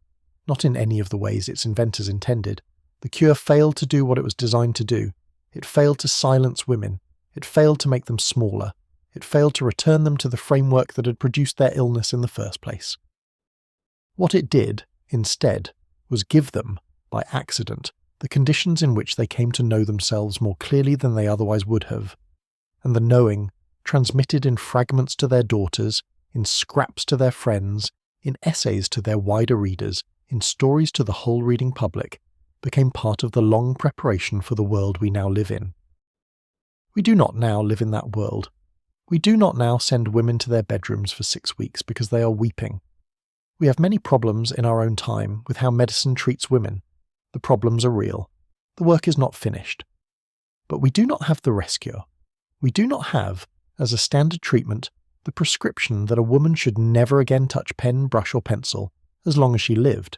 not in any of the ways its inventors intended. The cure failed to do what it was designed to do. It failed to silence women. It failed to make them smaller. It failed to return them to the framework that had produced their illness in the first place. What it did, instead, was give them, by accident, the conditions in which they came to know themselves more clearly than they otherwise would have, and the knowing, transmitted in fragments to their daughters, in scraps to their friends, in essays to their wider readers, in stories to the whole reading public, became part of the long preparation for the world we now live in. We do not now live in that world. We do not now send women to their bedrooms for 6 weeks because they are weeping. We have many problems in our own time with how medicine treats women. The problems are real. The work is not finished. But we do not have the rescue. We do not have, as a standard treatment, the prescription that a woman should never again touch pen, brush or pencil, as long as she lived.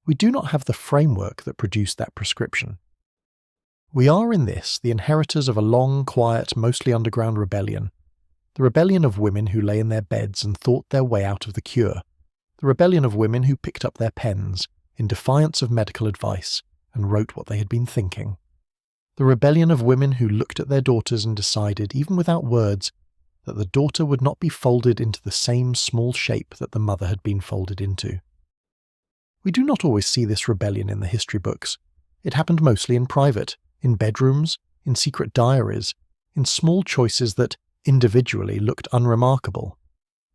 We do not have the framework that produced that prescription. We are in this the inheritors of a long, quiet, mostly underground rebellion. The rebellion of women who lay in their beds and thought their way out of the cure. The rebellion of women who picked up their pens, in defiance of medical advice, and wrote what they had been thinking. The rebellion of women who looked at their daughters and decided, even without words, that the daughter would not be folded into the same small shape that the mother had been folded into. We do not always see this rebellion in the history books. It happened mostly in private, in bedrooms, in secret diaries, in small choices that, individually, looked unremarkable,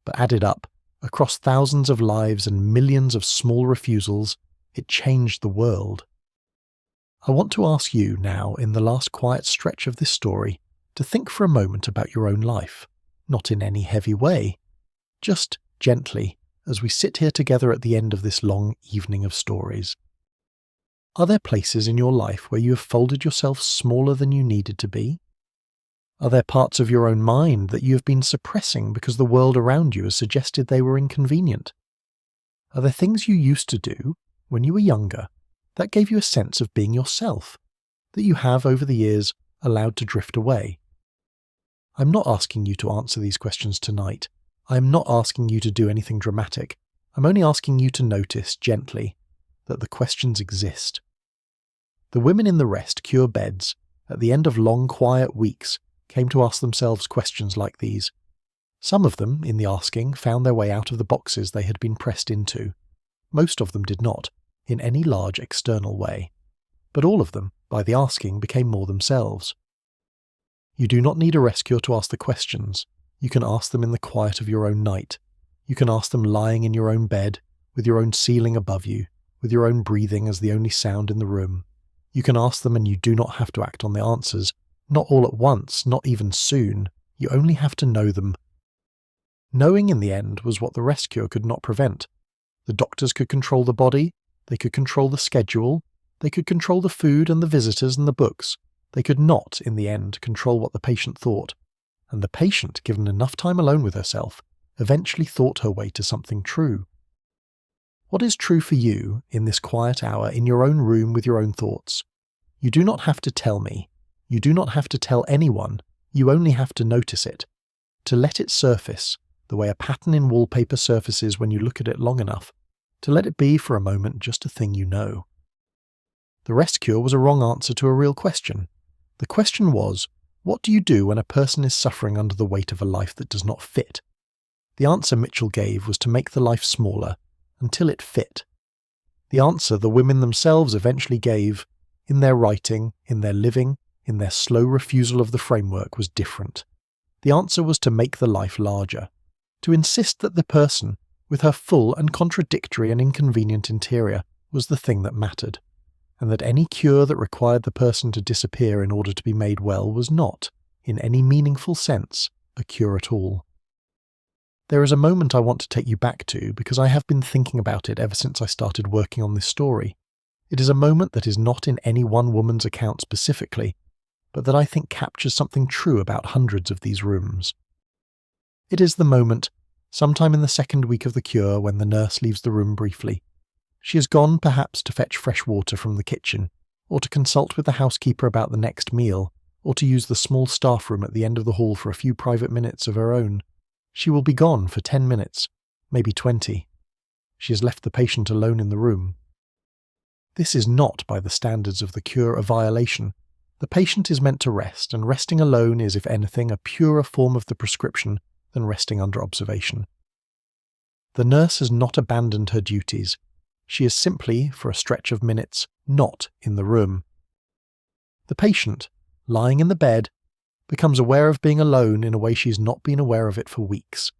but added up, across thousands of lives and millions of small refusals, it changed the world. I want to ask you now, in the last quiet stretch of this story, to think for a moment about your own life, not in any heavy way, just gently, as we sit here together at the end of this long evening of stories. Are there places in your life where you have folded yourself smaller than you needed to be? Are there parts of your own mind that you have been suppressing because the world around you has suggested they were inconvenient? Are there things you used to do when you were younger that gave you a sense of being yourself, that you have over the years allowed to drift away? I'm not asking you to answer these questions tonight. I am not asking you to do anything dramatic. I'm only asking you to notice, gently, that the questions exist. The women in the rest cure beds, at the end of long, quiet weeks, came to ask themselves questions like these. Some of them, in the asking, found their way out of the boxes they had been pressed into. Most of them did not, in any large external way. But all of them, by the asking, became more themselves. You do not need a rest cure to ask the questions. You can ask them in the quiet of your own night. You can ask them lying in your own bed, with your own ceiling above you, with your own breathing as the only sound in the room. You can ask them and you do not have to act on the answers. Not all at once, not even soon. You only have to know them. Knowing in the end was what the rest cure could not prevent. The doctors could control the body, they could control the schedule, they could control the food and the visitors and the books. They could not, in the end, control what the patient thought. And the patient, given enough time alone with herself, eventually thought her way to something true. What is true for you in this quiet hour in your own room with your own thoughts? You do not have to tell me. You do not have to tell anyone. You only have to notice it. To let it surface, the way a pattern in wallpaper surfaces when you look at it long enough. To let it be for a moment just a thing you know. The rest cure was a wrong answer to a real question. The question was, what do you do when a person is suffering under the weight of a life that does not fit? The answer Mitchell gave was to make the life smaller, until it fit. The answer the women themselves eventually gave, in their writing, in their living, in their slow refusal of the framework, was different. The answer was to make the life larger, to insist that the person, with her full and contradictory and inconvenient interior, was the thing that mattered, and that any cure that required the person to disappear in order to be made well was not, in any meaningful sense, a cure at all. There is a moment I want to take you back to because I have been thinking about it ever since I started working on this story. It is a moment that is not in any one woman's account specifically, but that I think captures something true about hundreds of these rooms. It is the moment, sometime in the second week of the cure, when the nurse leaves the room briefly. She has gone perhaps to fetch fresh water from the kitchen, or to consult with the housekeeper about the next meal, or to use the small staff room at the end of the hall for a few private minutes of her own. She will be gone for 10 minutes, maybe 20. She has left the patient alone in the room. This is not, by the standards of the cure, a violation. The patient is meant to rest, and resting alone is, if anything, a purer form of the prescription than resting under observation. The nurse has not abandoned her duties. She is simply, for a stretch of minutes, not in the room. The patient, lying in the bed, becomes aware of being alone in a way she has not been aware of it for weeks.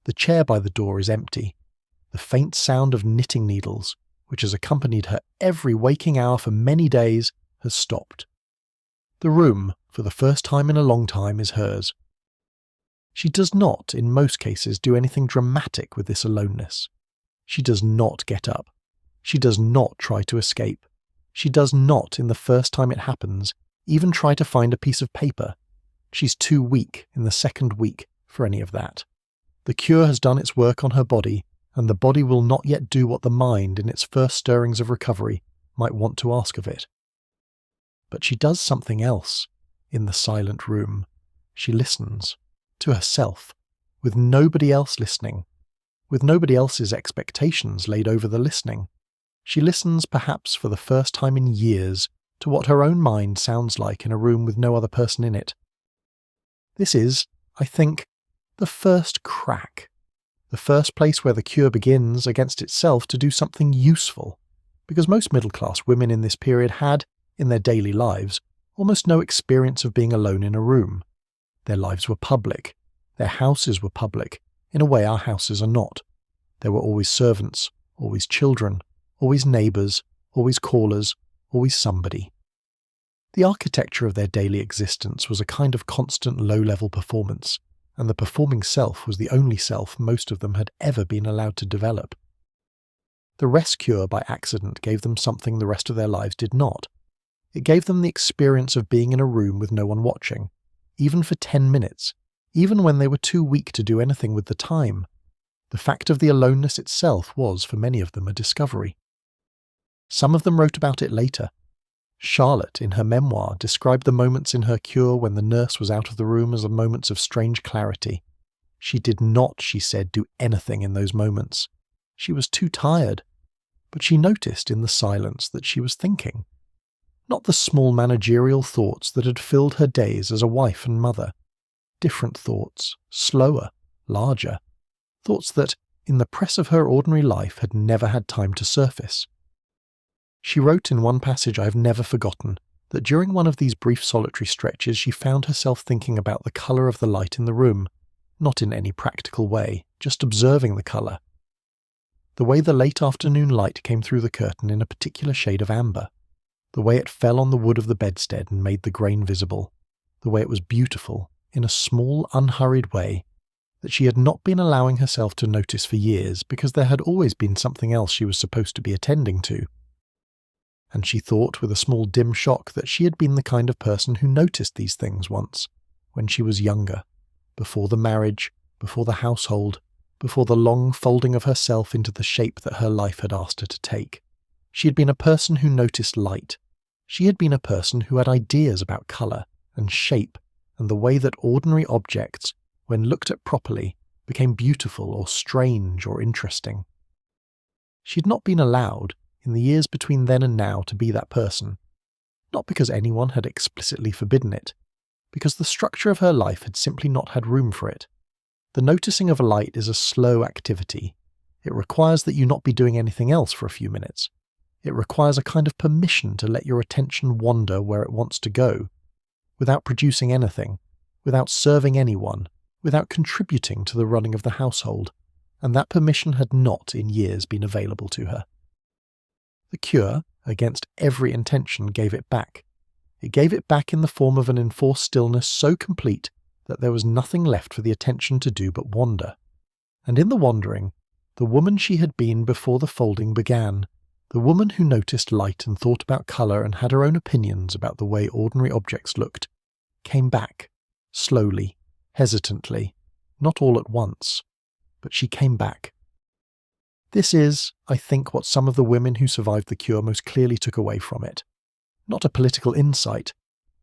The chair by the door is empty. The faint sound of knitting needles, which has accompanied her every waking hour for many days, has stopped. The room, for the first time in a long time, is hers. She does not, in most cases, do anything dramatic with this aloneness. She does not get up. She does not try to escape. She does not, in the first time it happens, even try to find a piece of paper. She's too weak in the second week for any of that. The cure has done its work on her body, and the body will not yet do what the mind, in its first stirrings of recovery, might want to ask of it. But she does something else in the silent room. She listens, to herself, with nobody else listening, with nobody else's expectations laid over the listening. She listens, perhaps for the first time in years, to what her own mind sounds like in a room with no other person in it. This is, I think, the first crack, the first place where the cure begins against itself to do something useful, because most middle-class women in this period had, in their daily lives, almost no experience of being alone in a room. Their lives were public. Their houses were public, in a way our houses are not. There were always servants, always children, always neighbours, always callers, always somebody. The architecture of their daily existence was a kind of constant low-level performance, and the performing self was the only self most of them had ever been allowed to develop. The rest cure by accident gave them something the rest of their lives did not. It gave them the experience of being in a room with no one watching, even for 10 minutes, even when they were too weak to do anything with the time. The fact of the aloneness itself was, for many of them, a discovery. Some of them wrote about it later. Charlotte, in her memoir, described the moments in her cure when the nurse was out of the room as moments of strange clarity. She did not, she said, do anything in those moments. She was too tired. But she noticed in the silence that she was thinking. Not the small managerial thoughts that had filled her days as a wife and mother. Different thoughts, slower, larger. Thoughts that, in the press of her ordinary life, had never had time to surface. She wrote in one passage I have never forgotten that during one of these brief solitary stretches she found herself thinking about the colour of the light in the room, not in any practical way, just observing the colour. The way the late afternoon light came through the curtain in a particular shade of amber, the way it fell on the wood of the bedstead and made the grain visible, the way it was beautiful, in a small, unhurried way, that she had not been allowing herself to notice for years because there had always been something else she was supposed to be attending to. And she thought with a small dim shock that she had been the kind of person who noticed these things once, when she was younger, before the marriage, before the household, before the long folding of herself into the shape that her life had asked her to take. She had been a person who noticed light. She had been a person who had ideas about colour and shape and the way that ordinary objects, when looked at properly, became beautiful or strange or interesting. She had not been allowed, in the years between then and now, to be that person, not because anyone had explicitly forbidden it, because the structure of her life had simply not had room for it. The noticing of a light is a slow activity. It requires that you not be doing anything else for a few minutes. It requires a kind of permission to let your attention wander where it wants to go, without producing anything, without serving anyone, without contributing to the running of the household, and that permission had not, in years, been available to her. The cure, against every intention, gave it back. It gave it back in the form of an enforced stillness so complete that there was nothing left for the attention to do but wander. And in the wandering, the woman she had been before the folding began, the woman who noticed light and thought about colour and had her own opinions about the way ordinary objects looked, came back, slowly, hesitantly, not all at once, but she came back. This is, I think, what some of the women who survived the cure most clearly took away from it. Not a political insight,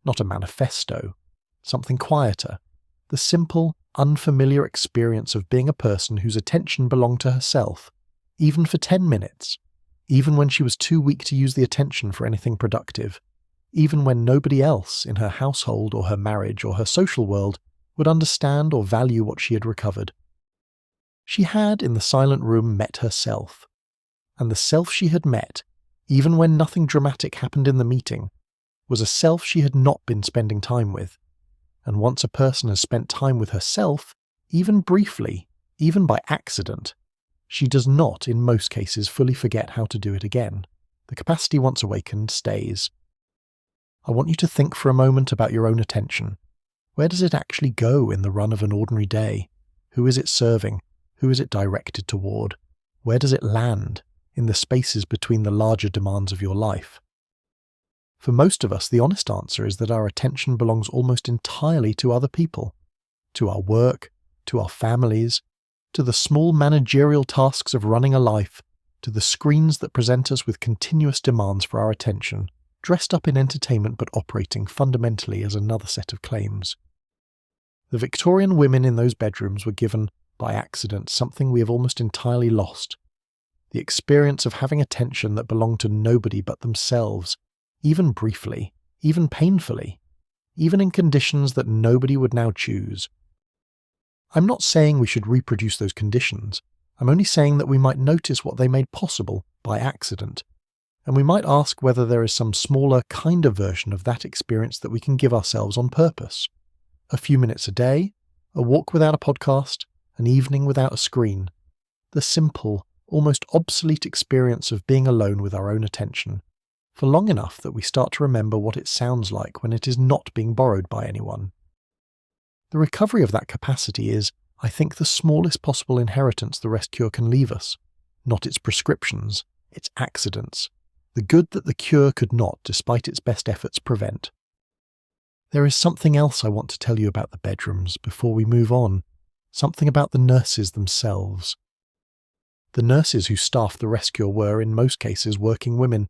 not a manifesto, something quieter, the simple, unfamiliar experience of being a person whose attention belonged to herself, even for 10 minutes, even when she was too weak to use the attention for anything productive, even when nobody else in her household or her marriage or her social world would understand or value what she had recovered. She had, in the silent room, met herself, and the self she had met, even when nothing dramatic happened in the meeting, was a self she had not been spending time with. And once a person has spent time with herself, even briefly, even by accident, she does not, in most cases, fully forget how to do it again. The capacity once awakened stays. I want you to think for a moment about your own attention. Where does it actually go in the run of an ordinary day? Who is it serving? Who is it directed toward? Where does it land in the spaces between the larger demands of your life? For most of us, the honest answer is that our attention belongs almost entirely to other people, to our work, to our families, to the small managerial tasks of running a life, to the screens that present us with continuous demands for our attention, dressed up in entertainment but operating fundamentally as another set of claims. The Victorian women in those bedrooms were given, by accident, something we have almost entirely lost. The experience of having attention that belonged to nobody but themselves, even briefly, even painfully, even in conditions that nobody would now choose. I'm not saying we should reproduce those conditions. I'm only saying that we might notice what they made possible by accident, and we might ask whether there is some smaller, kinder version of that experience that we can give ourselves on purpose. A few minutes a day, a walk without a podcast, an evening without a screen. The simple, almost obsolete experience of being alone with our own attention, for long enough that we start to remember what it sounds like when it is not being borrowed by anyone. The recovery of that capacity is, I think, the smallest possible inheritance the rest cure can leave us, not its prescriptions, its accidents, the good that the cure could not, despite its best efforts, prevent. There is something else I want to tell you about the bedrooms before we move on, something about the nurses themselves. The nurses who staffed the rescue were, in most cases, working women.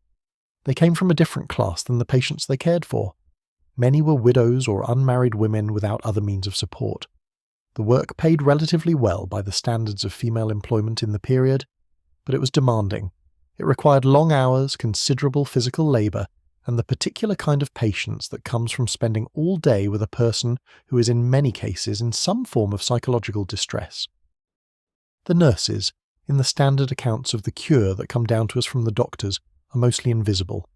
They came from a different class than the patients they cared for. Many were widows or unmarried women without other means of support. The work paid relatively well by the standards of female employment in the period, but it was demanding. It required long hours, considerable physical labour, and the particular kind of patience that comes from spending all day with a person who is in many cases in some form of psychological distress. The nurses, in the standard accounts of the cure that come down to us from the doctors, are mostly invisible.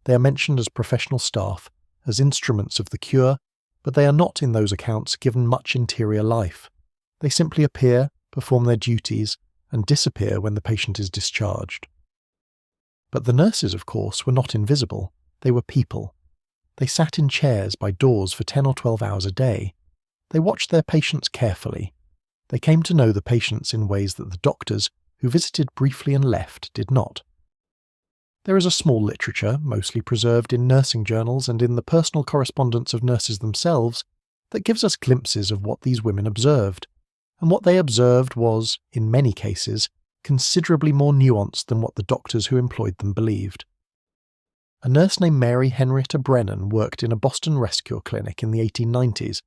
They are mentioned as professional staff, as instruments of the cure, but they are not in those accounts given much interior life. They simply appear, perform their duties, and disappear when the patient is discharged. But the nurses, of course, were not invisible. They were people. They sat in chairs by doors for 10 or 12 hours a day. They watched their patients carefully. They came to know the patients in ways that the doctors, who visited briefly and left, did not. There is a small literature, mostly preserved in nursing journals and in the personal correspondence of nurses themselves, that gives us glimpses of what these women observed. And what they observed was, in many cases, considerably more nuanced than what the doctors who employed them believed. A nurse named Mary Henrietta Brennan worked in a Boston rescue clinic in the 1890s.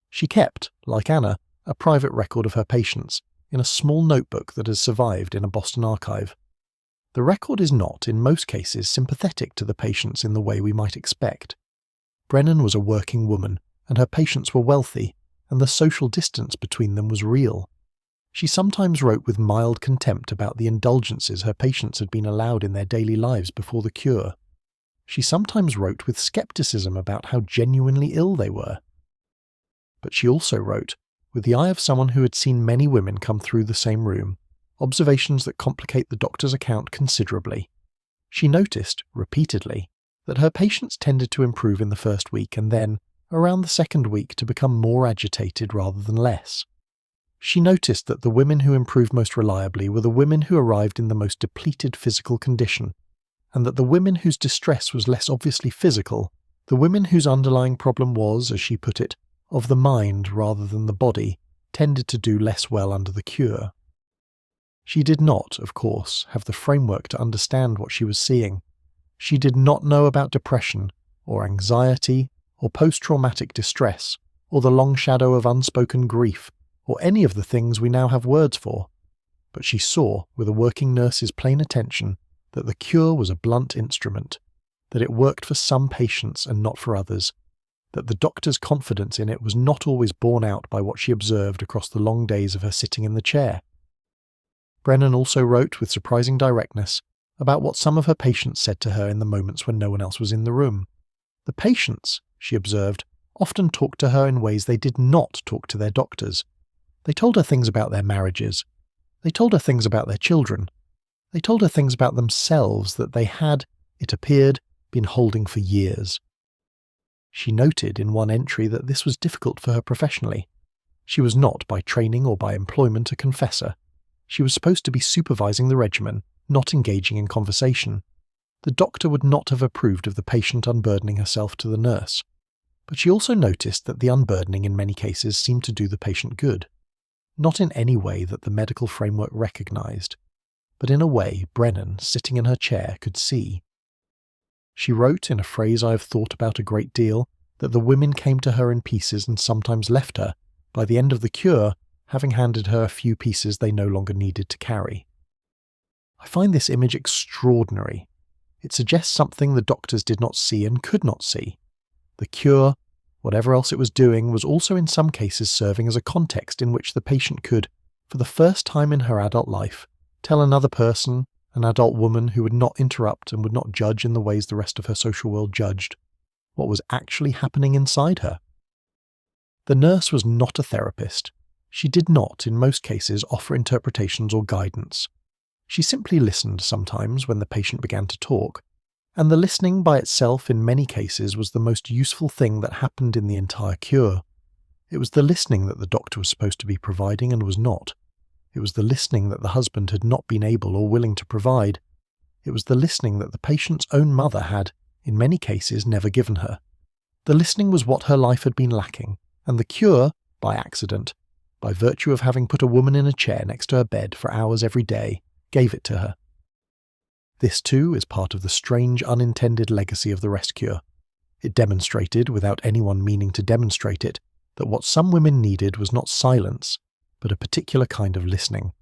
She kept, like Anna, a private record of her patients in a small notebook that has survived in a Boston archive. The record is not, in most cases, sympathetic to the patients in the way we might expect. Brennan was a working woman, and her patients were wealthy, and the social distance between them was real. She sometimes wrote with mild contempt about the indulgences her patients had been allowed in their daily lives before the cure. She sometimes wrote with skepticism about how genuinely ill they were. But she also wrote, with the eye of someone who had seen many women come through the same room, observations that complicate the doctor's account considerably. She noticed, repeatedly, that her patients tended to improve in the first week and then, around the second week, to become more agitated rather than less. She noticed that the women who improved most reliably were the women who arrived in the most depleted physical condition, and that the women whose distress was less obviously physical, the women whose underlying problem was, as she put it, of the mind rather than the body, tended to do less well under the cure. She did not, of course, have the framework to understand what she was seeing. She did not know about depression, or anxiety, or post-traumatic distress, or the long shadow of unspoken grief, or any of the things we now have words for. But she saw, with a working nurse's plain attention, that the cure was a blunt instrument, that it worked for some patients and not for others, that the doctor's confidence in it was not always borne out by what she observed across the long days of her sitting in the chair. Brennan also wrote with surprising directness about what some of her patients said to her in the moments when no one else was in the room. The patients, she observed, often talked to her in ways they did not talk to their doctors. They told her things about their marriages. They told her things about their children. They told her things about themselves that they had, it appeared, been holding for years. She noted in one entry that this was difficult for her professionally. She was not, by training or by employment, a confessor. She was supposed to be supervising the regimen, not engaging in conversation. The doctor would not have approved of the patient unburdening herself to the nurse. But she also noticed that the unburdening in many cases seemed to do the patient good. Not in any way that the medical framework recognized, but in a way Brennan, sitting in her chair, could see. She wrote, in a phrase I have thought about a great deal, that the women came to her in pieces and sometimes left her, by the end of the cure, having handed her a few pieces they no longer needed to carry. I find this image extraordinary. It suggests something the doctors did not see and could not see. The cure, whatever else it was doing, was also in some cases serving as a context in which the patient could, for the first time in her adult life, tell another person, an adult woman who would not interrupt and would not judge in the ways the rest of her social world judged, what was actually happening inside her. The nurse was not a therapist. She did not, in most cases, offer interpretations or guidance. She simply listened sometimes when the patient began to talk, and the listening by itself in many cases was the most useful thing that happened in the entire cure. It was the listening that the doctor was supposed to be providing and was not. It was the listening that the husband had not been able or willing to provide. It was the listening that the patient's own mother had, in many cases, never given her. The listening was what her life had been lacking, and the cure, by accident, by virtue of having put a woman in a chair next to her bed for hours every day, gave it to her. This too is part of the strange unintended legacy of the rest cure. It demonstrated, without anyone meaning to demonstrate it, that what some women needed was not silence, but a particular kind of listening.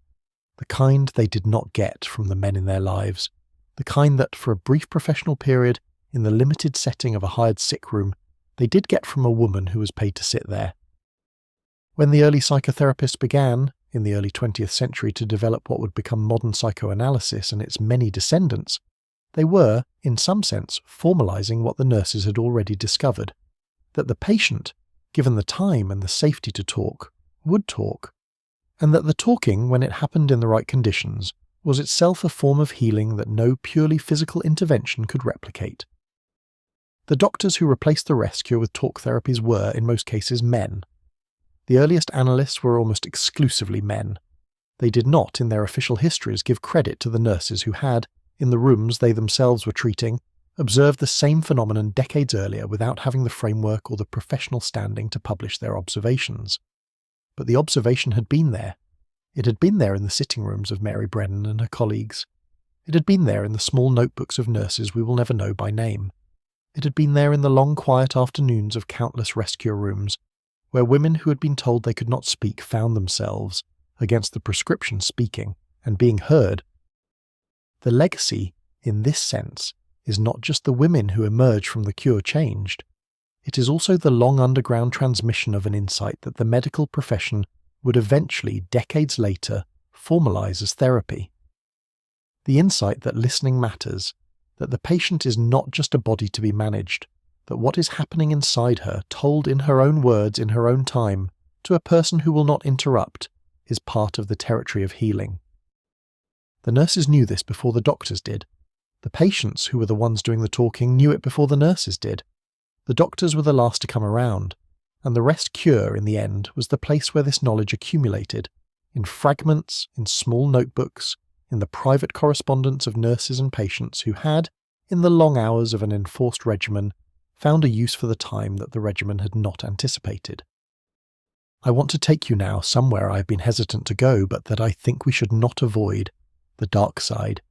The kind they did not get from the men in their lives. The kind that, for a brief professional period, in the limited setting of a hired sick room, they did get from a woman who was paid to sit there. When the early psychotherapists began, in the early 20th century, to develop what would become modern psychoanalysis and its many descendants, they were, in some sense, formalizing what the nurses had already discovered, that the patient, given the time and the safety to talk, would talk, and that the talking, when it happened in the right conditions, was itself a form of healing that no purely physical intervention could replicate. The doctors who replaced the rest cure with talk therapies were, in most cases, men. The earliest analysts were almost exclusively men. They did not, in their official histories, give credit to the nurses who had, in the rooms they themselves were treating, observed the same phenomenon decades earlier without having the framework or the professional standing to publish their observations. But the observation had been there. It had been there in the sitting rooms of Mary Brennan and her colleagues. It had been there in the small notebooks of nurses we will never know by name. It had been there in the long quiet afternoons of countless rest cure rooms, where women who had been told they could not speak found themselves, against the prescription, speaking and being heard. The legacy, in this sense, is not just the women who emerged from the cure changed. It is also the long underground transmission of an insight that the medical profession would eventually, decades later, formalize as therapy. The insight that listening matters, that the patient is not just a body to be managed, that what is happening inside her, told in her own words in her own time, to a person who will not interrupt, is part of the territory of healing. The nurses knew this before the doctors did. The patients, who were the ones doing the talking, knew it before the nurses did. The doctors were the last to come around, and the rest cure, in the end, was the place where this knowledge accumulated, in fragments, in small notebooks, in the private correspondence of nurses and patients who had, in the long hours of an enforced regimen, found a use for the time that the regimen had not anticipated. I want to take you now somewhere I have been hesitant to go, but that I think we should not avoid, the dark side,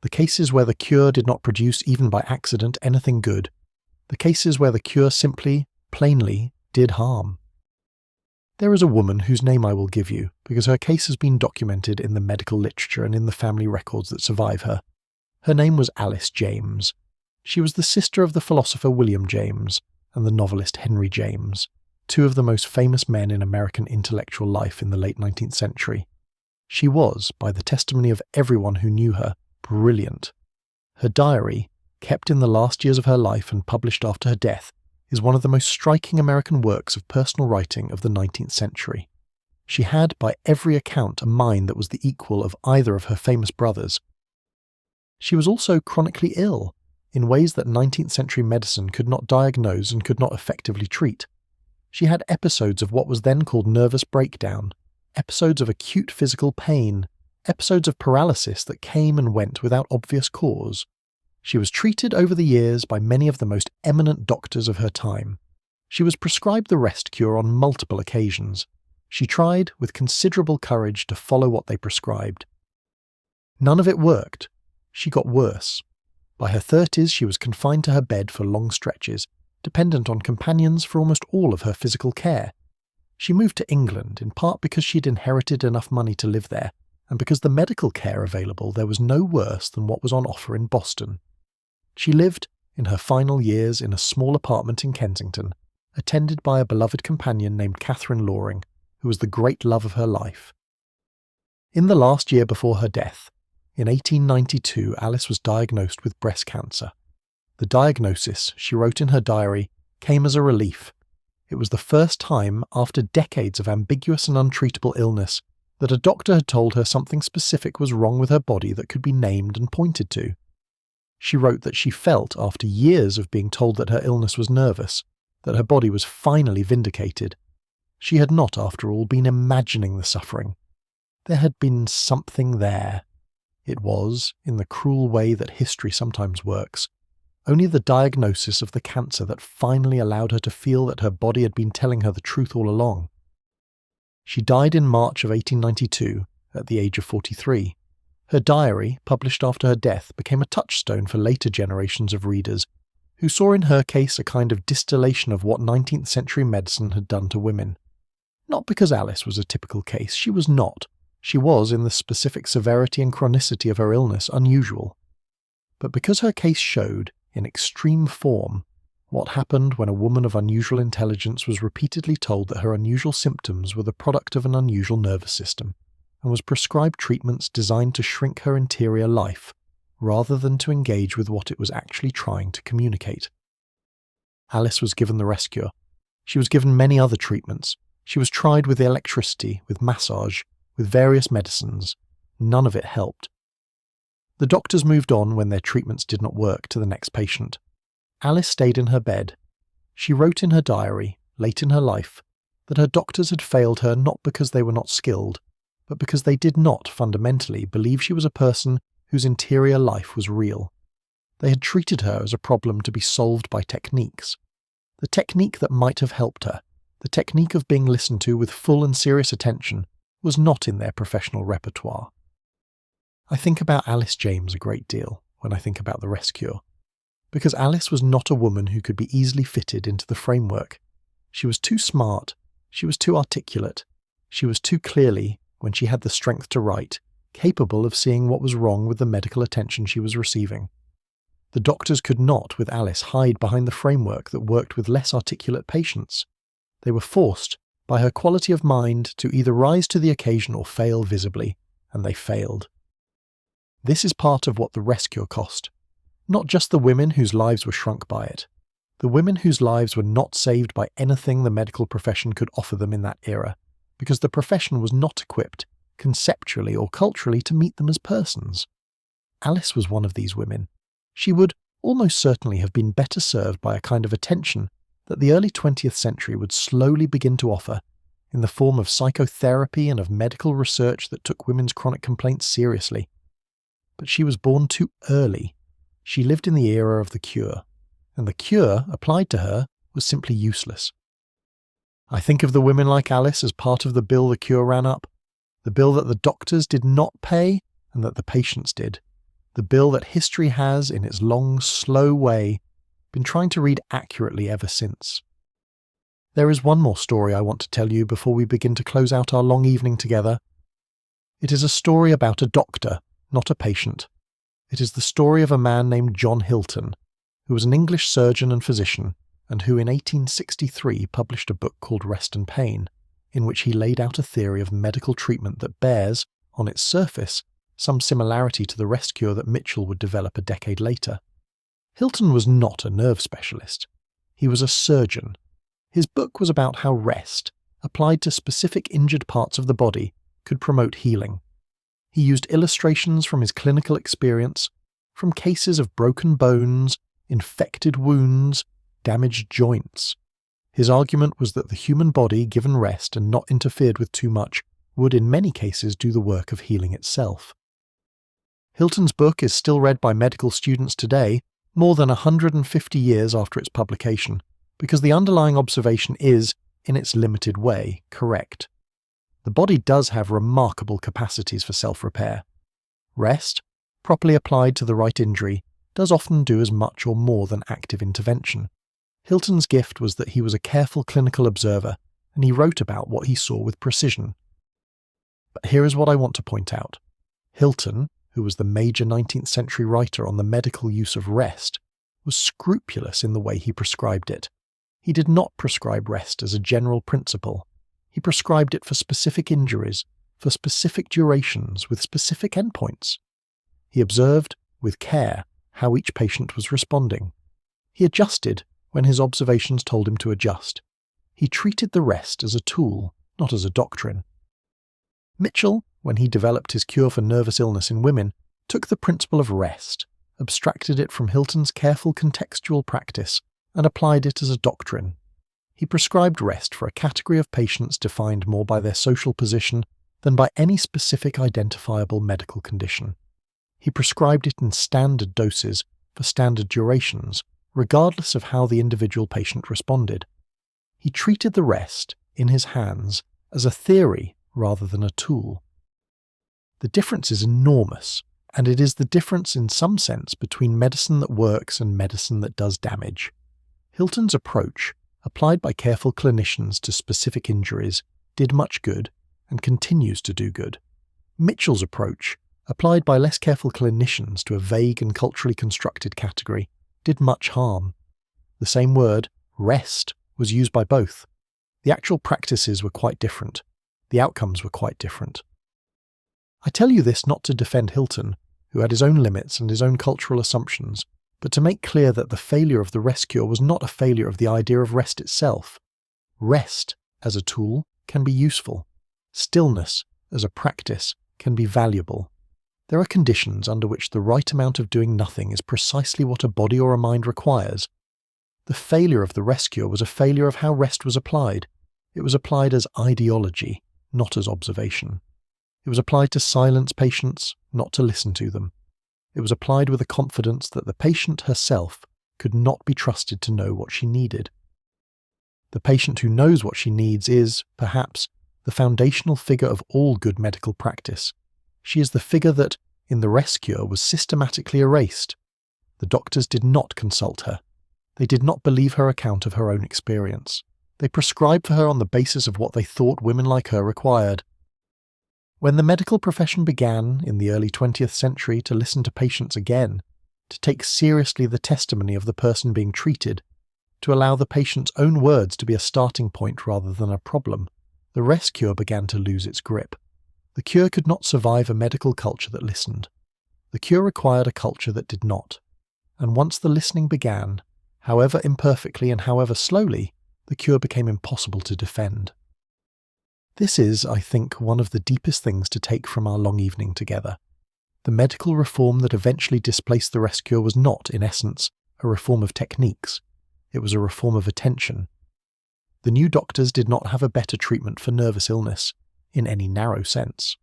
the cases where the cure did not produce even by accident anything good, the cases where the cure simply, plainly, did harm. There is a woman whose name I will give you, because her case has been documented in the medical literature and in the family records that survive her. Her name was Alice James. She was the sister of the philosopher William James and the novelist Henry James, two of the most famous men in American intellectual life in the late 19th century. She was, by the testimony of everyone who knew her, brilliant. Her diary, kept in the last years of her life and published after her death, is one of the most striking American works of personal writing of the 19th century. She had, by every account, a mind that was the equal of either of her famous brothers. She was also chronically ill, in ways that 19th century medicine could not diagnose and could not effectively treat. She had episodes of what was then called nervous breakdown, episodes of acute physical pain, episodes of paralysis that came and went without obvious cause. She was treated over the years by many of the most eminent doctors of her time. She was prescribed the rest cure on multiple occasions. She tried, with considerable courage, to follow what they prescribed. None of it worked. She got worse. By her 30s, she was confined to her bed for long stretches, dependent on companions for almost all of her physical care. She moved to England, in part because she'd inherited enough money to live there, and because the medical care available there was no worse than what was on offer in Boston. She lived, in her final years, in a small apartment in Kensington, attended by a beloved companion named Catherine Loring, who was the great love of her life. In the last year before her death, in 1892, Alice was diagnosed with breast cancer. The diagnosis, she wrote in her diary, came as a relief. It was the first time, after decades of ambiguous and untreatable illness, that a doctor had told her something specific was wrong with her body that could be named and pointed to. She wrote that she felt, after years of being told that her illness was nervous, that her body was finally vindicated. She had not, after all, been imagining the suffering. There had been something there. It was, in the cruel way that history sometimes works, only the diagnosis of the cancer that finally allowed her to feel that her body had been telling her the truth all along. She died in March of 1892, at the age of 43. Her diary, published after her death, became a touchstone for later generations of readers, who saw in her case a kind of distillation of what 19th century medicine had done to women. Not because Alice was a typical case, she was not. She was, in the specific severity and chronicity of her illness, unusual. But because her case showed, in extreme form, what happened when a woman of unusual intelligence was repeatedly told that her unusual symptoms were the product of an unusual nervous system, and was prescribed treatments designed to shrink her interior life, rather than to engage with what it was actually trying to communicate. Alice was given the rest cure. She was given many other treatments. She was tried with electricity, with massage, with various medicines. None of it helped. The doctors moved on when their treatments did not work to the next patient. Alice stayed in her bed. She wrote in her diary, late in her life, that her doctors had failed her not because they were not skilled, but because they did not fundamentally believe she was a person whose interior life was real. They had treated her as a problem to be solved by techniques. The technique that might have helped her, the technique of being listened to with full and serious attention, was not in their professional repertoire. I think about Alice James a great deal when I think about the rest cure, because Alice was not a woman who could be easily fitted into the framework. She was too smart, she was too articulate, she was too clearly, when she had the strength to write, capable of seeing what was wrong with the medical attention she was receiving. The doctors could not, with Alice, hide behind the framework that worked with less articulate patients. They were forced, by her quality of mind, to either rise to the occasion or fail visibly, and they failed. This is part of what the rest cure cost. Not just the women whose lives were shrunk by it. The women whose lives were not saved by anything the medical profession could offer them in that era, because the profession was not equipped, conceptually or culturally, to meet them as persons. Alice was one of these women. She would almost certainly have been better served by a kind of attention that the early 20th century would slowly begin to offer, in the form of psychotherapy and of medical research that took women's chronic complaints seriously. But she was born too early. She lived in the era of the cure, and the cure, applied to her, was simply useless. I think of the women like Alice as part of the bill the cure ran up, the bill that the doctors did not pay and that the patients did, the bill that history has, in its long, slow way, been trying to read accurately ever since. There is one more story I want to tell you before we begin to close out our long evening together. It is a story about a doctor, not a patient. It is the story of a man named John Hilton, who was an English surgeon and physician, and who in 1863 published a book called Rest and Pain, in which he laid out a theory of medical treatment that bears, on its surface, some similarity to the rest cure that Mitchell would develop a decade later. Hilton was not a nerve specialist. He was a surgeon. His book was about how rest, applied to specific injured parts of the body, could promote healing. He used illustrations from his clinical experience, from cases of broken bones, infected wounds, damaged joints. His argument was that the human body, given rest and not interfered with too much, would in many cases do the work of healing itself. Hilton's book is still read by medical students today, more than 150 years after its publication, because the underlying observation is, in its limited way, correct. The body does have remarkable capacities for self-repair. Rest, properly applied to the right injury, does often do as much or more than active intervention. Hilton's gift was that he was a careful clinical observer, and he wrote about what he saw with precision. But here is what I want to point out. Hilton, who was the major 19th century writer on the medical use of rest, was scrupulous in the way he prescribed it. He did not prescribe rest as a general principle. He prescribed it for specific injuries, for specific durations, with specific endpoints. He observed, with care, how each patient was responding. He adjusted when his observations told him to adjust. He treated the rest as a tool, not as a doctrine. Mitchell, when he developed his cure for nervous illness in women, took the principle of rest, abstracted it from Hilton's careful contextual practice, and applied it as a doctrine. He prescribed rest for a category of patients defined more by their social position than by any specific identifiable medical condition. He prescribed it in standard doses for standard durations, regardless of how the individual patient responded. He treated the rest, in his hands, as a theory rather than a tool. The difference is enormous, and it is the difference in some sense between medicine that works and medicine that does damage. Hilton's approach, applied by careful clinicians to specific injuries, did much good and continues to do good. Mitchell's approach, applied by less careful clinicians to a vague and culturally constructed category, did much harm. The same word, rest, was used by both. The actual practices were quite different. The outcomes were quite different. I tell you this not to defend Hilton, who had his own limits and his own cultural assumptions, but to make clear that the failure of the rest cure was not a failure of the idea of rest itself. Rest, as a tool, can be useful. Stillness, as a practice, can be valuable. There are conditions under which the right amount of doing nothing is precisely what a body or a mind requires. The failure of the rest cure was a failure of how rest was applied. It was applied as ideology, not as observation. It was applied to silence patients, not to listen to them. It was applied with a confidence that the patient herself could not be trusted to know what she needed. The patient who knows what she needs is, perhaps, the foundational figure of all good medical practice. She is the figure that, in the rest cure, was systematically erased. The doctors did not consult her. They did not believe her account of her own experience. They prescribed for her on the basis of what they thought women like her required. When the medical profession began, in the early 20th century, to listen to patients again, to take seriously the testimony of the person being treated, to allow the patient's own words to be a starting point rather than a problem, the rest cure began to lose its grip. The cure could not survive a medical culture that listened. The cure required a culture that did not. And once the listening began, however imperfectly and however slowly, the cure became impossible to defend. This is, I think, one of the deepest things to take from our long evening together. The medical reform that eventually displaced the rest cure was not, in essence, a reform of techniques. It was a reform of attention. The new doctors did not have a better treatment for nervous illness, in any narrow sense.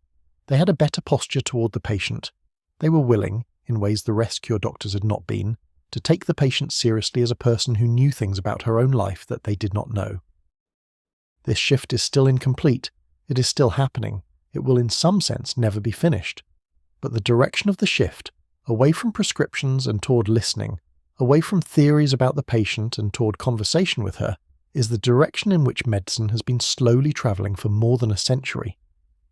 They had a better posture toward the patient. They were willing, in ways the rest cure doctors had not been, to take the patient seriously as a person who knew things about her own life that they did not know. This shift is still incomplete. It is still happening. It will in some sense never be finished. But the direction of the shift, away from prescriptions and toward listening, away from theories about the patient and toward conversation with her, is the direction in which medicine has been slowly travelling for more than a century.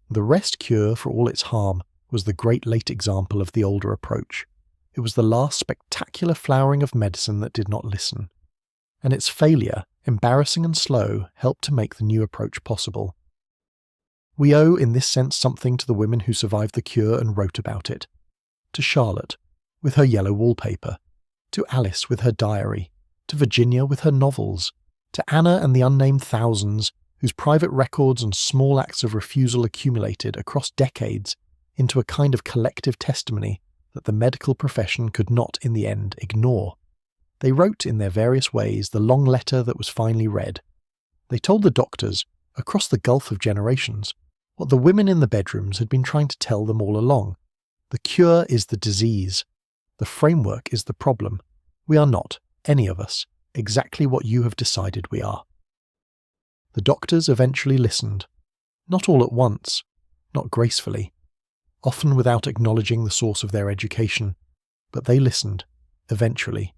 The rest cure, for all its harm, was the great late example of the older approach. It was the last spectacular flowering of medicine that did not listen. And its failure, embarrassing and slow, helped to make the new approach possible. We owe in this sense something to the women who survived the cure and wrote about it. To Charlotte, with her yellow wallpaper. To Alice with her diary. To Virginia with her novels. To Anna and the unnamed thousands, whose private records and small acts of refusal accumulated across decades into a kind of collective testimony that the medical profession could not in the end ignore. They wrote in their various ways the long letter that was finally read. They told the doctors, across the gulf of generations, what the women in the bedrooms had been trying to tell them all along. The cure is the disease. The framework is the problem. We are not, any of us, exactly what you have decided we are. The doctors eventually listened. Not all at once, not gracefully, often without acknowledging the source of their education, but they listened, eventually,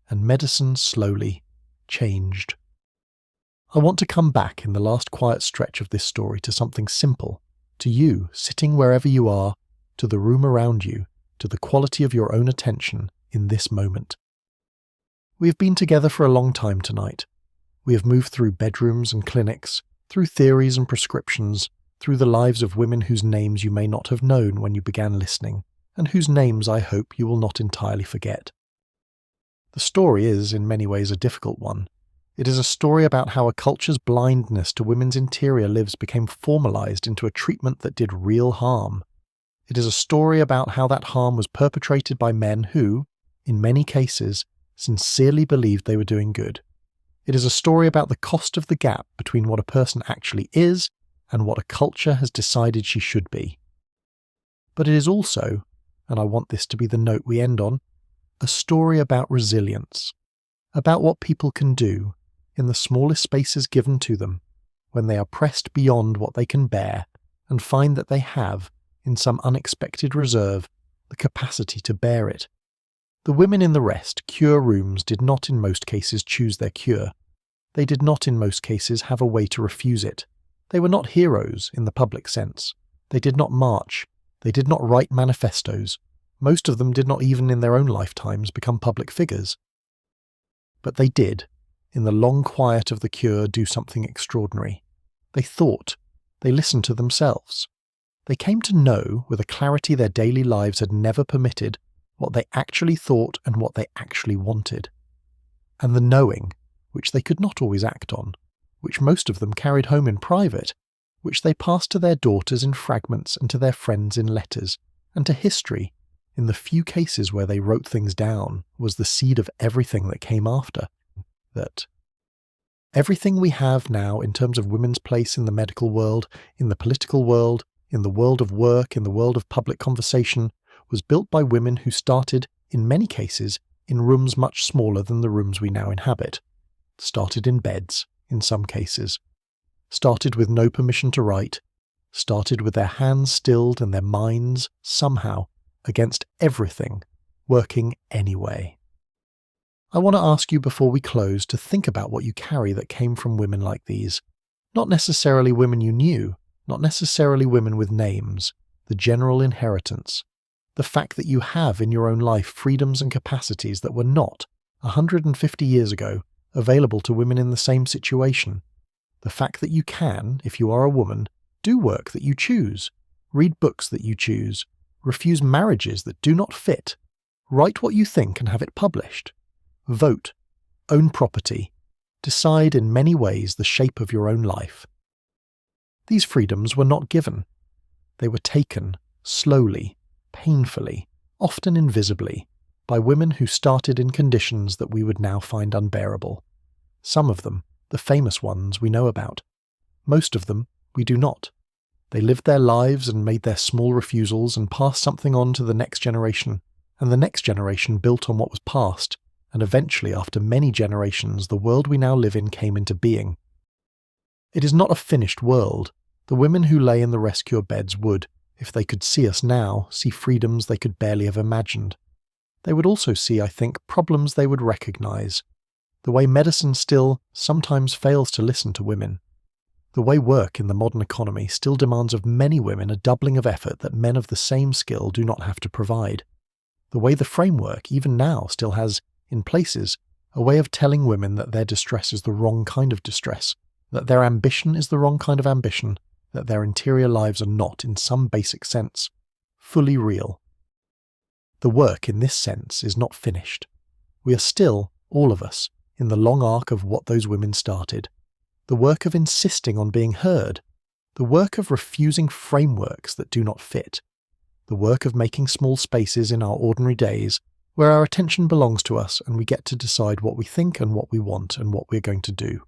and medicine slowly changed. I want to come back in the last quiet stretch of this story to something simple, to you sitting wherever you are, to the room around you, to the quality of your own attention in this moment. We have been together for a long time tonight. We have moved through bedrooms and clinics, through theories and prescriptions, through the lives of women whose names you may not have known when you began listening, and whose names I hope you will not entirely forget. The story is, in many ways, a difficult one. It is a story about how a culture's blindness to women's interior lives became formalized into a treatment that did real harm. It is a story about how that harm was perpetrated by men who, in many cases, sincerely believed they were doing good. It is a story about the cost of the gap between what a person actually is and what a culture has decided she should be. But it is also, and I want this to be the note we end on, a story about resilience, about what people can do in the smallest spaces given to them when they are pressed beyond what they can bear and find that they have, in some unexpected reserve, the capacity to bear it. The women in the rest cure rooms did not in most cases choose their cure. They did not in most cases have a way to refuse it. They were not heroes in the public sense. They did not march. They did not write manifestos. Most of them did not even in their own lifetimes become public figures. But they did, in the long quiet of the cure, do something extraordinary. They thought. They listened to themselves. They came to know, with a clarity their daily lives had never permitted, what they actually thought and what they actually wanted. And the knowing, which they could not always act on, which most of them carried home in private, which they passed to their daughters in fragments and to their friends in letters, and to history, in the few cases where they wrote things down, was the seed of everything that came after. That everything we have now in terms of women's place in the medical world, in the political world, in the world of work, in the world of public conversation, was built by women who started, in many cases, in rooms much smaller than the rooms we now inhabit. Started in beds, in some cases. Started with no permission to write. Started with their hands stilled and their minds, somehow, against everything, working anyway. I want to ask you before we close to think about what you carry that came from women like these. Not necessarily women you knew, not necessarily women with names, the general inheritance. The fact that you have in your own life freedoms and capacities that were not, 150 years ago, available to women in the same situation. The fact that you can, if you are a woman, do work that you choose, read books that you choose, refuse marriages that do not fit, write what you think and have it published, vote, own property, decide in many ways the shape of your own life. These freedoms were not given. They were taken, slowly, painfully, often invisibly, by women who started in conditions that we would now find unbearable. Some of them, the famous ones, we know about. Most of them, we do not. They lived their lives and made their small refusals and passed something on to the next generation, and the next generation built on what was past, and eventually, after many generations, the world we now live in came into being. It is not a finished world. The women who lay in the rescue beds would, if they could see us now, see freedoms they could barely have imagined. They would also see, I think, problems they would recognize. The way medicine still sometimes fails to listen to women. The way work in the modern economy still demands of many women a doubling of effort that men of the same skill do not have to provide. The way the framework, even now, still has, in places, a way of telling women that their distress is the wrong kind of distress, that their ambition is the wrong kind of ambition, that their interior lives are not, in some basic sense, fully real. The work, in this sense, is not finished. We are still, all of us, in the long arc of what those women started. The work of insisting on being heard. The work of refusing frameworks that do not fit. The work of making small spaces in our ordinary days where our attention belongs to us and we get to decide what we think and what we want and what we're going to do.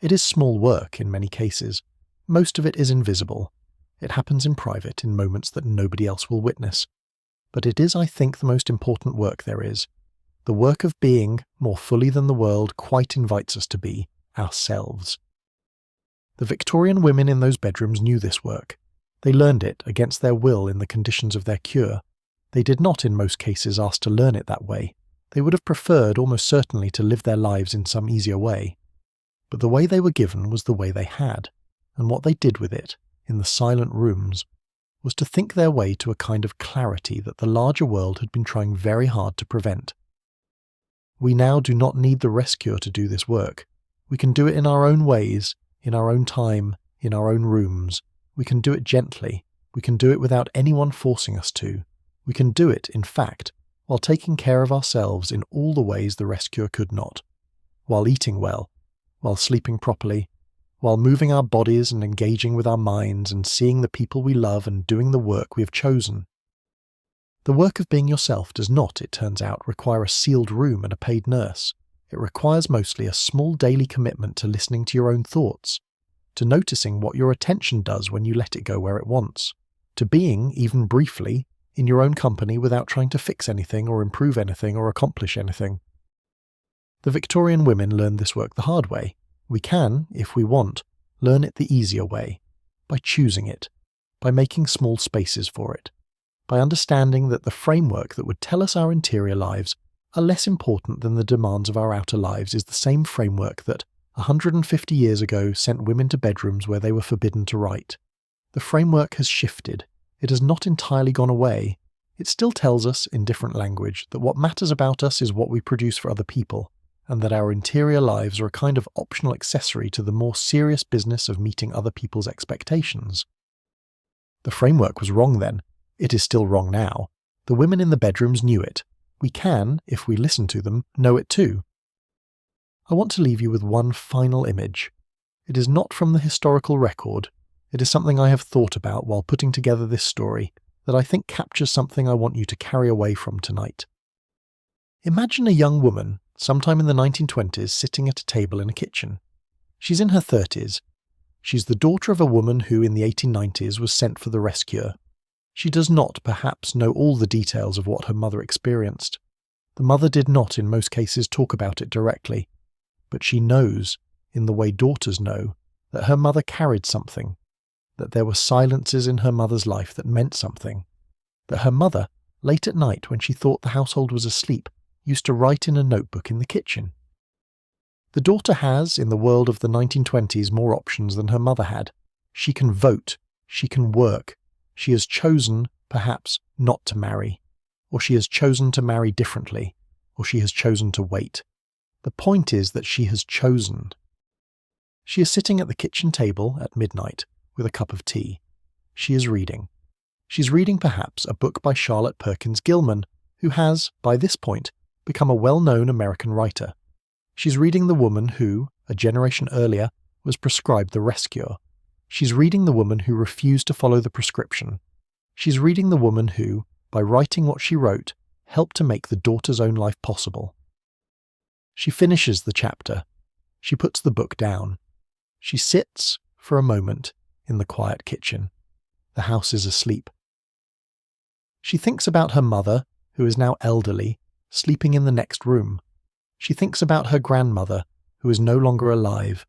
It is small work in many cases. Most of it is invisible. It happens in private in moments that nobody else will witness. But it is, I think, the most important work there is. The work of being, more fully than the world quite invites us to be, ourselves. The Victorian women in those bedrooms knew this work. They learned it against their will in the conditions of their cure. They did not in most cases ask to learn it that way. They would have preferred almost certainly to live their lives in some easier way. But the way they were given was the way they had, and what they did with it, in the silent rooms, was to think their way to a kind of clarity that the larger world had been trying very hard to prevent. We now do not need the rescuer to do this work. We can do it in our own ways, in our own time, in our own rooms. We can do it gently. We can do it without anyone forcing us to. We can do it, in fact, while taking care of ourselves in all the ways the rescuer could not. While eating well, while sleeping properly, while moving our bodies and engaging with our minds and seeing the people we love and doing the work we have chosen. The work of being yourself does not, it turns out, require a sealed room and a paid nurse. It requires mostly a small daily commitment to listening to your own thoughts, to noticing what your attention does when you let it go where it wants, to being, even briefly, in your own company without trying to fix anything or improve anything or accomplish anything. The Victorian women learned this work the hard way. We can, if we want, learn it the easier way, by choosing it, by making small spaces for it, by understanding that the framework that would tell us our interior lives are less important than the demands of our outer lives is the same framework that 150 years ago sent women to bedrooms where they were forbidden to write. The framework has shifted. It has not entirely gone away. It still tells us, in different language, that what matters about us is what we produce for other people, and that our interior lives are a kind of optional accessory to the more serious business of meeting other people's expectations. The framework was wrong then. It is still wrong now. The women in the bedrooms knew it. We can, if we listen to them, know it too. I want to leave you with one final image. It is not from the historical record. It is something I have thought about while putting together this story that I think captures something I want you to carry away from tonight. Imagine a young woman, sometime in the 1920s, sitting at a table in a kitchen. She's in her 30s. She's the daughter of a woman who, in the 1890s, was sent for the rescue. She does not, perhaps, know all the details of what her mother experienced. The mother did not, in most cases, talk about it directly. But she knows, in the way daughters know, that her mother carried something, that there were silences in her mother's life that meant something, that her mother, late at night when she thought the household was asleep, used to write in a notebook in the kitchen. The daughter has, in the world of the 1920s, more options than her mother had. She can vote, she can work, she has chosen, perhaps, not to marry, or she has chosen to marry differently, or she has chosen to wait. The point is that she has chosen. She is sitting at the kitchen table at midnight with a cup of tea. She is reading. She's reading perhaps a book by Charlotte Perkins Gilman, who has, by this point, become a well-known American writer. She's reading the woman who, a generation earlier, was prescribed the rescue. She's reading the woman who refused to follow the prescription. She's reading the woman who, by writing what she wrote, helped to make the daughter's own life possible. She finishes the chapter. She puts the book down. She sits, for a moment, in the quiet kitchen. The house is asleep. She thinks about her mother, who is now elderly, sleeping in the next room. She thinks about her grandmother, who is no longer alive.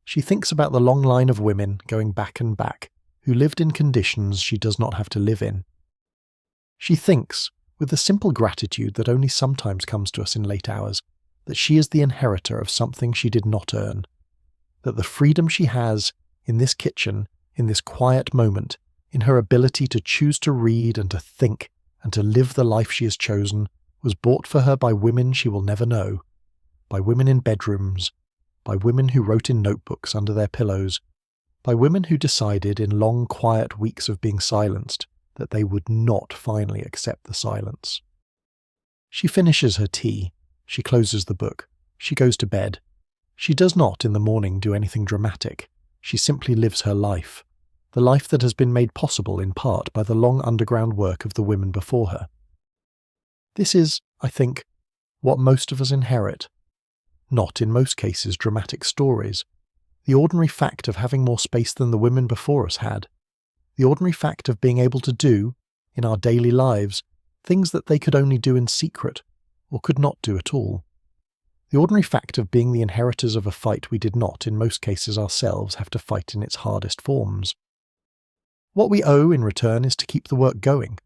She thinks about the long line of women going back and back, who lived in conditions she does not have to live in. She thinks, with the simple gratitude that only sometimes comes to us in late hours, that she is the inheritor of something she did not earn, that the freedom she has in this kitchen, in this quiet moment, in her ability to choose to read and to think and to live the life she has chosen, was bought for her by women she will never know, by women in bedrooms, by women who wrote in notebooks under their pillows, by women who decided in long quiet weeks of being silenced that they would not finally accept the silence. She finishes her tea. She closes the book. She goes to bed. She does not, in the morning, do anything dramatic. She simply lives her life, the life that has been made possible in part by the long underground work of the women before her. This is, I think, what most of us inherit. Not, in most cases, dramatic stories. The ordinary fact of having more space than the women before us had. The ordinary fact of being able to do, in our daily lives, things that they could only do in secret, or could not do at all. The ordinary fact of being the inheritors of a fight we did not, in most cases ourselves, have to fight in its hardest forms. What we owe in return is to keep the work going,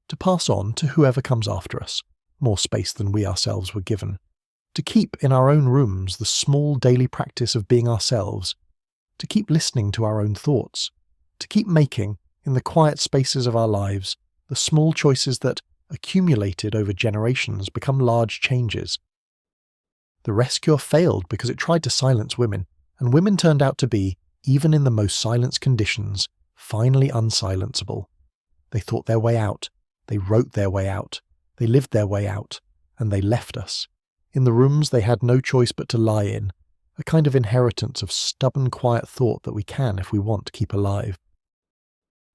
to pass on to whoever comes after us, more space than we ourselves were given, to keep in our own rooms the small daily practice of being ourselves, to keep listening to our own thoughts, to keep making, in the quiet spaces of our lives, the small choices that, accumulated over generations, become large changes. The rescue failed because it tried to silence women, and women turned out to be, even in the most silenced conditions, finally unsilenceable. They thought their way out, they wrote their way out, they lived their way out, and they left us. In the rooms they had no choice but to lie in, a kind of inheritance of stubborn quiet thought that we can, if we want, keep alive.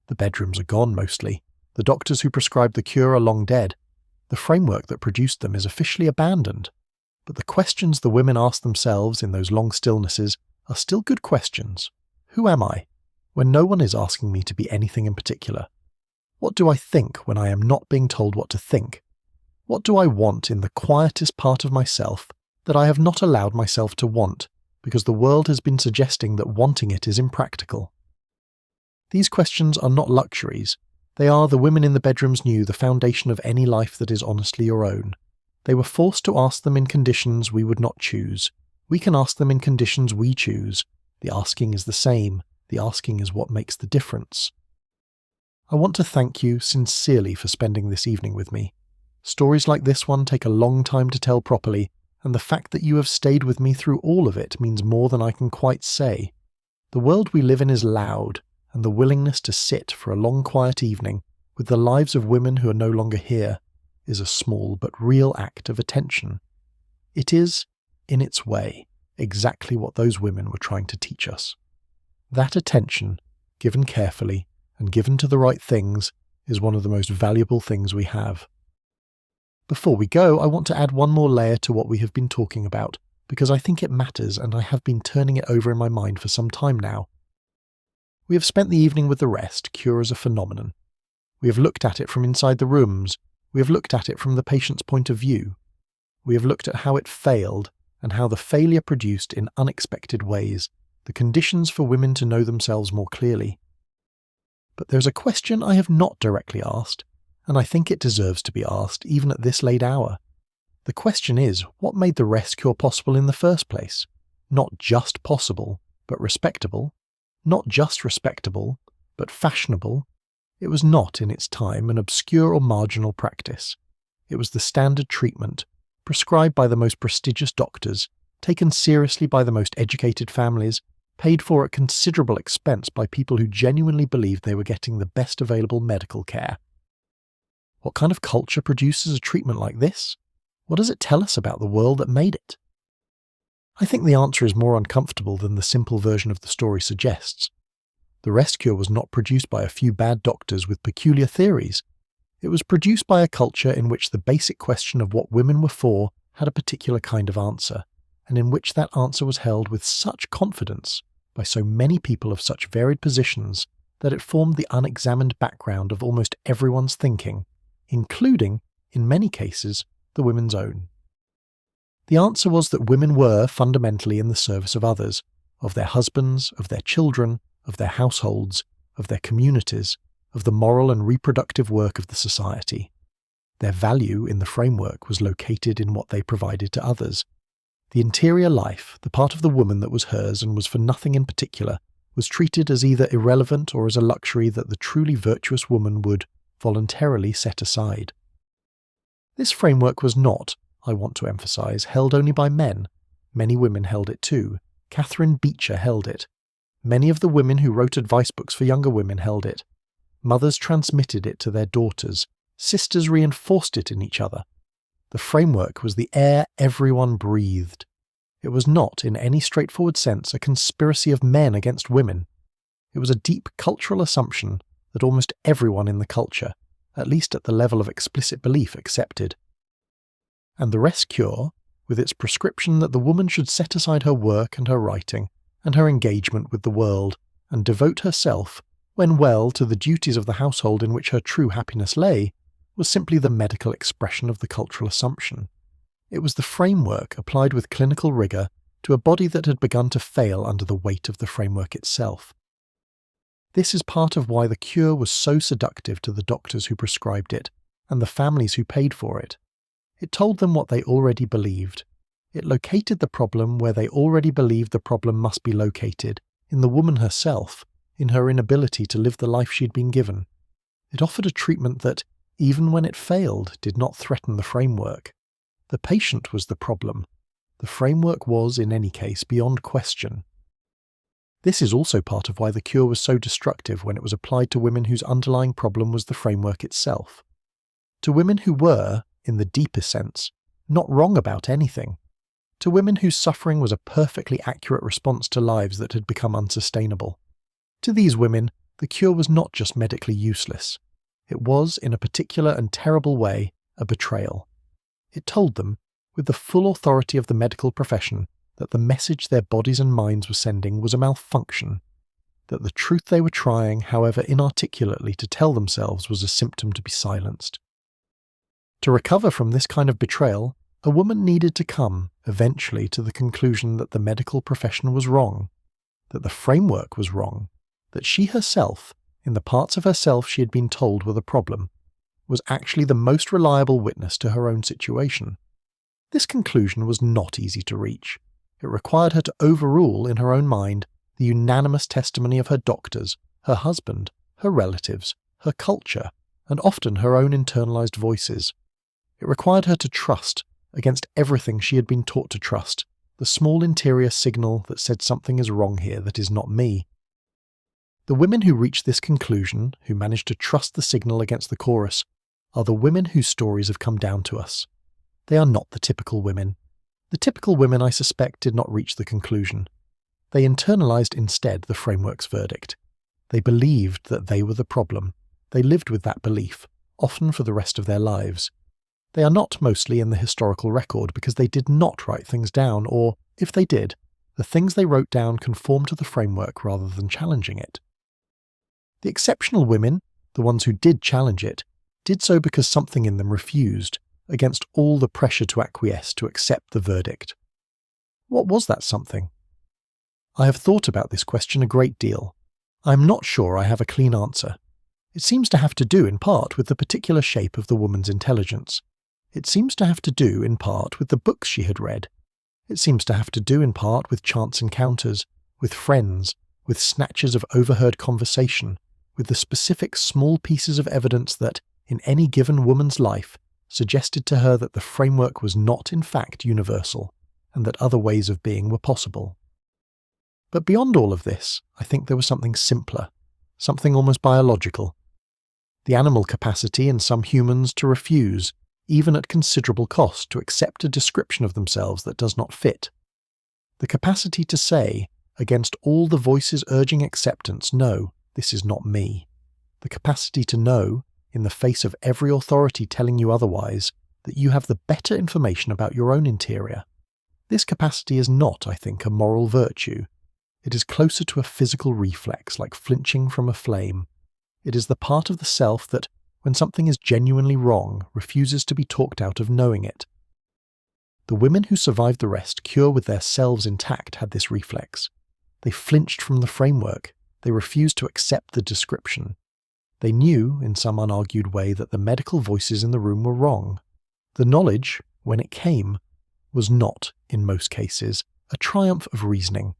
The bedrooms are gone mostly. The doctors who prescribed the cure are long dead. The framework that produced them is officially abandoned. But the questions the women ask themselves in those long stillnesses are still good questions. Who am I, when no one is asking me to be anything in particular? What do I think when I am not being told what to think? What do I want in the quietest part of myself that I have not allowed myself to want, because the world has been suggesting that wanting it is impractical? These questions are not luxuries. They are, the women in the bedrooms knew, the foundation of any life that is honestly your own. They were forced to ask them in conditions we would not choose. We can ask them in conditions we choose. The asking is the same. The asking is what makes the difference. I want to thank you sincerely for spending this evening with me. Stories like this one take a long time to tell properly, and the fact that you have stayed with me through all of it means more than I can quite say. The world we live in is loud, and the willingness to sit for a long quiet evening with the lives of women who are no longer here is a small but real act of attention. It is, in its way, exactly what those women were trying to teach us. That attention, given carefully and given to the right things, is one of the most valuable things we have. Before we go, I want to add one more layer to what we have been talking about, because I think it matters and I have been turning it over in my mind for some time now. We have spent the evening with the rest, cure as a phenomenon. We have looked at it from inside the rooms. We have looked at it from the patient's point of view. We have looked at how it failed and how the failure produced in unexpected ways the conditions for women to know themselves more clearly. But there's a question I have not directly asked, and I think it deserves to be asked even at this late hour. The question is, what made the rest cure possible in the first place? Not just possible, but respectable. Not just respectable, but fashionable. It was not, in its time, an obscure or marginal practice. It was the standard treatment, prescribed by the most prestigious doctors, taken seriously by the most educated families, paid for at considerable expense by people who genuinely believed they were getting the best available medical care. What kind of culture produces a treatment like this? What does it tell us about the world that made it? I think the answer is more uncomfortable than the simple version of the story suggests. The rest cure was not produced by a few bad doctors with peculiar theories. It was produced by a culture in which the basic question of what women were for had a particular kind of answer, and in which that answer was held with such confidence by so many people of such varied positions that it formed the unexamined background of almost everyone's thinking, including, in many cases, the women's own. The answer was that women were fundamentally in the service of others, of their husbands, of their children, of their households, of their communities, of the moral and reproductive work of the society. Their value in the framework was located in what they provided to others. The interior life, the part of the woman that was hers and was for nothing in particular, was treated as either irrelevant or as a luxury that the truly virtuous woman would voluntarily set aside. This framework was not, I want to emphasize, held only by men. Many women held it too. Catherine Beecher held it. Many of the women who wrote advice books for younger women held it. Mothers transmitted it to their daughters. Sisters reinforced it in each other. The framework was the air everyone breathed. It was not, in any straightforward sense, a conspiracy of men against women. It was a deep cultural assumption that almost everyone in the culture, at least at the level of explicit belief, accepted. And the rest cure, with its prescription that the woman should set aside her work and her writing, and her engagement with the world, and devote herself, when well, to the duties of the household in which her true happiness lay, was simply the medical expression of the cultural assumption. It was the framework applied with clinical rigour to a body that had begun to fail under the weight of the framework itself. This is part of why the cure was so seductive to the doctors who prescribed it, and the families who paid for it. It told them what they already believed. It located the problem where they already believed the problem must be located, in the woman herself, in her inability to live the life she'd been given. It offered a treatment that, even when it failed, did not threaten the framework. The patient was the problem. The framework was, in any case, beyond question. This is also part of why the cure was so destructive when it was applied to women whose underlying problem was the framework itself. To women who were, in the deepest sense, not wrong about anything. To women whose suffering was a perfectly accurate response to lives that had become unsustainable. To these women, the cure was not just medically useless. It was, in a particular and terrible way, a betrayal. It told them, with the full authority of the medical profession, that the message their bodies and minds were sending was a malfunction, that the truth they were trying, however inarticulately, to tell themselves was a symptom to be silenced. To recover from this kind of betrayal, a woman needed to come, eventually, to the conclusion that the medical profession was wrong, that the framework was wrong, that she herself, in the parts of herself she had been told were the problem, was actually the most reliable witness to her own situation. This conclusion was not easy to reach. It required her to overrule in her own mind the unanimous testimony of her doctors, her husband, her relatives, her culture, and often her own internalized voices. It required her to trust, against everything she had been taught to trust, the small interior signal that said something is wrong here that is not me. The women who reach this conclusion, who manage to trust the signal against the chorus, are the women whose stories have come down to us. They are not the typical women. The typical women, I suspect, did not reach the conclusion. They internalized instead the framework's verdict. They believed that they were the problem. They lived with that belief, often for the rest of their lives. They are not mostly in the historical record because they did not write things down, or, if they did, the things they wrote down conformed to the framework rather than challenging it. The exceptional women, the ones who did challenge it, did so because something in them refused, against all the pressure to acquiesce, to accept the verdict. What was that something? I have thought about this question a great deal. I am not sure I have a clean answer. It seems to have to do in part with the particular shape of the woman's intelligence. It seems to have to do in part with the books she had read. It seems to have to do in part with chance encounters, with friends, with snatches of overheard conversation, with the specific small pieces of evidence that, in any given woman's life, suggested to her that the framework was not in fact universal, and that other ways of being were possible. But beyond all of this, I think there was something simpler, something almost biological. The animal capacity in some humans to refuse, even at considerable cost, to accept a description of themselves that does not fit. The capacity to say, against all the voices urging acceptance, no, this is not me. The capacity to know, in the face of every authority telling you otherwise, that you have the better information about your own interior. This capacity is not, I think, a moral virtue. It is closer to a physical reflex, like flinching from a flame. It is the part of the self that, when something is genuinely wrong, refuses to be talked out of knowing it. The women who survived the rest cure with their selves intact had this reflex. They flinched from the framework. They refused to accept the description. They knew, in some unargued way, that the medical voices in the room were wrong. The knowledge, when it came, was not, in most cases, a triumph of reasoning.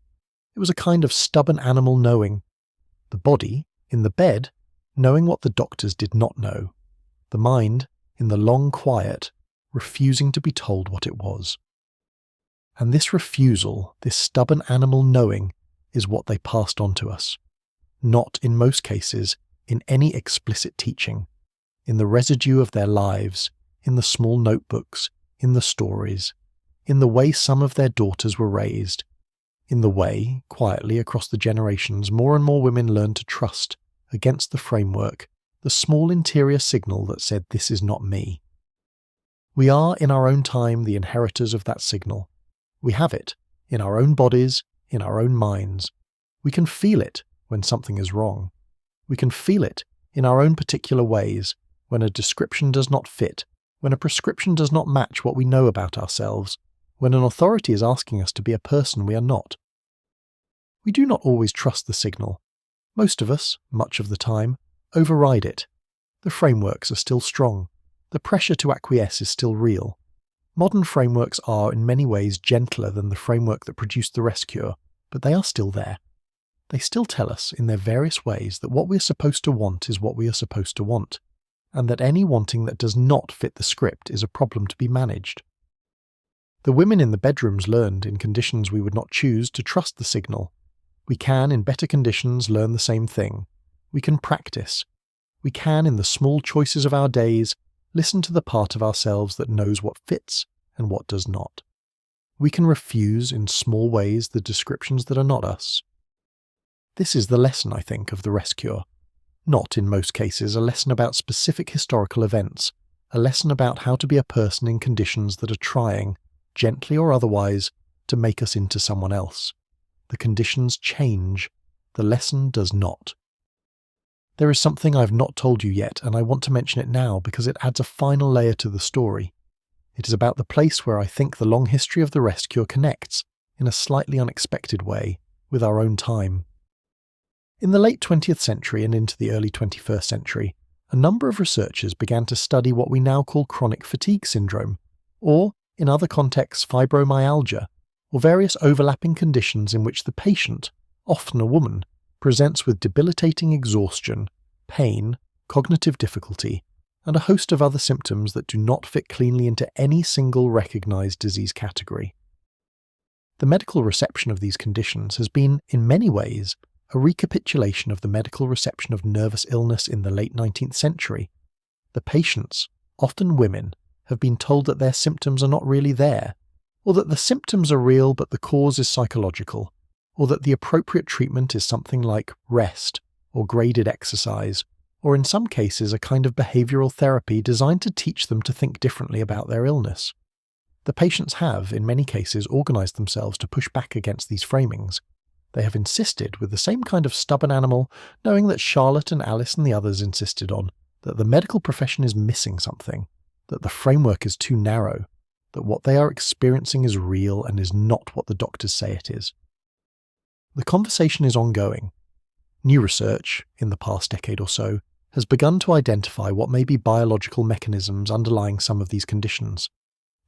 It was a kind of stubborn animal knowing. The body, in the bed, knowing what the doctors did not know. The mind, in the long quiet, refusing to be told what it was. And this refusal, this stubborn animal knowing, is what they passed on to us. Not, in most cases, in any explicit teaching, in the residue of their lives, in the small notebooks, in the stories, in the way some of their daughters were raised, in the way, quietly across the generations, more and more women learned to trust, against the framework, the small interior signal that said, this is not me. We are, in our own time, the inheritors of that signal. We have it, in our own bodies, in our own minds. We can feel it when something is wrong. We can feel it in our own particular ways, when a description does not fit, when a prescription does not match what we know about ourselves, when an authority is asking us to be a person we are not. We do not always trust the signal. Most of us, much of the time, override it. The frameworks are still strong. The pressure to acquiesce is still real. Modern frameworks are in many ways gentler than the framework that produced the rest cure, but they are still there. They still tell us, in their various ways, that what we are supposed to want is what we are supposed to want, and that any wanting that does not fit the script is a problem to be managed. The women in the bedrooms learned, in conditions we would not choose, to trust the signal. We can, in better conditions, learn the same thing. We can practice. We can, in the small choices of our days, listen to the part of ourselves that knows what fits and what does not. We can refuse, in small ways, the descriptions that are not us. This is the lesson, I think, of the rest cure. Not, in most cases, a lesson about specific historical events, a lesson about how to be a person in conditions that are trying, gently or otherwise, to make us into someone else. The conditions change. The lesson does not. There is something I have not told you yet, and I want to mention it now because it adds a final layer to the story. It is about the place where I think the long history of the rest cure connects, in a slightly unexpected way, with our own time. In the late 20th century and into the early 21st century, a number of researchers began to study what we now call chronic fatigue syndrome, or, in other contexts, fibromyalgia, or various overlapping conditions in which the patient, often a woman, presents with debilitating exhaustion, pain, cognitive difficulty, and a host of other symptoms that do not fit cleanly into any single recognized disease category. The medical reception of these conditions has been, in many ways, a recapitulation of the medical reception of nervous illness in the late 19th century. The patients, often women, have been told that their symptoms are not really there, or that the symptoms are real but the cause is psychological, or that the appropriate treatment is something like rest or graded exercise, or in some cases a kind of behavioral therapy designed to teach them to think differently about their illness. The patients have, in many cases, organized themselves to push back against these framings. They have insisted, with the same kind of stubborn animal, knowing that Charlotte and Alice and the others insisted on, that the medical profession is missing something, that the framework is too narrow, that what they are experiencing is real and is not what the doctors say it is. The conversation is ongoing. New research, in the past decade or so, has begun to identify what may be biological mechanisms underlying some of these conditions.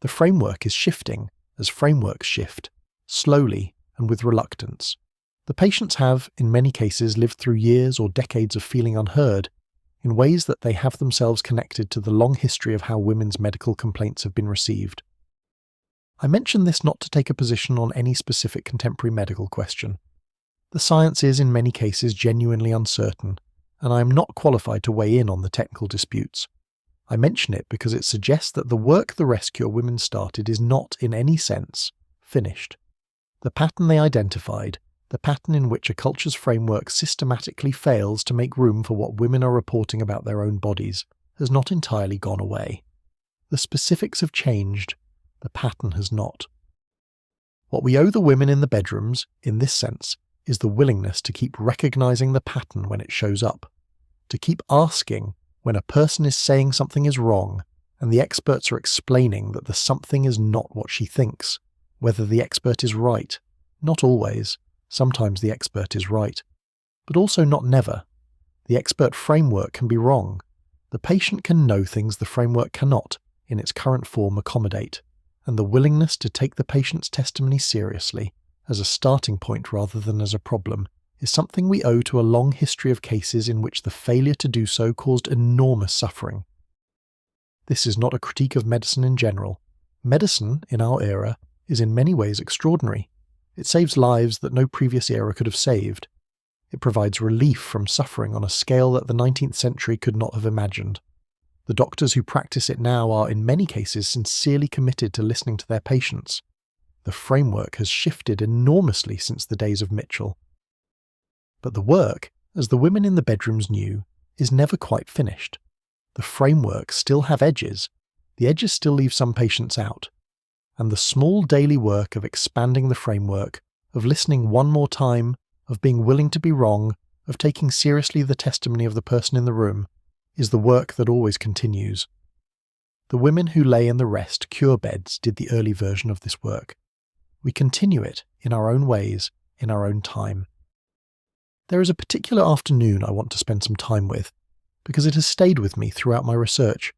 The framework is shifting, as frameworks shift, slowly and with reluctance. The patients have, in many cases, lived through years or decades of feeling unheard, in ways that they have themselves connected to the long history of how women's medical complaints have been received. I mention this not to take a position on any specific contemporary medical question. The science is, in many cases, genuinely uncertain, and I am not qualified to weigh in on the technical disputes. I mention it because it suggests that the work the Rescue Women started is not, in any sense, finished. The pattern they identified, the pattern in which a culture's framework systematically fails to make room for what women are reporting about their own bodies, has not entirely gone away. The specifics have changed, the pattern has not. What we owe the women in the bedrooms, in this sense, is the willingness to keep recognizing the pattern when it shows up, to keep asking when a person is saying something is wrong and the experts are explaining that the something is not what she thinks, whether the expert is right. Not always. Sometimes the expert is right, but also not never. The expert framework can be wrong. The patient can know things the framework cannot, in its current form, accommodate, and the willingness to take the patient's testimony seriously, as a starting point rather than as a problem, is something we owe to a long history of cases in which the failure to do so caused enormous suffering. This is not a critique of medicine in general. Medicine, in our era, is in many ways extraordinary. It saves lives that no previous era could have saved. It provides relief from suffering on a scale that the 19th century could not have imagined. The doctors who practice it now are, in many cases, sincerely committed to listening to their patients. The framework has shifted enormously since the days of Mitchell. But the work, as the women in the bedrooms knew, is never quite finished. The frameworks still have edges. The edges still leave some patients out. And the small daily work of expanding the framework, of listening one more time, of being willing to be wrong, of taking seriously the testimony of the person in the room, is the work that always continues. The women who lay in the rest cure beds did the early version of this work. We continue it, in our own ways, in our own time. There is a particular afternoon I want to spend some time with, because it has stayed with me throughout my research,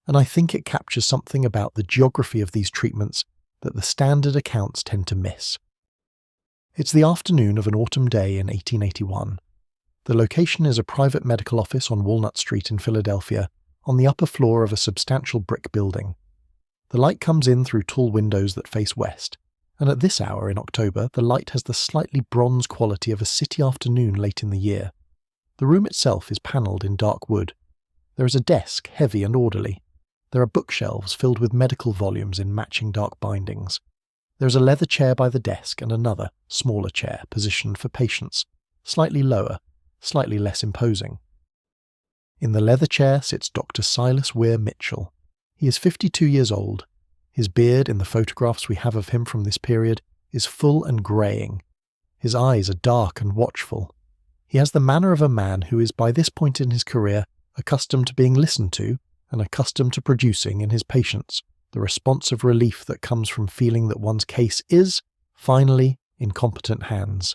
and I think it captures something about the geography of these treatments that the standard accounts tend to miss. It's the afternoon of an autumn day in 1881. The location is a private medical office on Walnut Street in Philadelphia, on the upper floor of a substantial brick building. The light comes in through tall windows that face west, and at this hour in October the light has the slightly bronze quality of a city afternoon late in the year. The room itself is panelled in dark wood. There is a desk, heavy and orderly. There are bookshelves filled with medical volumes in matching dark bindings. There is a leather chair by the desk and another, smaller chair positioned for patients, slightly lower, slightly less imposing. In the leather chair sits Dr. Silas Weir Mitchell. He is 52 years old. His beard, in the photographs we have of him from this period, is full and greying. His eyes are dark and watchful. He has the manner of a man who is by this point in his career accustomed to being listened to and accustomed to producing in his patients the response of relief that comes from feeling that one's case is, finally, in competent hands.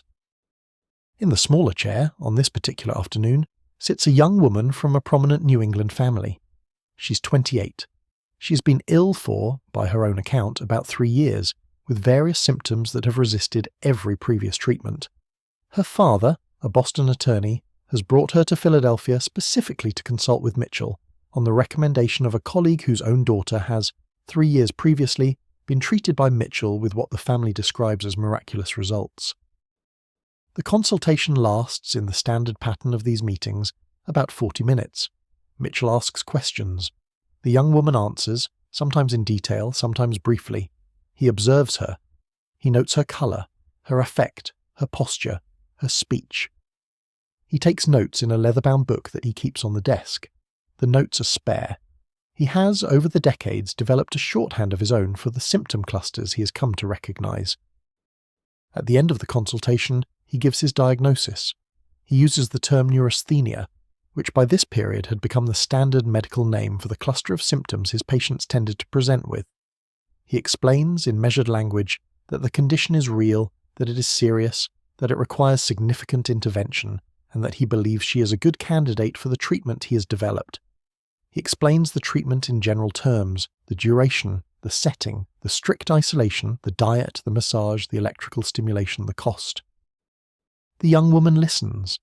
In the smaller chair, on this particular afternoon, sits a young woman from a prominent New England family. She's 28. She's been ill for, by her own account, about 3 years, with various symptoms that have resisted every previous treatment. Her father, a Boston attorney, has brought her to Philadelphia specifically to consult with Mitchell on the recommendation of a colleague whose own daughter has, 3 years previously, been treated by Mitchell with what the family describes as miraculous results. The consultation lasts, in the standard pattern of these meetings, about 40 minutes. Mitchell asks questions. The young woman answers, sometimes in detail, sometimes briefly. He observes her. He notes her colour, her affect, her posture, her speech. He takes notes in a leather-bound book that he keeps on the desk. The notes are spare. He has, over the decades, developed a shorthand of his own for the symptom clusters he has come to recognise. At the end of the consultation, he gives his diagnosis. He uses the term neurasthenia, which by this period had become the standard medical name for the cluster of symptoms his patients tended to present with. He explains, in measured language, that the condition is real, that it is serious, that it requires significant intervention, and that he believes she is a good candidate for the treatment he has developed. He explains the treatment in general terms, the duration, the setting, the strict isolation, the diet, the massage, the electrical stimulation, the cost. The young woman listens.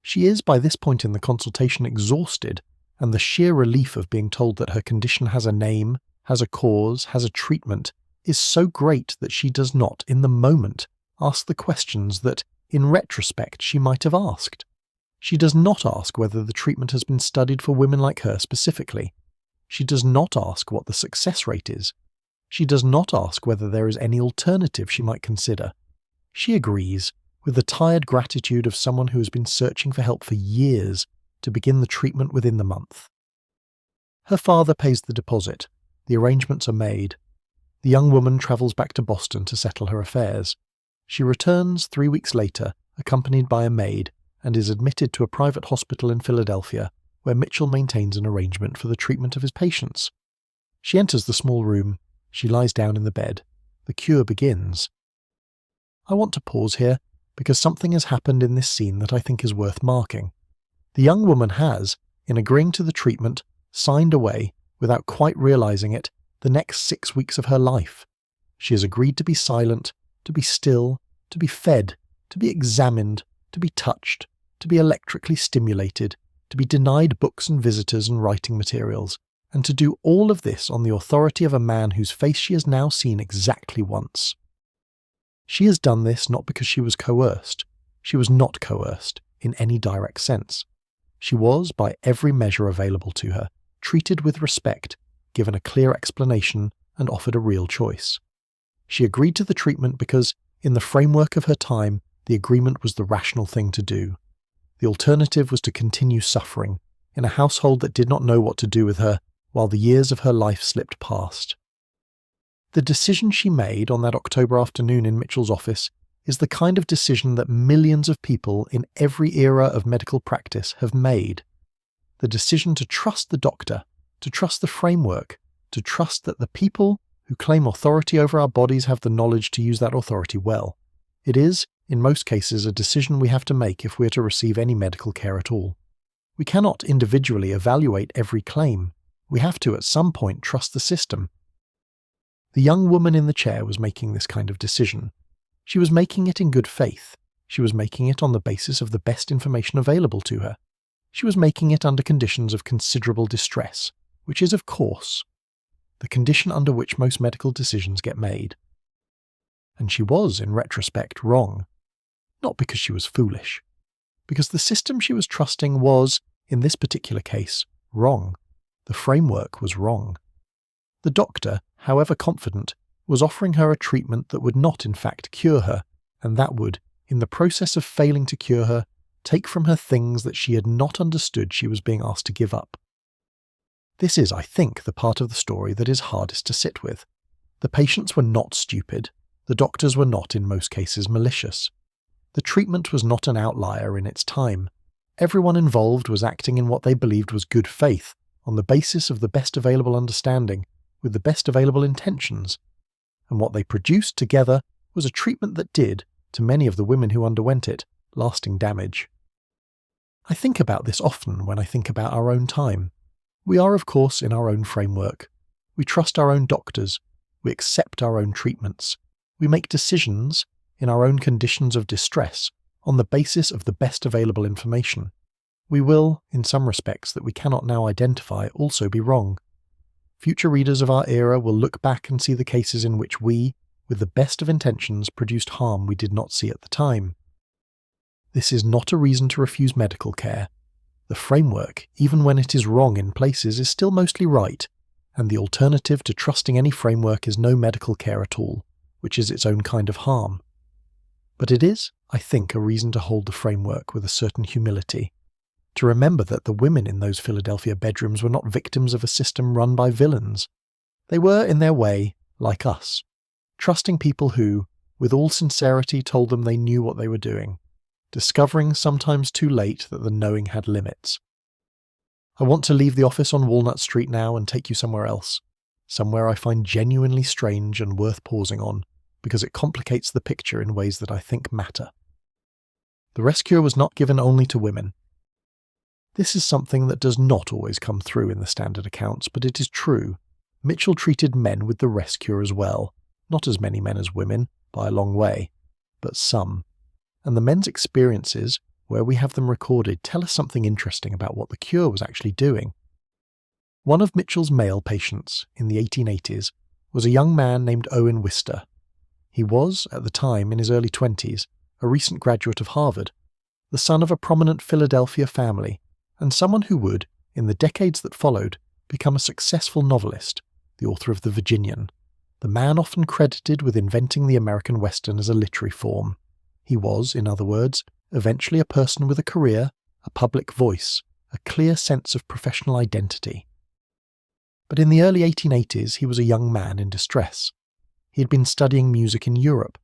She is, by this point in the consultation, exhausted, and the sheer relief of being told that her condition has a name, has a cause, has a treatment, is so great that she does not, in the moment, ask the questions that, in retrospect, she might have asked. She does not ask whether the treatment has been studied for women like her specifically. She does not ask what the success rate is. She does not ask whether there is any alternative she might consider. She agrees, with the tired gratitude of someone who has been searching for help for years, to begin the treatment within the month. Her father pays the deposit. The arrangements are made. The young woman travels back to Boston to settle her affairs. She returns 3 weeks later, accompanied by a maid, and is admitted to a private hospital in Philadelphia, where Mitchell maintains an arrangement for the treatment of his patients. She enters the small room. She lies down in the bed. The cure begins. I want to pause here, because something has happened in this scene that I think is worth marking. The young woman has, in agreeing to the treatment, signed away, without quite realising it, the next 6 weeks of her life. She has agreed to be silent, to be still, to be fed, to be examined, to be touched, to be electrically stimulated, to be denied books and visitors and writing materials, and to do all of this on the authority of a man whose face she has now seen exactly once. She has done this not because she was coerced. She was not coerced, in any direct sense. She was, by every measure available to her, treated with respect, given a clear explanation, and offered a real choice. She agreed to the treatment because, in the framework of her time, the agreement was the rational thing to do. The alternative was to continue suffering, in a household that did not know what to do with her, while the years of her life slipped past. The decision she made on that October afternoon in Mitchell's office is the kind of decision that millions of people in every era of medical practice have made. The decision to trust the doctor, to trust the framework, to trust that the people who claim authority over our bodies have the knowledge to use that authority well. It is, in most cases, a decision we have to make if we are to receive any medical care at all. We cannot individually evaluate every claim. We have to, at some point, trust the system. The young woman in the chair was making this kind of decision. She was making it in good faith. She was making it on the basis of the best information available to her. She was making it under conditions of considerable distress, which is, of course, the condition under which most medical decisions get made. And she was, in retrospect, wrong. Not because she was foolish. Because the system she was trusting was, in this particular case, wrong. The framework was wrong. The doctor, however confident, was offering her a treatment that would not in fact cure her, and that would, in the process of failing to cure her, take from her things that she had not understood she was being asked to give up. This is, I think, the part of the story that is hardest to sit with. The patients were not stupid. The doctors were not, in most cases, malicious. The treatment was not an outlier in its time. Everyone involved was acting in what they believed was good faith, on the basis of the best available understanding, with the best available intentions. And what they produced together was a treatment that did, to many of the women who underwent it, lasting damage. I think about this often when I think about our own time. We are, of course, in our own framework. We trust our own doctors. We accept our own treatments. We make decisions in our own conditions of distress on the basis of the best available information. We will, in some respects that we cannot now identify, also be wrong. Future readers of our era will look back and see the cases in which we, with the best of intentions, produced harm we did not see at the time. This is not a reason to refuse medical care. The framework, even when it is wrong in places, is still mostly right, and the alternative to trusting any framework is no medical care at all, which is its own kind of harm. But it is, I think, a reason to hold the framework with a certain humility, to remember that the women in those Philadelphia bedrooms were not victims of a system run by villains. They were, in their way, like us, trusting people who, with all sincerity, told them they knew what they were doing, discovering sometimes too late that the knowing had limits. I want to leave the office on Walnut Street now and take you somewhere else, somewhere I find genuinely strange and worth pausing on, because it complicates the picture in ways that I think matter. The rescue was not given only to women. This is something that does not always come through in the standard accounts, but it is true. Mitchell treated men with the rescue as well, not as many men as women, by a long way, but some. And the men's experiences, where we have them recorded, tell us something interesting about what the cure was actually doing. One of Mitchell's male patients, in the 1880s, was a young man named Owen Wister. He was, at the time, in his early 20s, a recent graduate of Harvard, the son of a prominent Philadelphia family, and someone who would, in the decades that followed, become a successful novelist, the author of The Virginian, the man often credited with inventing the American Western as a literary form. He was, in other words, eventually a person with a career, a public voice, a clear sense of professional identity. But in the early 1880s, he was a young man in distress. He had been studying music in Europe.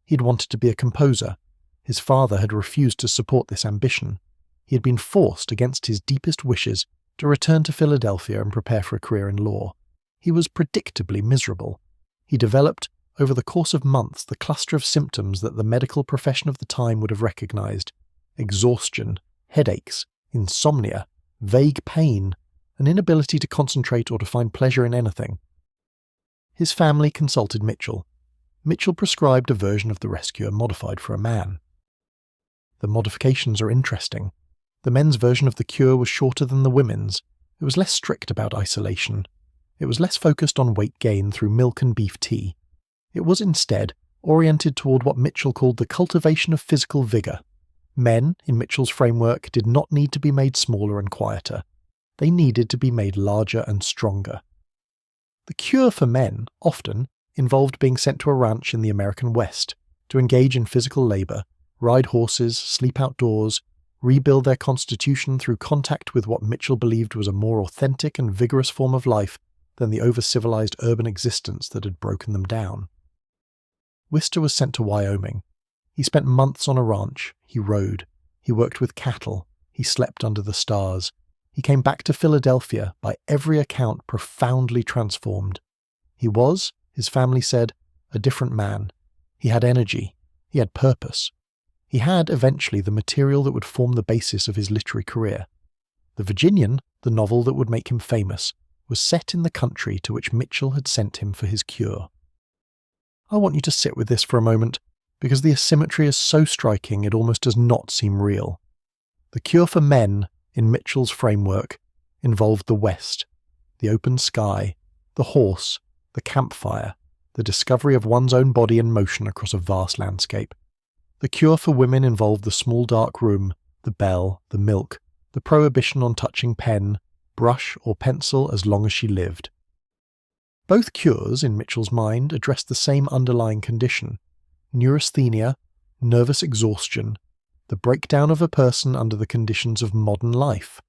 He had wanted to be a composer. His father had refused to support this ambition. He had been forced, against his deepest wishes, to return to Philadelphia and prepare for a career in law. He was predictably miserable. He developed, over the course of months, the cluster of symptoms that the medical profession of the time would have recognized: exhaustion, headaches, insomnia, vague pain, an inability to concentrate or to find pleasure in anything. His family consulted Mitchell. Mitchell prescribed a version of the rescue modified for a man. The modifications are interesting. The men's version of the cure was shorter than the women's. It was less strict about isolation. It was less focused on weight gain through milk and beef tea. It was instead oriented toward what Mitchell called the cultivation of physical vigour. Men, in Mitchell's framework, did not need to be made smaller and quieter. They needed to be made larger and stronger. The cure for men, often, involved being sent to a ranch in the American West to engage in physical labour, ride horses, sleep outdoors, rebuild their constitution through contact with what Mitchell believed was a more authentic and vigorous form of life than the over-civilized urban existence that had broken them down. Wister was sent to Wyoming. He spent months on a ranch. He rode. He worked with cattle. He slept under the stars. He came back to Philadelphia, by every account profoundly transformed. He was, his family said, a different man. He had energy. He had purpose. He had, eventually, the material that would form the basis of his literary career. The Virginian, the novel that would make him famous, was set in the country to which Mitchell had sent him for his cure. I want you to sit with this for a moment, because the asymmetry is so striking it almost does not seem real. The cure for men, in Mitchell's framework, involved the West, the open sky, the horse, the campfire, the discovery of one's own body in motion across a vast landscape. The cure for women involved the small dark room, the bell, the milk, the prohibition on touching pen, brush or pencil as long as she lived. Both cures, in Mitchell's mind, addressed the same underlying condition: neurasthenia, nervous exhaustion, the breakdown of a person under the conditions of modern life.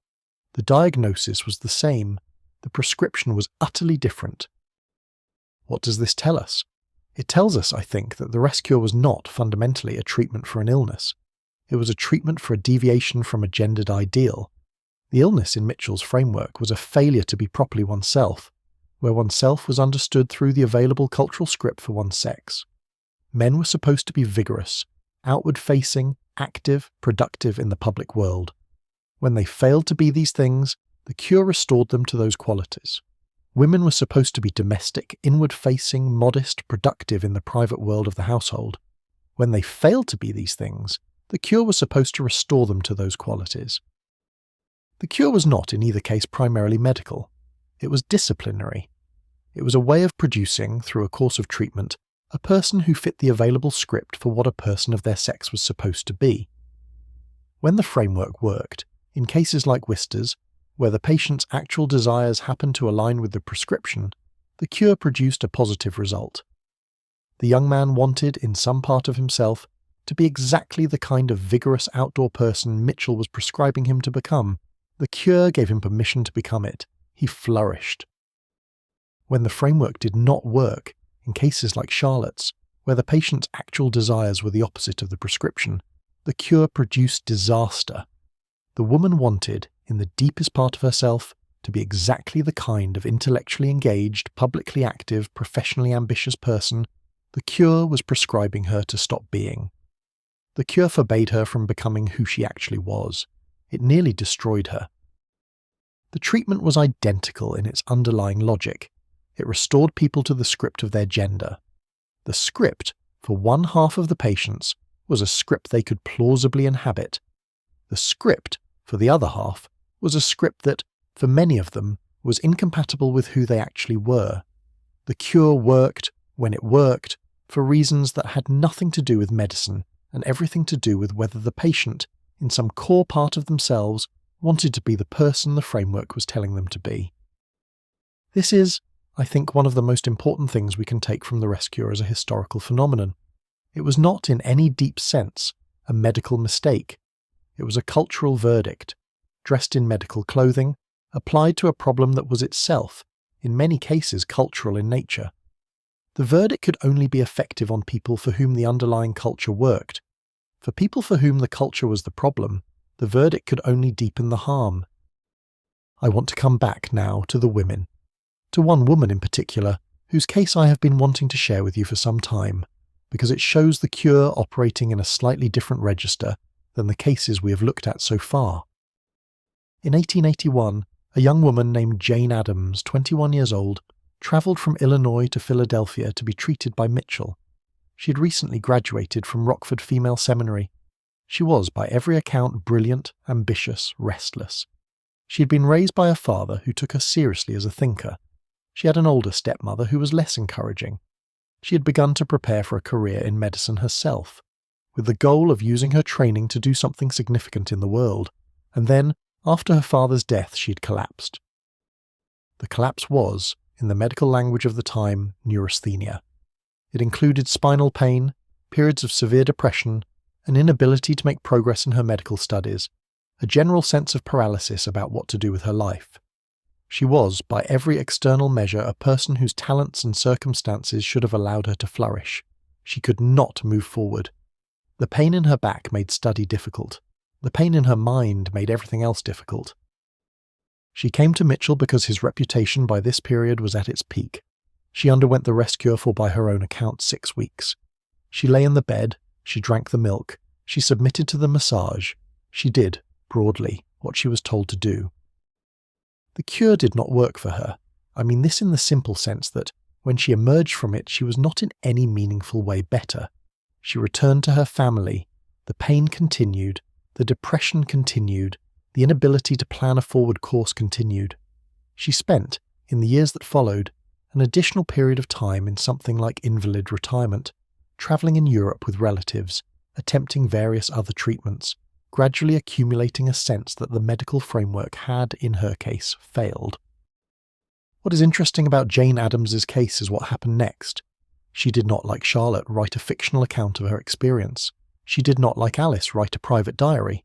The diagnosis was the same. The prescription was utterly different. What does this tell us? It tells us, I think, that the rescue was not fundamentally a treatment for an illness. It was a treatment for a deviation from a gendered ideal. The illness in Mitchell's framework was a failure to be properly oneself, where oneself was understood through the available cultural script for one's sex. Men were supposed to be vigorous, outward-facing, active, productive in the public world. When they failed to be these things, the cure restored them to those qualities. Women were supposed to be domestic, inward-facing, modest, productive in the private world of the household. When they failed to be these things, the cure was supposed to restore them to those qualities. The cure was not, in either case, primarily medical. It was disciplinary. It was a way of producing, through a course of treatment, a person who fit the available script for what a person of their sex was supposed to be. When the framework worked, in cases like Wister's, where the patient's actual desires happened to align with the prescription, the cure produced a positive result. The young man wanted, in some part of himself, to be exactly the kind of vigorous outdoor person Mitchell was prescribing him to become. The cure gave him permission to become it. He flourished. When the framework did not work, in cases like Charlotte's, where the patient's actual desires were the opposite of the prescription, the cure produced disaster. The woman wanted, in the deepest part of herself, to be exactly the kind of intellectually engaged, publicly active, professionally ambitious person the cure was prescribing her to stop being. The cure forbade her from becoming who she actually was. It nearly destroyed her. The treatment was identical in its underlying logic. It restored people to the script of their gender. The script, for one half of the patients, was a script they could plausibly inhabit. The script, for the other half, was a script that, for many of them, was incompatible with who they actually were. The cure worked, when it worked, for reasons that had nothing to do with medicine and everything to do with whether the patient, in some core part of themselves, wanted to be the person the framework was telling them to be. This is, I think, one of the most important things we can take from the rest cure as a historical phenomenon. It was not, in any deep sense, a medical mistake. It was a cultural verdict, dressed in medical clothing, applied to a problem that was itself, in many cases, cultural in nature. The verdict could only be effective on people for whom the underlying culture worked. For people for whom the culture was the problem, the verdict could only deepen the harm. I want to come back now to the women. To one woman in particular, whose case I have been wanting to share with you for some time, because it shows the cure operating in a slightly different register than the cases we have looked at so far. In 1881, a young woman named Jane Addams, 21 years old, travelled from Illinois to Philadelphia to be treated by Mitchell. She had recently graduated from Rockford Female Seminary. She was, by every account, brilliant, ambitious, restless. She had been raised by a father who took her seriously as a thinker. She had an older stepmother who was less encouraging. She had begun to prepare for a career in medicine herself, with the goal of using her training to do something significant in the world, and then, after her father's death, she had collapsed. The collapse was, in the medical language of the time, neurasthenia. It included spinal pain, periods of severe depression, an inability to make progress in her medical studies, a general sense of paralysis about what to do with her life. She was, by every external measure, a person whose talents and circumstances should have allowed her to flourish. She could not move forward. The pain in her back made study difficult. The pain in her mind made everything else difficult. She came to Mitchell because his reputation by this period was at its peak. She underwent the rest cure for, by her own account, 6 weeks. She lay in the bed, she drank the milk, she submitted to the massage. She did, broadly, what she was told to do. The cure did not work for her. I mean this in the simple sense that, when she emerged from it, she was not in any meaningful way better. She returned to her family. The pain continued, the depression continued, the inability to plan a forward course continued. She spent, in the years that followed, an additional period of time in something like invalid retirement, travelling in Europe with relatives, attempting various other treatments, gradually accumulating a sense that the medical framework had, in her case, failed. What is interesting about Jane Addams's case is what happened next. She did not, like Charlotte, write a fictional account of her experience. She did not, like Alice, write a private diary.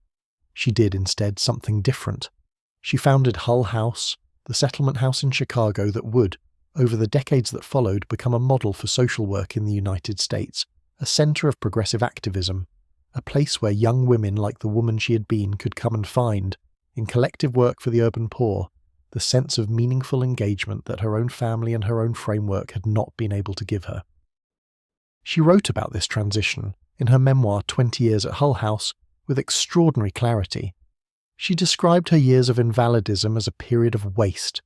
She did, instead, something different. She founded Hull House, the settlement house in Chicago that would, over the decades that followed, become a model for social work in the United States, a centre of progressive activism, a place where young women like the woman she had been could come and find, in collective work for the urban poor, the sense of meaningful engagement that her own family and her own framework had not been able to give her. She wrote about this transition in her memoir 20 Years at Hull House, with extraordinary clarity. She described her years of invalidism as a period of waste.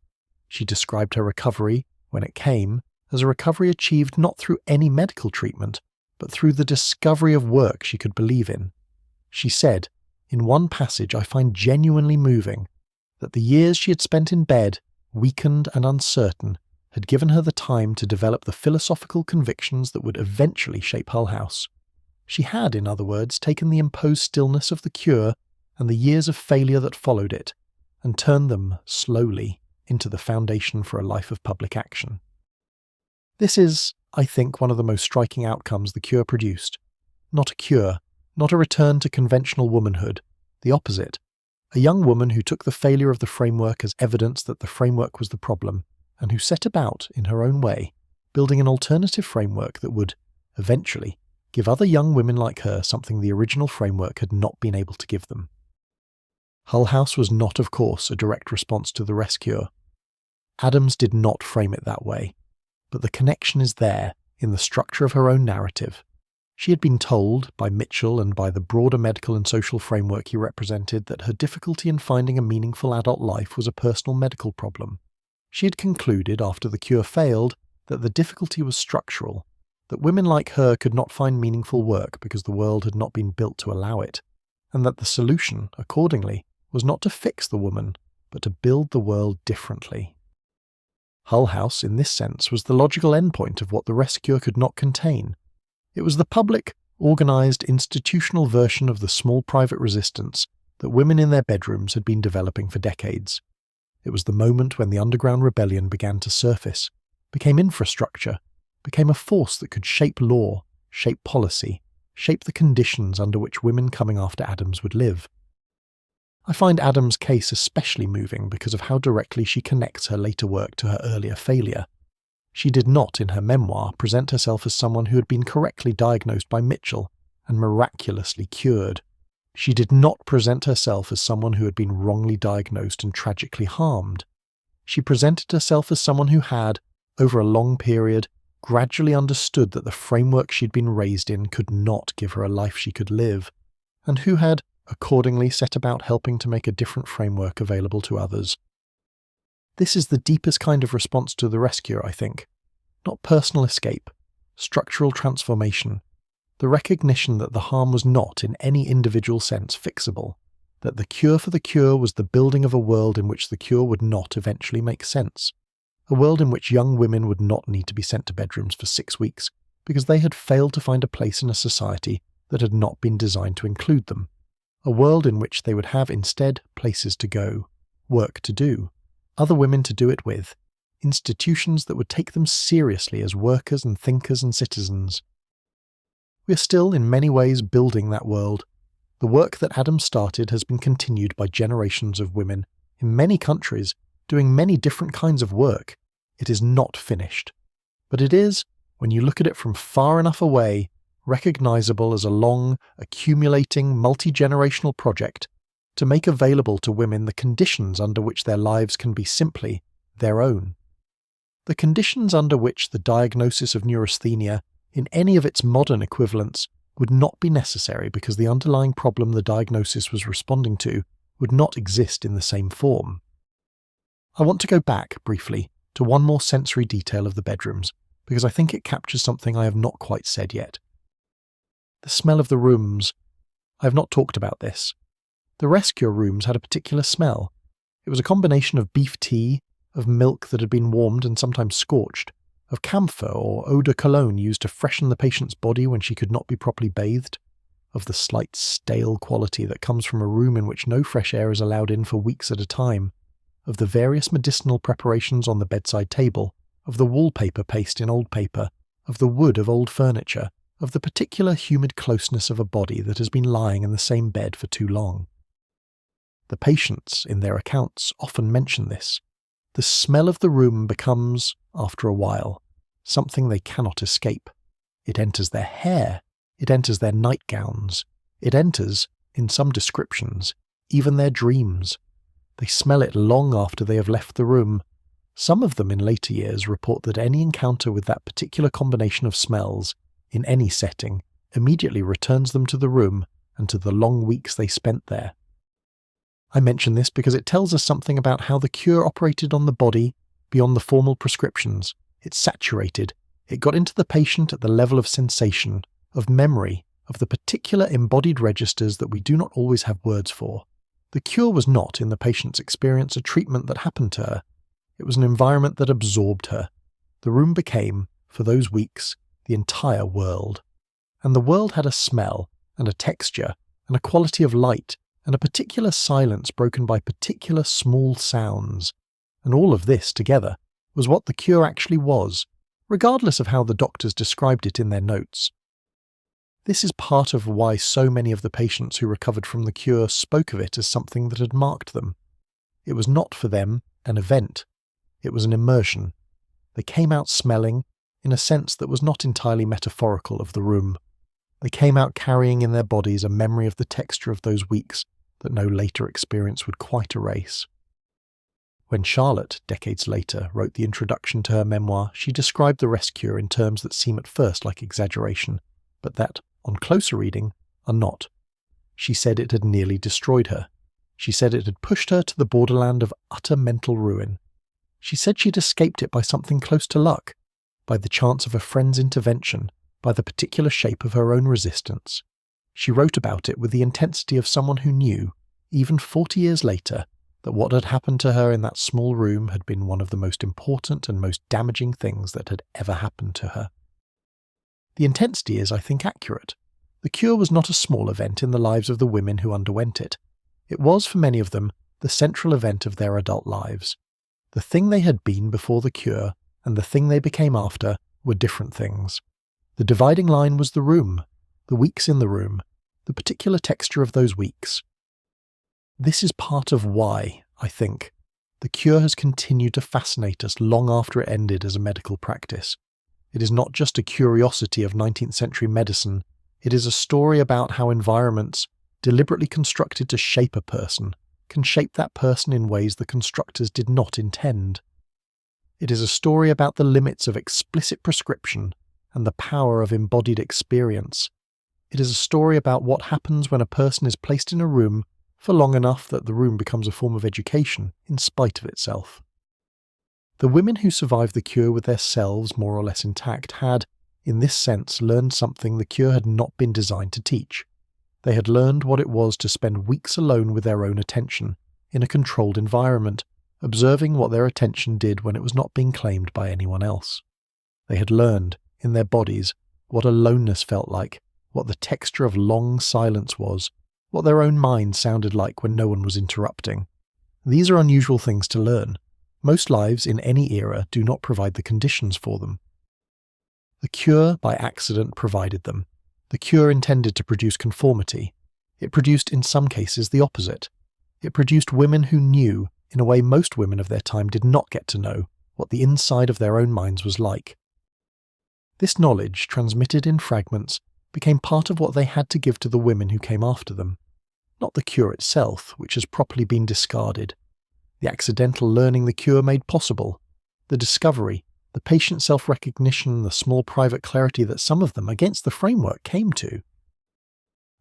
She described her recovery, when it came, as a recovery achieved not through any medical treatment, but through the discovery of work she could believe in. She said, in one passage I find genuinely moving, that the years she had spent in bed, weakened and uncertain, had given her the time to develop the philosophical convictions that would eventually shape Hull House. She had, in other words, taken the imposed stillness of the cure and the years of failure that followed it, and turned them, slowly, into the foundation for a life of public action. This is, I think, one of the most striking outcomes the cure produced. Not a cure, not a return to conventional womanhood, the opposite. A young woman who took the failure of the framework as evidence that the framework was the problem, and who set about, in her own way, building an alternative framework that would, eventually, give other young women like her something the original framework had not been able to give them. Hull House was not, of course, a direct response to the rest cure. Adams did not frame it that way, but the connection is there in the structure of her own narrative. She had been told, by Mitchell and by the broader medical and social framework he represented, that her difficulty in finding a meaningful adult life was a personal medical problem. She had concluded, after the cure failed, that the difficulty was structural, that women like her could not find meaningful work because the world had not been built to allow it, and that the solution, accordingly, was not to fix the woman, but to build the world differently. Hull House, in this sense, was the logical endpoint of what the rest cure could not contain. It was the public, organised, institutional version of the small private resistance that women in their bedrooms had been developing for decades. It was the moment when the underground rebellion began to surface, became infrastructure, became a force that could shape law, shape policy, shape the conditions under which women coming after Adams would live. I find Adams' case especially moving because of how directly she connects her later work to her earlier failure. She did not, in her memoir, present herself as someone who had been correctly diagnosed by Mitchell and miraculously cured. She did not present herself as someone who had been wrongly diagnosed and tragically harmed. She presented herself as someone who had, over a long period, gradually understood that the framework she'd been raised in could not give her a life she could live, and who had, accordingly, set about helping to make a different framework available to others. This is the deepest kind of response to the rescue, I think. Not personal escape, structural transformation, the recognition that the harm was not, in any individual sense, fixable, that the cure for the cure was the building of a world in which the cure would not eventually make sense, a world in which young women would not need to be sent to bedrooms for 6 weeks because they had failed to find a place in a society that had not been designed to include them, a world in which they would have instead places to go, work to do, other women to do it with, institutions that would take them seriously as workers and thinkers and citizens. We are still, in many ways, building that world. The work that Adams started has been continued by generations of women, in many countries, doing many different kinds of work. It is not finished. But it is, when you look at it from far enough away, recognizable as a long, accumulating, multi-generational project to make available to women the conditions under which their lives can be simply their own. The conditions under which the diagnosis of neurasthenia, in any of its modern equivalents, would not be necessary because the underlying problem the diagnosis was responding to would not exist in the same form. I want to go back, briefly, to one more sensory detail of the bedrooms, because I think it captures something I have not quite said yet. The smell of the rooms. I have not talked about this. The rescue rooms had a particular smell. It was a combination of beef tea, of milk that had been warmed and sometimes scorched, of camphor or eau de cologne used to freshen the patient's body when she could not be properly bathed, of the slight stale quality that comes from a room in which no fresh air is allowed in for weeks at a time, of the various medicinal preparations on the bedside table, of the wallpaper paste in old paper, of the wood of old furniture, of the particular humid closeness of a body that has been lying in the same bed for too long. The patients, in their accounts, often mention this. The smell of the room becomes, after a while, something they cannot escape. It enters their hair, it enters their nightgowns, it enters, in some descriptions, even their dreams. They smell it long after they have left the room. Some of them in later years report that any encounter with that particular combination of smells, in any setting, immediately returns them to the room and to the long weeks they spent there. I mention this because it tells us something about how the cure operated on the body beyond the formal prescriptions. It saturated. It got into the patient at the level of sensation, of memory, of the particular embodied registers that we do not always have words for. The cure was not, in the patient's experience, a treatment that happened to her. It was an environment that absorbed her. The room became, for those weeks, the entire world. And the world had a smell, and a texture, and a quality of light, and a particular silence broken by particular small sounds. And all of this together was what the cure actually was, regardless of how the doctors described it in their notes. This is part of why so many of the patients who recovered from the cure spoke of it as something that had marked them. It was not for them an event. It was an immersion. They came out smelling, in a sense that was not entirely metaphorical, of the room. They came out carrying in their bodies a memory of the texture of those weeks that no later experience would quite erase. When Charlotte, decades later, wrote the introduction to her memoir, she described the rest cure in terms that seem at first like exaggeration, but that, on closer reading, are not. She said it had nearly destroyed her. She said it had pushed her to the borderland of utter mental ruin. She said she'd escaped it by something close to luck, by the chance of a friend's intervention, by the particular shape of her own resistance. She wrote about it with the intensity of someone who knew, even 40 years later, that what had happened to her in that small room had been one of the most important and most damaging things that had ever happened to her. The intensity is, I think, accurate. The cure was not a small event in the lives of the women who underwent it. It was, for many of them, the central event of their adult lives. The thing they had been before the cure and the thing they became after were different things. The dividing line was the room, the weeks in the room, the particular texture of those weeks. This is part of why, I think, the cure has continued to fascinate us long after it ended as a medical practice. It is not just a curiosity of 19th century medicine, it is a story about how environments, deliberately constructed to shape a person, can shape that person in ways the constructors did not intend. It is a story about the limits of explicit prescription and the power of embodied experience. It is a story about what happens when a person is placed in a room for long enough that the room becomes a form of education in spite of itself. The women who survived the cure with their selves more or less intact had, in this sense, learned something the cure had not been designed to teach. They had learned what it was to spend weeks alone with their own attention, in a controlled environment, observing what their attention did when it was not being claimed by anyone else. They had learned, in their bodies, what aloneness felt like, what the texture of long silence was, what their own mind sounded like when no one was interrupting. These are unusual things to learn. Most lives in any era do not provide the conditions for them. The cure, by accident, provided them. The cure intended to produce conformity. It produced, in some cases, the opposite. It produced women who knew, in a way most women of their time did not get to know, what the inside of their own minds was like. This knowledge, transmitted in fragments, became part of what they had to give to the women who came after them. Not the cure itself, which has properly been discarded. The accidental learning the cure made possible. The discovery, the patient self-recognition, the small private clarity that some of them, against the framework, came to.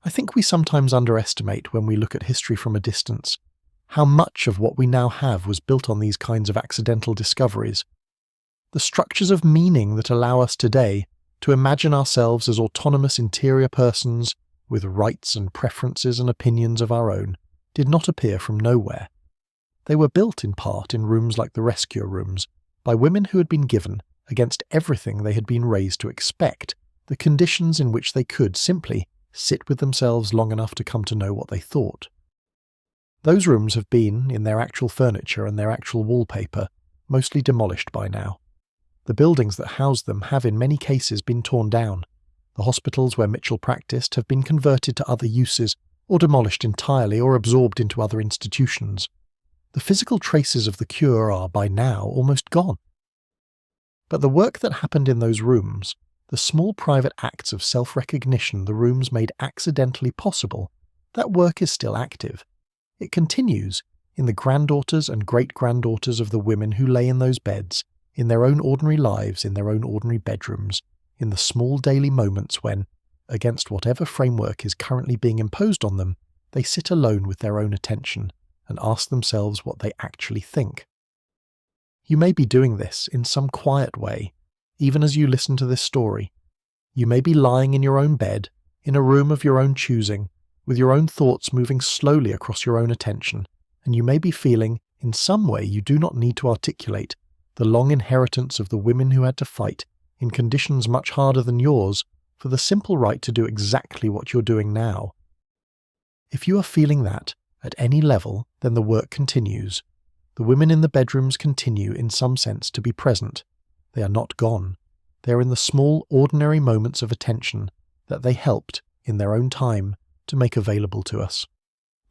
I think we sometimes underestimate, when we look at history from a distance, how much of what we now have was built on these kinds of accidental discoveries. The structures of meaning that allow us today to imagine ourselves as autonomous interior persons with rights and preferences and opinions of our own did not appear from nowhere. They were built in part in rooms like the rescue rooms by women who had been given, against everything they had been raised to expect, the conditions in which they could simply sit with themselves long enough to come to know what they thought. Those rooms have been, in their actual furniture and their actual wallpaper, mostly demolished by now. The buildings that housed them have in many cases been torn down. The hospitals where Mitchell practiced have been converted to other uses, or demolished entirely or absorbed into other institutions. The physical traces of the cure are, by now, almost gone. But the work that happened in those rooms, the small private acts of self-recognition the rooms made accidentally possible, that work is still active. It continues in the granddaughters and great-granddaughters of the women who lay in those beds, in their own ordinary lives, in their own ordinary bedrooms, in the small daily moments when, against whatever framework is currently being imposed on them, they sit alone with their own attention and ask themselves what they actually think. You may be doing this in some quiet way, even as you listen to this story. You may be lying in your own bed, in a room of your own choosing, with your own thoughts moving slowly across your own attention, and you may be feeling, in some way you do not need to articulate, the long inheritance of the women who had to fight, in conditions much harder than yours, for the simple right to do exactly what you're doing now. If you are feeling that, at any level, then the work continues. The women in the bedrooms continue, in some sense, to be present. They are not gone. They are in the small, ordinary moments of attention that they helped, in their own time, to make available to us.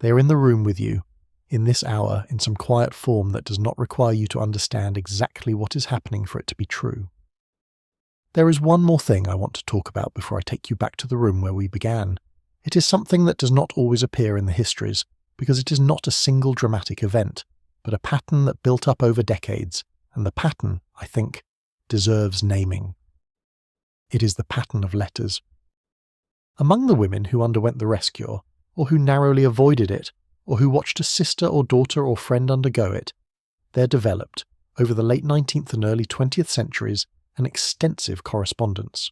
They are in the room with you, in this hour, in some quiet form that does not require you to understand exactly what is happening for it to be true. There is one more thing I want to talk about before I take you back to the room where we began. It is something that does not always appear in the histories, because it is not a single dramatic event, but a pattern that built up over decades, and the pattern, I think, deserves naming. It is the pattern of letters. Among the women who underwent the rescue, or who narrowly avoided it, or who watched a sister or daughter or friend undergo it, there developed, over the late 19th and early 20th centuries, an extensive correspondence.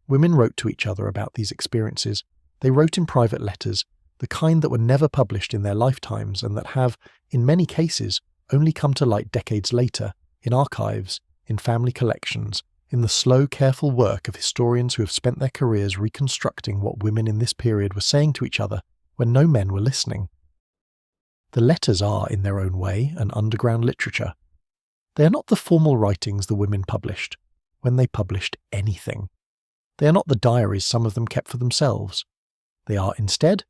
Women wrote to each other about these experiences. They wrote in private letters, the kind that were never published in their lifetimes and that have, in many cases, only come to light decades later, in archives, in family collections, in the slow, careful work of historians who have spent their careers reconstructing what women in this period were saying to each other when no men were listening. The letters are, in their own way, an underground literature. They are not the formal writings the women published, when they published anything. They are not the diaries some of them kept for themselves. They are, instead,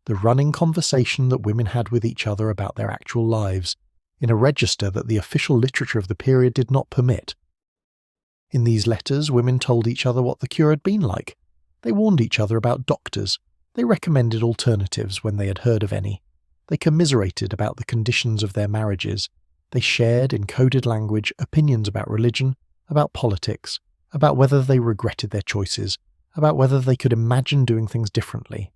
the running conversation that women had with each other about their actual lives, in a register that the official literature of the period did not permit. In these letters, women told each other what the cure had been like. They warned each other about doctors. They recommended alternatives when they had heard of any. They commiserated about the conditions of their marriages. They shared, in coded language, opinions about religion, about politics, about whether they regretted their choices, about whether they could imagine doing things differently.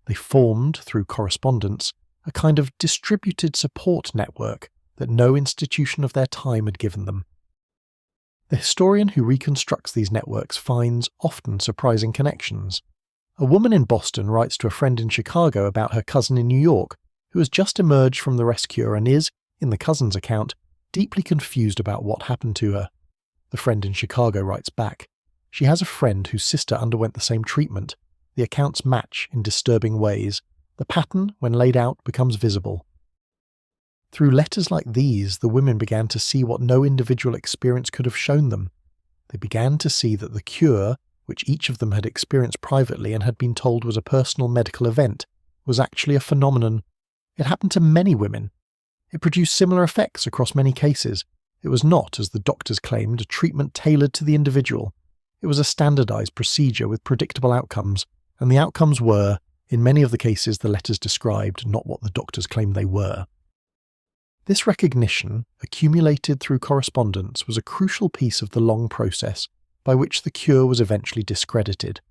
They formed, through correspondence, a kind of distributed support network that no institution of their time had given them. The historian who reconstructs these networks finds often surprising connections. A woman in Boston writes to a friend in Chicago about her cousin in New York, who has just emerged from the rescue and is, in the cousin's account, deeply confused about what happened to her. The friend in Chicago writes back. She has a friend whose sister underwent the same treatment. The accounts match in disturbing ways. The pattern, when laid out, becomes visible. Through letters like these, the women began to see what no individual experience could have shown them. They began to see that the cure, which each of them had experienced privately and had been told was a personal medical event, was actually a phenomenon. It happened to many women. It produced similar effects across many cases. It was not, as the doctors claimed, a treatment tailored to the individual. It was a standardized procedure with predictable outcomes, and the outcomes were, in many of the cases the letters described, not what the doctors claimed they were. This recognition, accumulated through correspondence, was a crucial piece of the long process by which the cure was eventually discredited.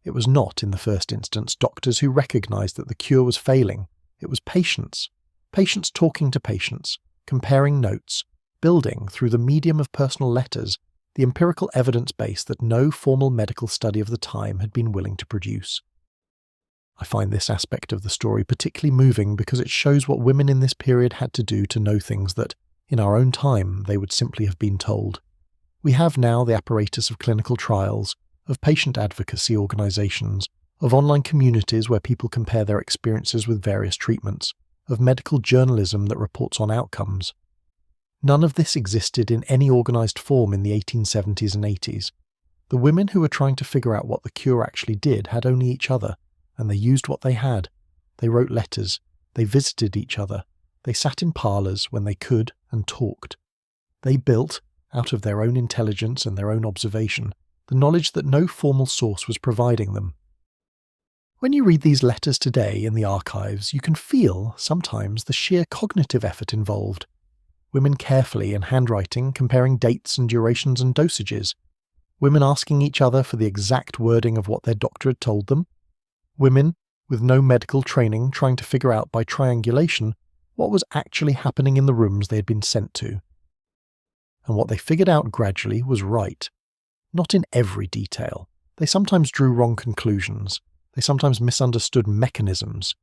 It was not, in the first instance, doctors who recognized that the cure was failing. It was patients. Patients talking to patients, comparing notes, building, through the medium of personal letters, the empirical evidence base that no formal medical study of the time had been willing to produce. I find this aspect of the story particularly moving because it shows what women in this period had to do to know things that, in our own time, they would simply have been told. We have now the apparatus of clinical trials, of patient advocacy organizations, of online communities where people compare their experiences with various treatments, of medical journalism that reports on outcomes. None of this existed in any organized form in the 1870s and 80s. The women who were trying to figure out what the cure actually did had only each other, and they used what they had. They wrote letters, they visited each other, they sat in parlours when they could and talked. They built, out of their own intelligence and their own observation, the knowledge that no formal source was providing them. When you read these letters today in the archives, you can feel, sometimes, the sheer cognitive effort involved. Women carefully, in handwriting, comparing dates and durations and dosages. Women asking each other for the exact wording of what their doctor had told them. Women with no medical training trying to figure out by triangulation what was actually happening in the rooms they had been sent to. And what they figured out gradually was right. Not in every detail. They sometimes drew wrong conclusions. They sometimes misunderstood mechanisms.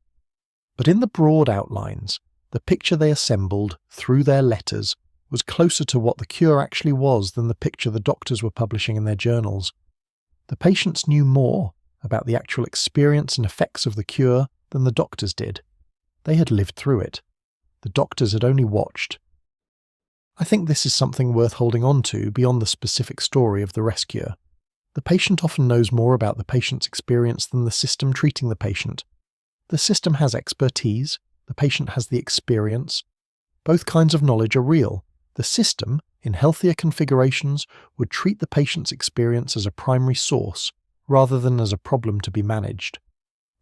But in the broad outlines, the picture they assembled through their letters was closer to what the cure actually was than the picture the doctors were publishing in their journals. The patients knew more about the actual experience and effects of the cure than the doctors did. They had lived through it. The doctors had only watched. I think this is something worth holding on to beyond the specific story of the rescue. The patient often knows more about the patient's experience than the system treating the patient. The system has expertise, the patient has the experience. Both kinds of knowledge are real. The system, in healthier configurations, would treat the patient's experience as a primary source, rather than as a problem to be managed.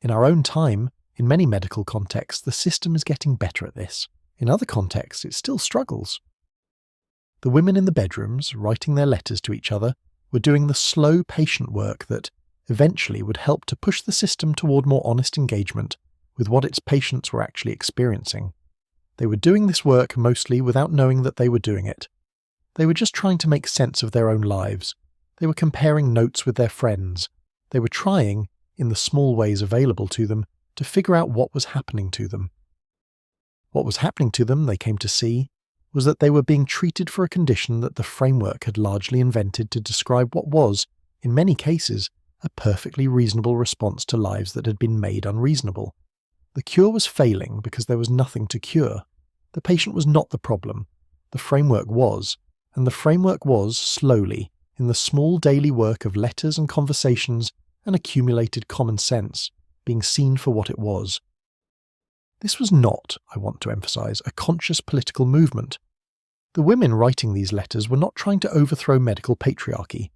In our own time, in many medical contexts, the system is getting better at this. In other contexts, it still struggles. The women in the bedrooms, writing their letters to each other, were doing the slow patient work that, eventually, would help to push the system toward more honest engagement with what its patients were actually experiencing. They were doing this work mostly without knowing that they were doing it. They were just trying to make sense of their own lives. They were comparing notes with their friends. They were trying, in the small ways available to them, to figure out what was happening to them. What was happening to them, they came to see, was that they were being treated for a condition that the framework had largely invented to describe what was, in many cases, a perfectly reasonable response to lives that had been made unreasonable. The cure was failing because there was nothing to cure. The patient was not the problem. The framework was, and the framework was, slowly, in the small daily work of letters and conversations and accumulated common sense, being seen for what it was. This was not, I want to emphasize, a conscious political movement. The women writing these letters were not trying to overthrow medical patriarchy.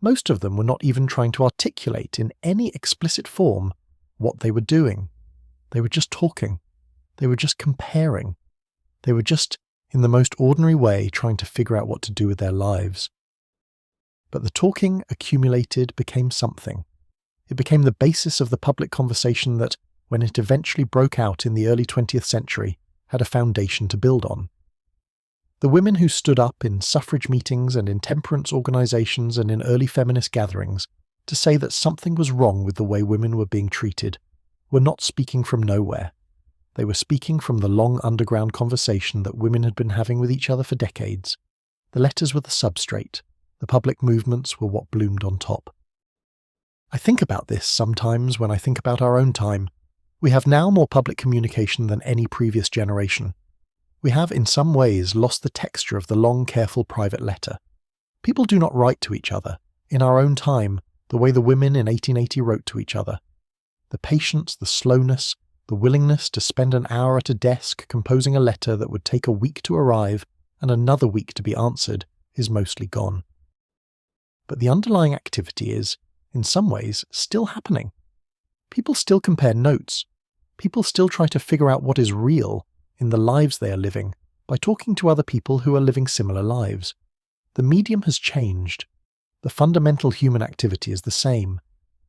Most of them were not even trying to articulate in any explicit form what they were doing. They were just talking. They were just comparing. They were just, in the most ordinary way, trying to figure out what to do with their lives. But the talking accumulated became something. It became the basis of the public conversation that, when it eventually broke out in the early 20th century, had a foundation to build on. The women who stood up in suffrage meetings and in temperance organizations and in early feminist gatherings to say that something was wrong with the way women were being treated were not speaking from nowhere. They were speaking from the long underground conversation that women had been having with each other for decades. The letters were the substrate. The public movements were what bloomed on top. I think about this sometimes when I think about our own time. We have now more public communication than any previous generation. We have in some ways lost the texture of the long, careful private letter. People do not write to each other, in our own time, the way the women in 1880 wrote to each other. The patience, the slowness, the willingness to spend an hour at a desk composing a letter that would take a week to arrive and another week to be answered is mostly gone. But the underlying activity is, in some ways, still happening. People still compare notes. People still try to figure out what is real in the lives they are living by talking to other people who are living similar lives. The medium has changed. The fundamental human activity is the same.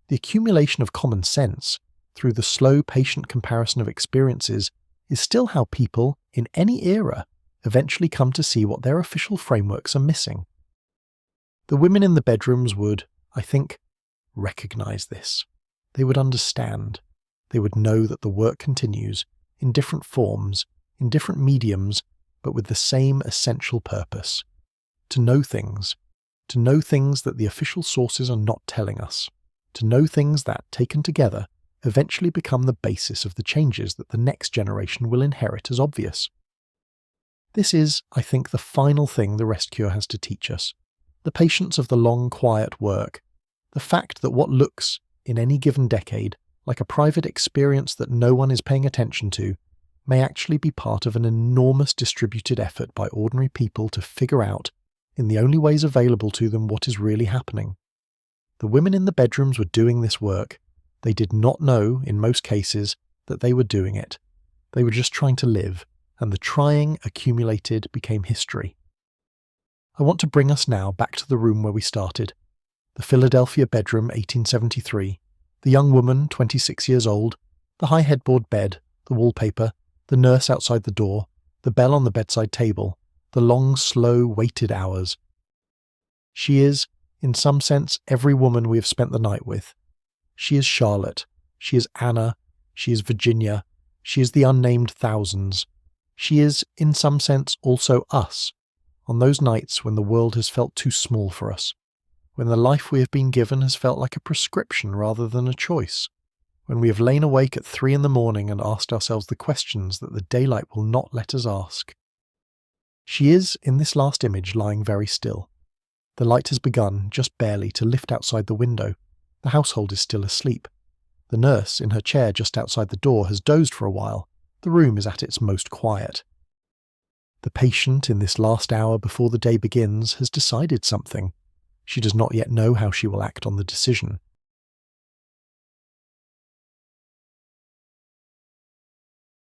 The accumulation of common sense, through the slow, patient comparison of experiences, is still how people, in any era, eventually come to see what their official frameworks are missing. The women in the bedrooms would, I think, recognize this. They would understand. They would know that the work continues, in different forms, in different mediums, but with the same essential purpose. To know things that the official sources are not telling us. To know things that, taken together, eventually become the basis of the changes that the next generation will inherit as obvious. This is, I think, the final thing the rest cure has to teach us. The patience of the long, quiet work. The fact that what looks, in any given decade, like a private experience that no one is paying attention to, may actually be part of an enormous distributed effort by ordinary people to figure out, in the only ways available to them, what is really happening. The women in the bedrooms were doing this work. They did not know, in most cases, that they were doing it. They were just trying to live, and the trying accumulated became history. I want to bring us now back to the room where we started. The Philadelphia bedroom, 1873. The young woman, 26 years old. The high headboard bed. The wallpaper. The nurse outside the door. The bell on the bedside table. The long, slow, weighted hours. She is, in some sense, every woman we have spent the night with. She is Charlotte. She is Anna. She is Virginia. She is the unnamed thousands. She is, in some sense, also us, on those nights when the world has felt too small for us, when the life we have been given has felt like a prescription rather than a choice, when we have lain awake at 3 a.m. and asked ourselves the questions that the daylight will not let us ask. She is, in this last image, lying very still. The light has begun, just barely, to lift outside the window. The household is still asleep. The nurse, in her chair just outside the door, has dozed for a while. The room is at its most quiet. The patient, in this last hour before the day begins, has decided something. She does not yet know how she will act on the decision.